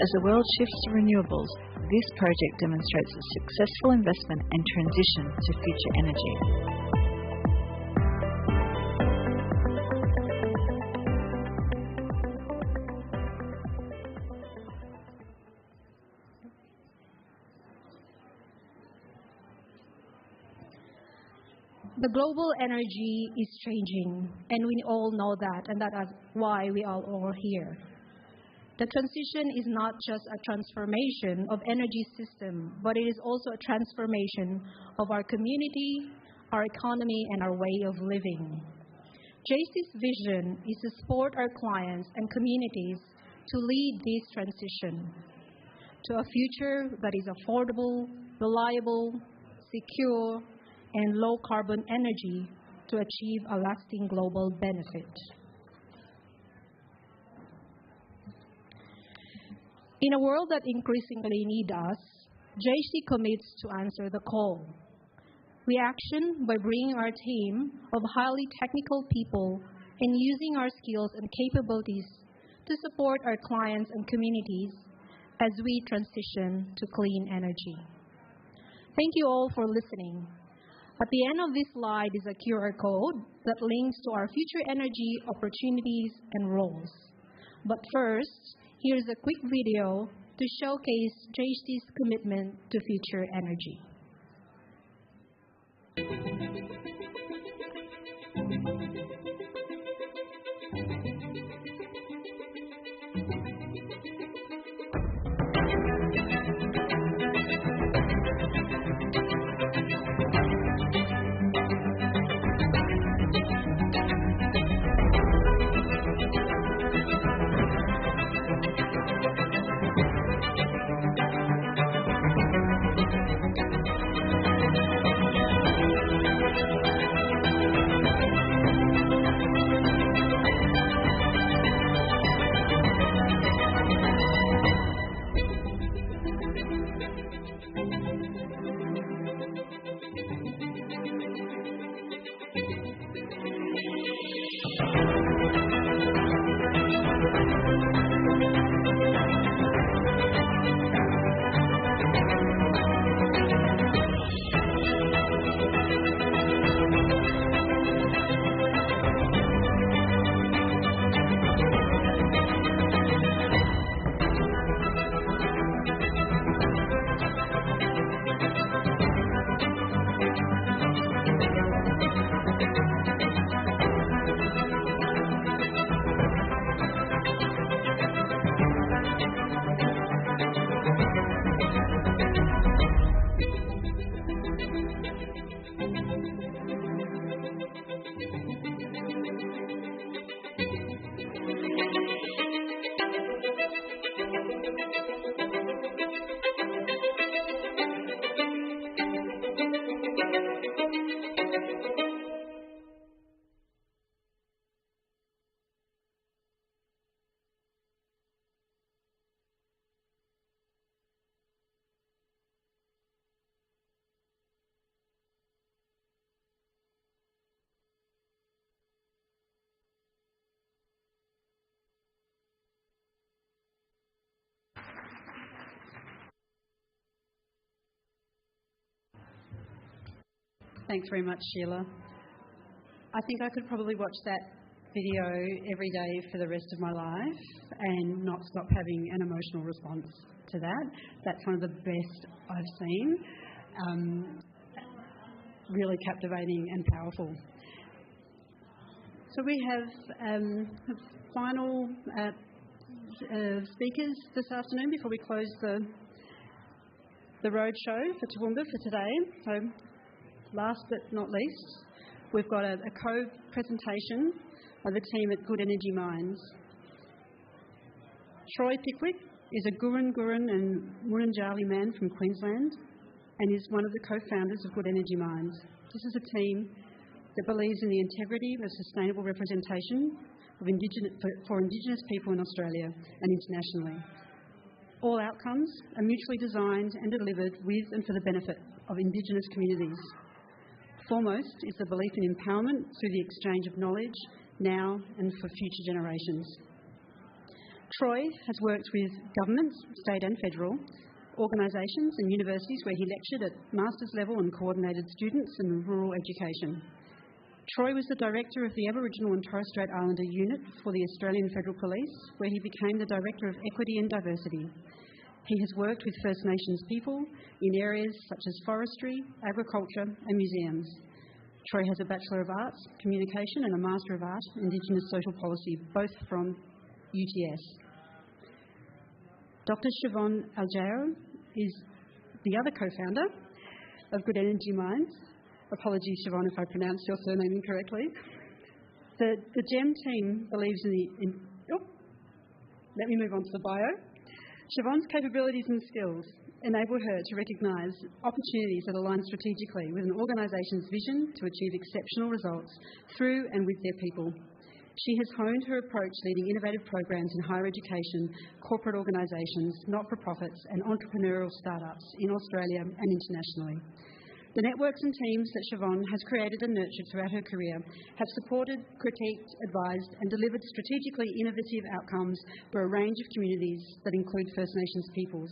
As the world shifts to renewables, this project demonstrates a successful investment and transition to future energy. The global energy is changing, and we all know that, and that is why we are all here. The transition is not just a transformation of energy system, but it is also a transformation of our community, our economy, and our way of living. JC's vision is to support our clients and communities to lead this transition to a future that is affordable, reliable, secure, and low-carbon energy to achieve a lasting global benefit. In a world that increasingly needs us, JHD commits to answer the call. We action by bringing our team of highly technical people and using our skills and capabilities to support our clients and communities as we transition to clean energy. Thank you all for listening. At the end of this slide is a QR code that links to our future energy opportunities and roles. But first, here's a quick video to showcase JHD's commitment to future energy. Thanks very much, Sheila. I think I could probably watch that video every day for the rest of my life and not stop having an emotional response to that. That's one of the best I've seen. Really captivating and powerful. So we have final speakers this afternoon before we close the roadshow for Toowoomba for today. So last but not least, we've got a co-presentation of the team at Good Energy Mines. Troy Pickwick is a Gurun and Wurundjeri man from Queensland and is one of the co-founders of Good Energy Mines. This is a team that believes in the integrity of sustainable representation for Indigenous people in Australia and internationally. All outcomes are mutually designed and delivered with and for the benefit of Indigenous communities. Foremost is the belief in empowerment through the exchange of knowledge now and for future generations. Troy has worked with governments, state and federal, organisations and universities where he lectured at master's level and coordinated students in rural education. Troy was the Director of the Aboriginal and Torres Strait Islander Unit for the Australian Federal Police, where he became the Director of Equity and Diversity. He has worked with First Nations people in areas such as forestry, agriculture and museums. Troy has a Bachelor of Arts, Communication and a Master of Art, Indigenous Social Policy, both from UTS. Dr. Siobhan Aljayo is the other co-founder of Good Energy Mines. Apologies, Siobhan, if I pronounced your surname incorrectly. The GEM team believes let me move on to the bio. Siobhan's capabilities and skills enable her to recognise opportunities that align strategically with an organisation's vision to achieve exceptional results through and with their people. She has honed her approach leading innovative programs in higher education, corporate organisations, not-for-profits and entrepreneurial startups in Australia and internationally. The networks and teams that Siobhan has created and nurtured throughout her career have supported, critiqued, advised and delivered strategically innovative outcomes for a range of communities that include First Nations peoples.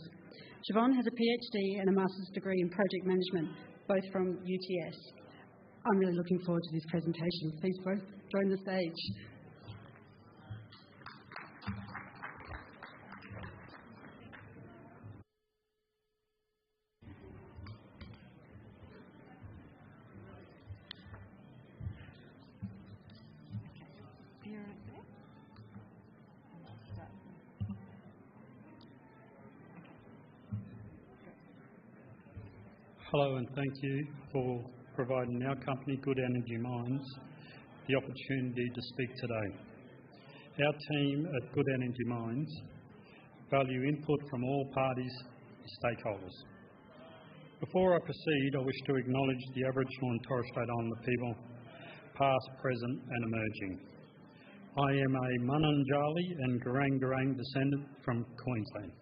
Siobhan has a PhD and a Master's degree in Project Management, both from UTS. I'm really looking forward to this presentation. Please both join the stage. Hello and thank you for providing our company, Good Energy Mines, the opportunity to speak today. Our team at Good Energy Mines value input from all parties and stakeholders. Before I proceed, I wish to acknowledge the Aboriginal and Torres Strait Islander people, past, present and emerging. I am a Wurundjeri and Gurung descendant from Queensland.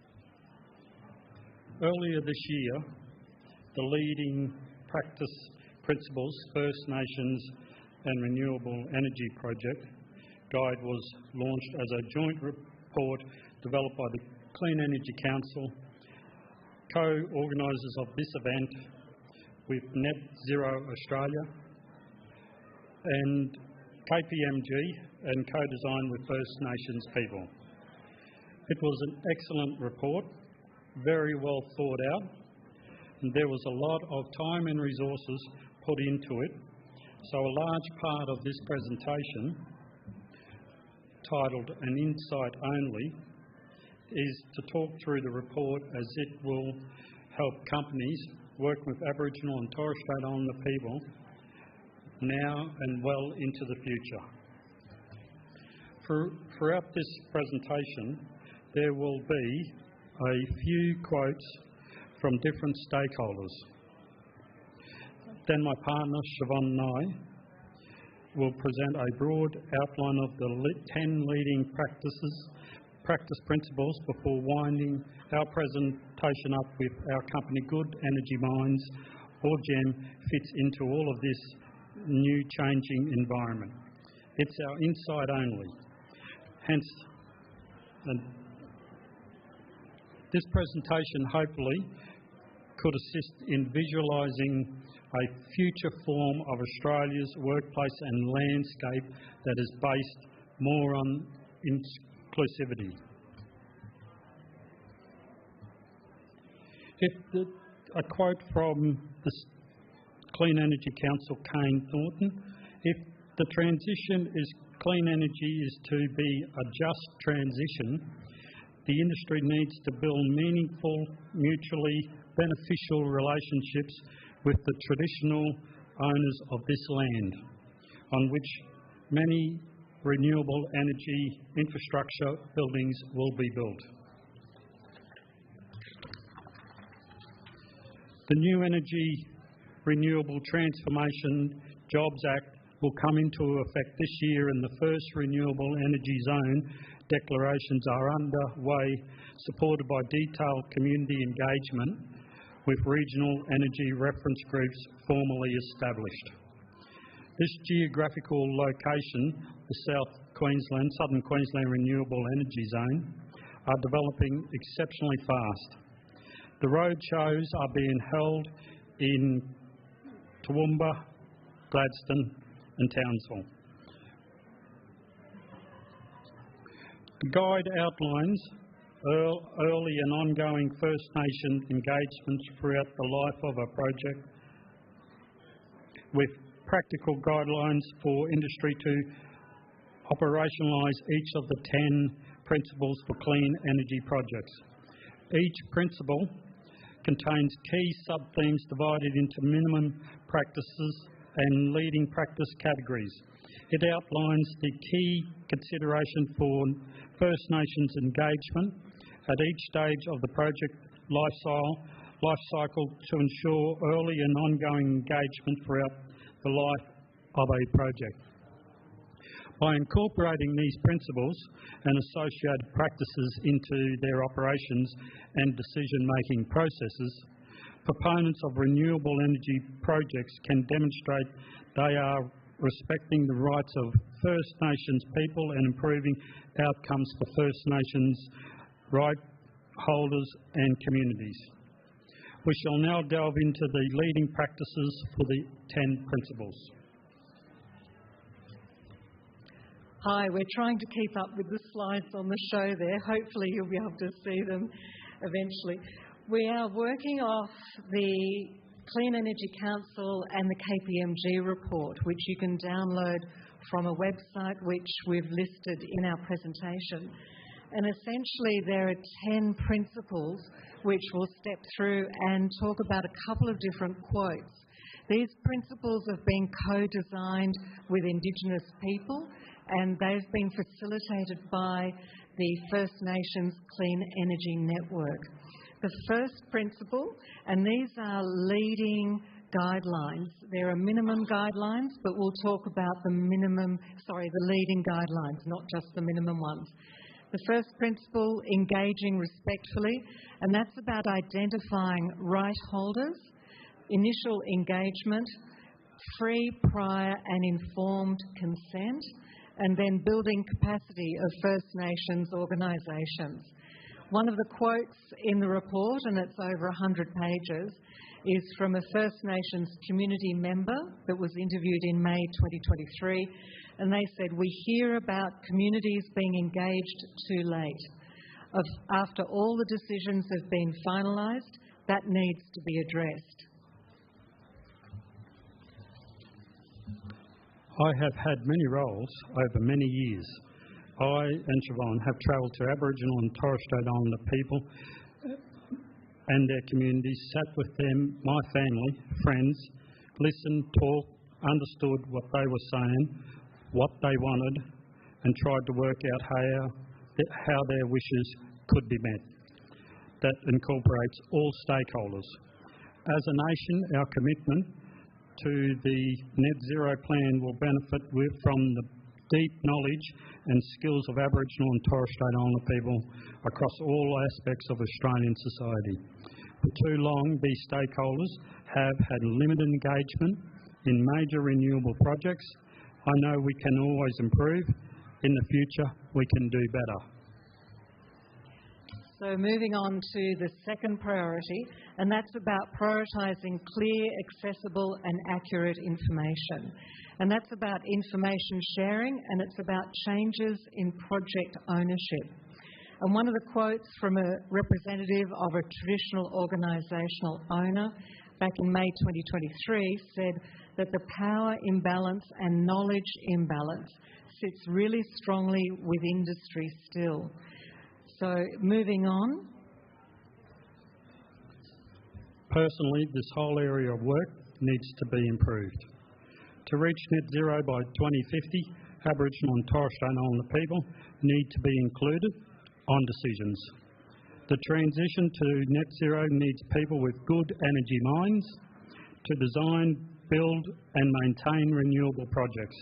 Earlier this year, the leading practice principles First Nations and Renewable Energy Project guide was launched as a joint report developed by the Clean Energy Council, co-organisers of this event with Net Zero Australia and KPMG and co-designed with First Nations people. It was an excellent report, very well thought out, and there was a lot of time and resources put into it, so a large part of this presentation, titled An Insight Only, is to talk through the report as it will help companies work with Aboriginal and Torres Strait Islander people now and well into the future. Throughout this presentation, there will be a few quotes from different stakeholders. Then my partner, Siobhan and I, will present a broad outline of the 10 leading practice principles before winding our presentation up with our company Good Energy Mines, or GEM, fits into all of this new changing environment. It's our insight only. Hence, this presentation hopefully could assist in visualising a future form of Australia's workplace and landscape that is based more on inclusivity. A quote from the Clean Energy Council, Kane Thornton, if the transition is clean energy is to be a just transition, the industry needs to build meaningful, mutually beneficial relationships with the traditional owners of this land, on which many renewable energy infrastructure buildings will be built. The New Energy Renewable Transformation Jobs Act will come into effect this year, and the first renewable energy zone declarations are underway, supported by detailed community engagement with regional energy reference groups formally established. This geographical location, the Southern Queensland Renewable Energy Zone, are developing exceptionally fast. The road shows are being held in Toowoomba, Gladstone and Townsville. The guide outlines early and ongoing First Nation engagements throughout the life of a project, with practical guidelines for industry to operationalise each of the 10 principles for clean energy projects. Each principle contains key sub-themes divided into minimum practices and leading practice categories. It outlines the key consideration for First Nations engagement at each stage of the project life cycle to ensure early and ongoing engagement throughout the life of a project. By incorporating these principles and associated practices into their operations and decision-making processes, proponents of renewable energy projects can demonstrate they are respecting the rights of First Nations people and improving outcomes for First Nations right holders and communities. We shall now delve into the leading practices for the 10 principles. Hi, we're trying to keep up with the slides on the show there. Hopefully you'll be able to see them eventually. We are working off the Clean Energy Council and the KPMG report, which you can download from a website which we've listed in our presentation. And essentially there are 10 principles which we'll step through and talk about a couple of different quotes. These principles have been co-designed with Indigenous people, and they've been facilitated by the First Nations Clean Energy Network. The first principle, and these are leading guidelines. There are minimum guidelines, but we'll talk about the leading guidelines, not just the minimum ones. The first principle, engaging respectfully, and that's about identifying right holders, initial engagement, free, prior and informed consent, and then building capacity of First Nations organisations. One of the quotes in the report, and it's over 100 pages, is from a First Nations community member that was interviewed in May 2023, and they said, "We hear about communities being engaged too late. After all the decisions have been finalised, that needs to be addressed." I have had many roles over many years. I and Siobhan have travelled to Aboriginal and Torres Strait Islander people and their communities, sat with them, my family, friends, listened, talked, understood what they were saying, what they wanted, and tried to work out how their wishes could be met. That incorporates all stakeholders. As a nation, our commitment to the Net Zero plan will benefit from the deep knowledge and skills of Aboriginal and Torres Strait Islander people across all aspects of Australian society. For too long, these stakeholders have had limited engagement in major renewable projects. I know we can always improve. In the future, we can do better. So moving on to the second priority, and that's about prioritising clear, accessible and accurate information. And that's about information sharing, and it's about changes in project ownership. And one of the quotes from a representative of a traditional organisational owner back in May 2023 said that the power imbalance and knowledge imbalance sits really strongly with industry still. So moving on. Personally, this whole area of work needs to be improved. To reach net zero by 2050, Aboriginal and Torres Strait Islander people need to be included on decisions. The transition to net zero needs people with good energy minds to design, build and maintain renewable projects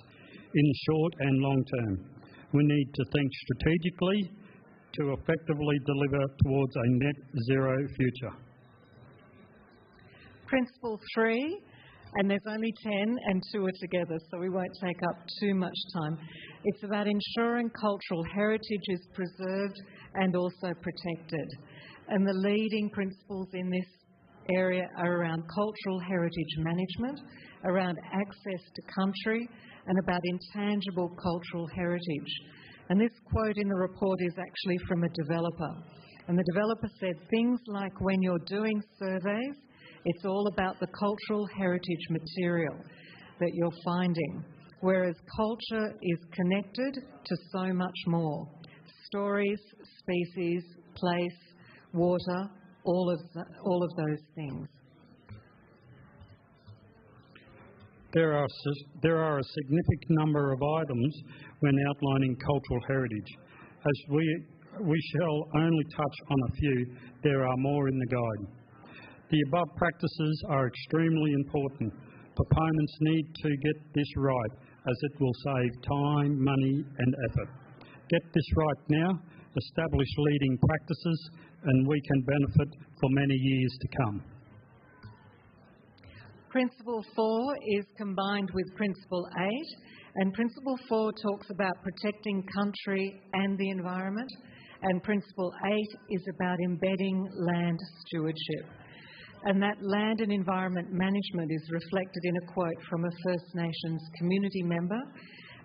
in the short and long term. We need to think strategically to effectively deliver towards a net zero future. Principle 3, and there's only 10 and 2 are together, so we won't take up too much time. It's about ensuring cultural heritage is preserved and also protected. And the leading principles in this area are around cultural heritage management, around access to country, and about intangible cultural heritage. And this quote in the report is actually from a developer. And the developer said, things like when you're doing surveys, it's all about the cultural heritage material that you're finding, whereas culture is connected to so much more. Stories, species, place, water, all of those things. There are a significant number of items when outlining cultural heritage. As we shall only touch on a few, there are more in the guide. The above practices are extremely important. Proponents need to get this right, as it will save time, money and effort. Get this right now, establish leading practices, and we can benefit for many years to come. Principle 4 is combined with Principle 8, and Principle 4 talks about protecting country and the environment, and Principle 8 is about embedding land stewardship. And that land and environment management is reflected in a quote from a First Nations community member.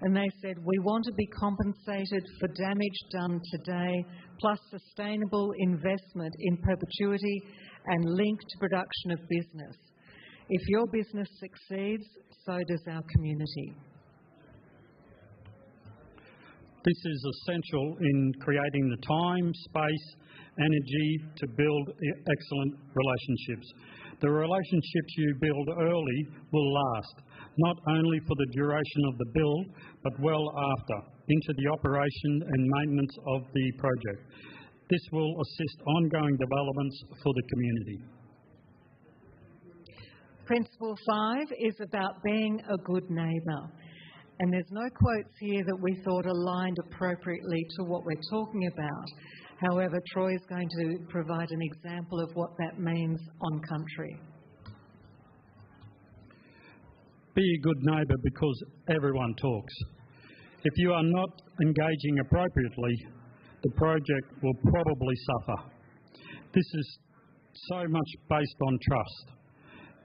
And they said, we want to be compensated for damage done today, plus sustainable investment in perpetuity and linked to production of business. If your business succeeds, so does our community. This is essential in creating the time, space, energy to build excellent relationships. The relationships you build early will last, not only for the duration of the build, but well after, into the operation and maintenance of the project. This will assist ongoing developments for the community. Principle 5 is about being a good neighbour. And there's no quotes here that we thought aligned appropriately to what we're talking about. However, Troy is going to provide an example of what that means on country. Be a good neighbour because everyone talks. If you are not engaging appropriately, the project will probably suffer. This is so much based on trust.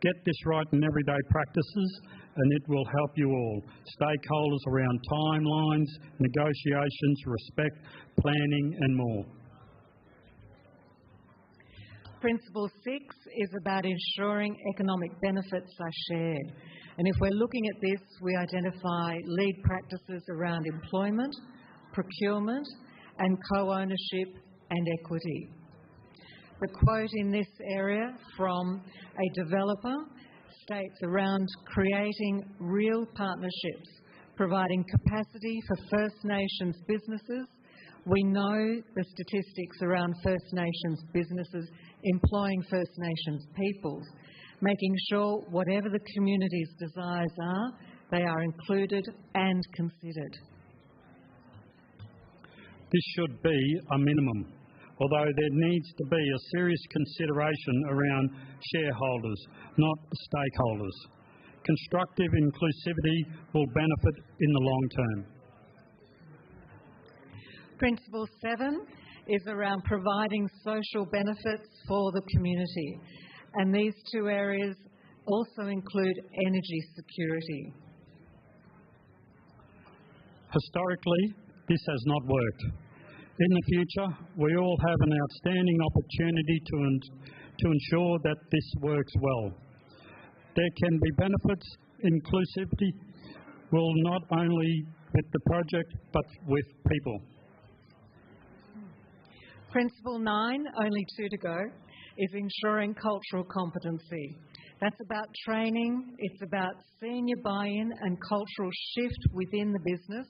Get this right in everyday practices and it will help you all. Stakeholders around timelines, negotiations, respect, planning and more. Principle 6 is about ensuring economic benefits are shared. And if we're looking at this, we identify lead practices around employment, procurement and co-ownership and equity. The quote in this area from a developer states around creating real partnerships, providing capacity for First Nations businesses. We know the statistics around First Nations businesses employing First Nations peoples, making sure whatever the community's desires are, they are included and considered. This should be a minimum, although there needs to be a serious consideration around shareholders, not stakeholders. Constructive inclusivity will benefit in the long term. Principle 7 is around providing social benefits for the community. And these two areas also include energy security. Historically, this has not worked. In the future, we all have an outstanding opportunity to ensure that this works well. There can be benefits. Inclusivity will not only with the project, but with people. Principle 9, only 2 to go, is ensuring cultural competency. That's about training, it's about senior buy-in and cultural shift within the business.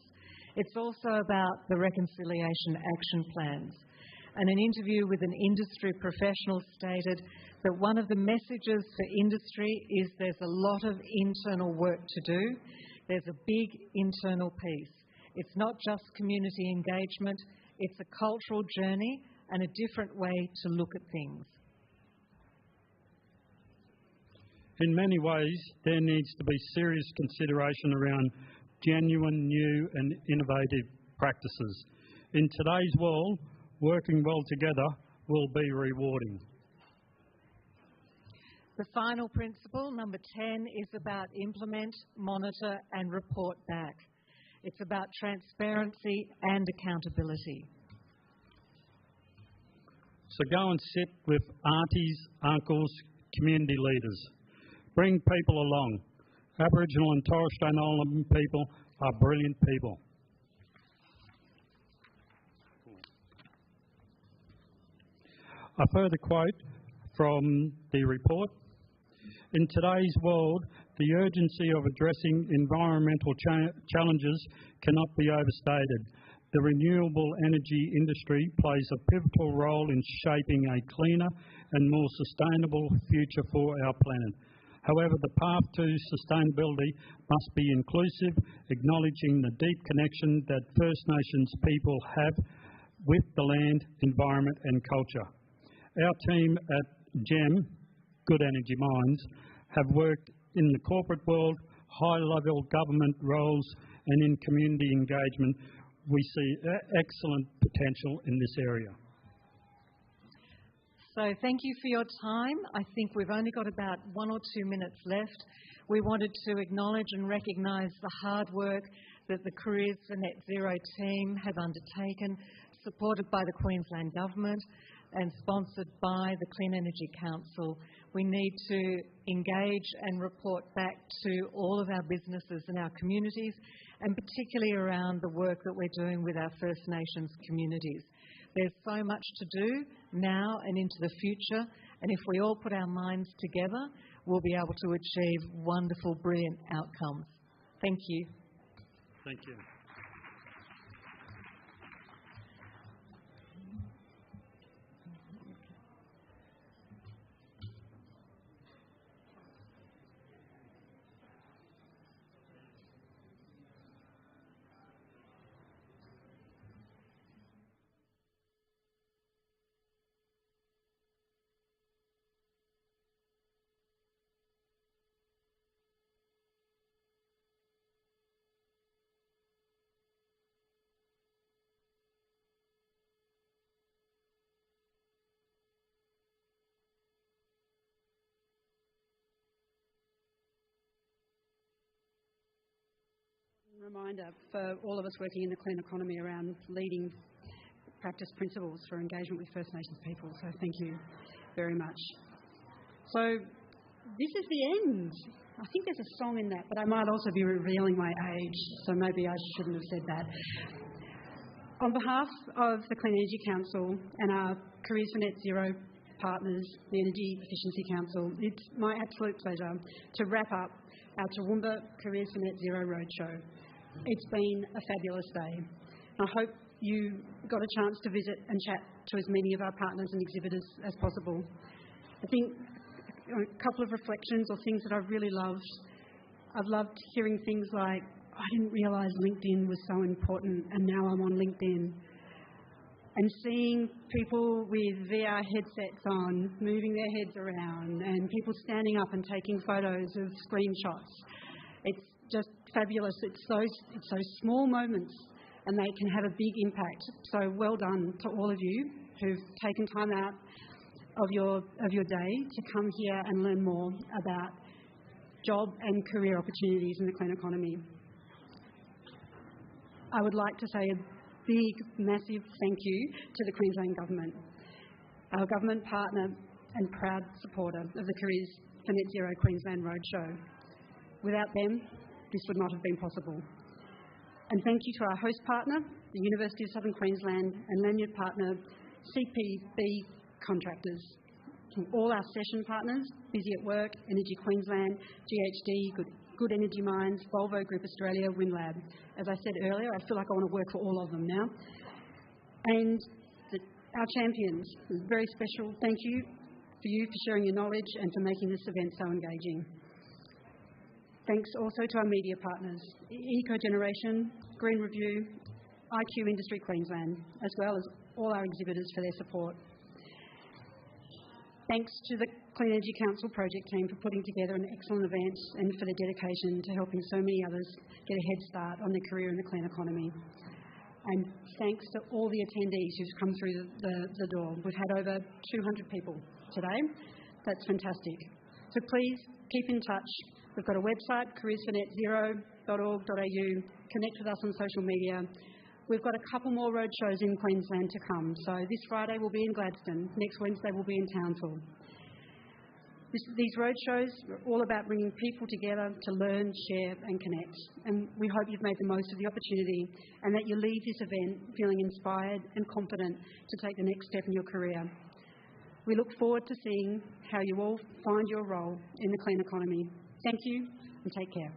It's also about the reconciliation action plans. And an interview with an industry professional stated that one of the messages for industry is there's a lot of internal work to do. There's a big internal piece. It's not just community engagement, it's a cultural journey and a different way to look at things. In many ways, there needs to be serious consideration around genuine, new and innovative practices. In today's world, working well together will be rewarding. The final principle, number 10, is about implement, monitor and report back. It's about transparency and accountability. So go and sit with aunties, uncles, community leaders. Bring people along. Aboriginal and Torres Strait Islander people are brilliant people. A further quote from the report. In today's world, the urgency of addressing environmental challenges cannot be overstated. The renewable energy industry plays a pivotal role in shaping a cleaner and more sustainable future for our planet. However, the path to sustainability must be inclusive, acknowledging the deep connection that First Nations people have with the land, environment and culture. Our team at GEM, Good Energy Mines, have worked in the corporate world, high-level government roles and in community engagement. We see excellent potential in this area. So thank you for your time. I think we've only got about 1 or 2 minutes left. We wanted to acknowledge and recognise the hard work that the Careers for Net Zero team have undertaken, supported by the Queensland Government and sponsored by the Clean Energy Council. We need to engage and report back to all of our businesses and our communities, and particularly around the work that we're doing with our First Nations communities. There's so much to do now and into the future, and if we all put our minds together, we'll be able to achieve wonderful, brilliant outcomes. Thank you. Thank you. Reminder for all of us working in the clean economy around leading practice principles for engagement with First Nations people. So thank you very much. So this is the end. I think there's a song in that, but I might also be revealing my age, so maybe I shouldn't have said that. On behalf of the Clean Energy Council and our Careers for Net Zero partners, the Energy Efficiency Council, it's my absolute pleasure to wrap up our Toowoomba Careers for Net Zero Roadshow. It's been a fabulous day. I hope you got a chance to visit and chat to as many of our partners and exhibitors as possible. I think a couple of reflections or things that I've really loved. I've loved hearing things like, I didn't realise LinkedIn was so important and now I'm on LinkedIn. And seeing people with VR headsets on, moving their heads around, and people standing up and taking photos of screenshots. It's just fabulous. It's those small moments and they can have a big impact. So well done to all of you who've taken time out of your day to come here and learn more about job and career opportunities in the clean economy. I would like to say a big, massive thank you to the Queensland Government, our government partner and proud supporter of the Careers for Net Zero Queensland Roadshow. Without them, this would not have been possible. And thank you to our host partner, the University of Southern Queensland, and lanyard partner, CPB Contractors. From all our session partners, Busy at Work, Energy Queensland, GHD, Good Energy Mines, Volvo Group Australia, WinLab. As I said earlier, I feel like I want to work for all of them now. And our champions, a very special thank you for sharing your knowledge and for making this event so engaging. Thanks also to our media partners, Eco-Generation, Green Review, IQ Industry Queensland, as well as all our exhibitors for their support. Thanks to the Clean Energy Council project team for putting together an excellent event and for their dedication to helping so many others get a head start on their career in the clean economy. And thanks to all the attendees who've come through the door. We've had over 200 people today. That's fantastic. So please keep in touch. We've got a website, careersfornetzero.org.au. Connect with us on social media. We've got a couple more roadshows in Queensland to come. So this Friday we'll be in Gladstone. Next Wednesday we'll be in Townsville. These roadshows are all about bringing people together to learn, share and connect. And we hope you've made the most of the opportunity and that you leave this event feeling inspired and confident to take the next step in your career. We look forward to seeing how you all find your role in the clean economy. Thank you and take care.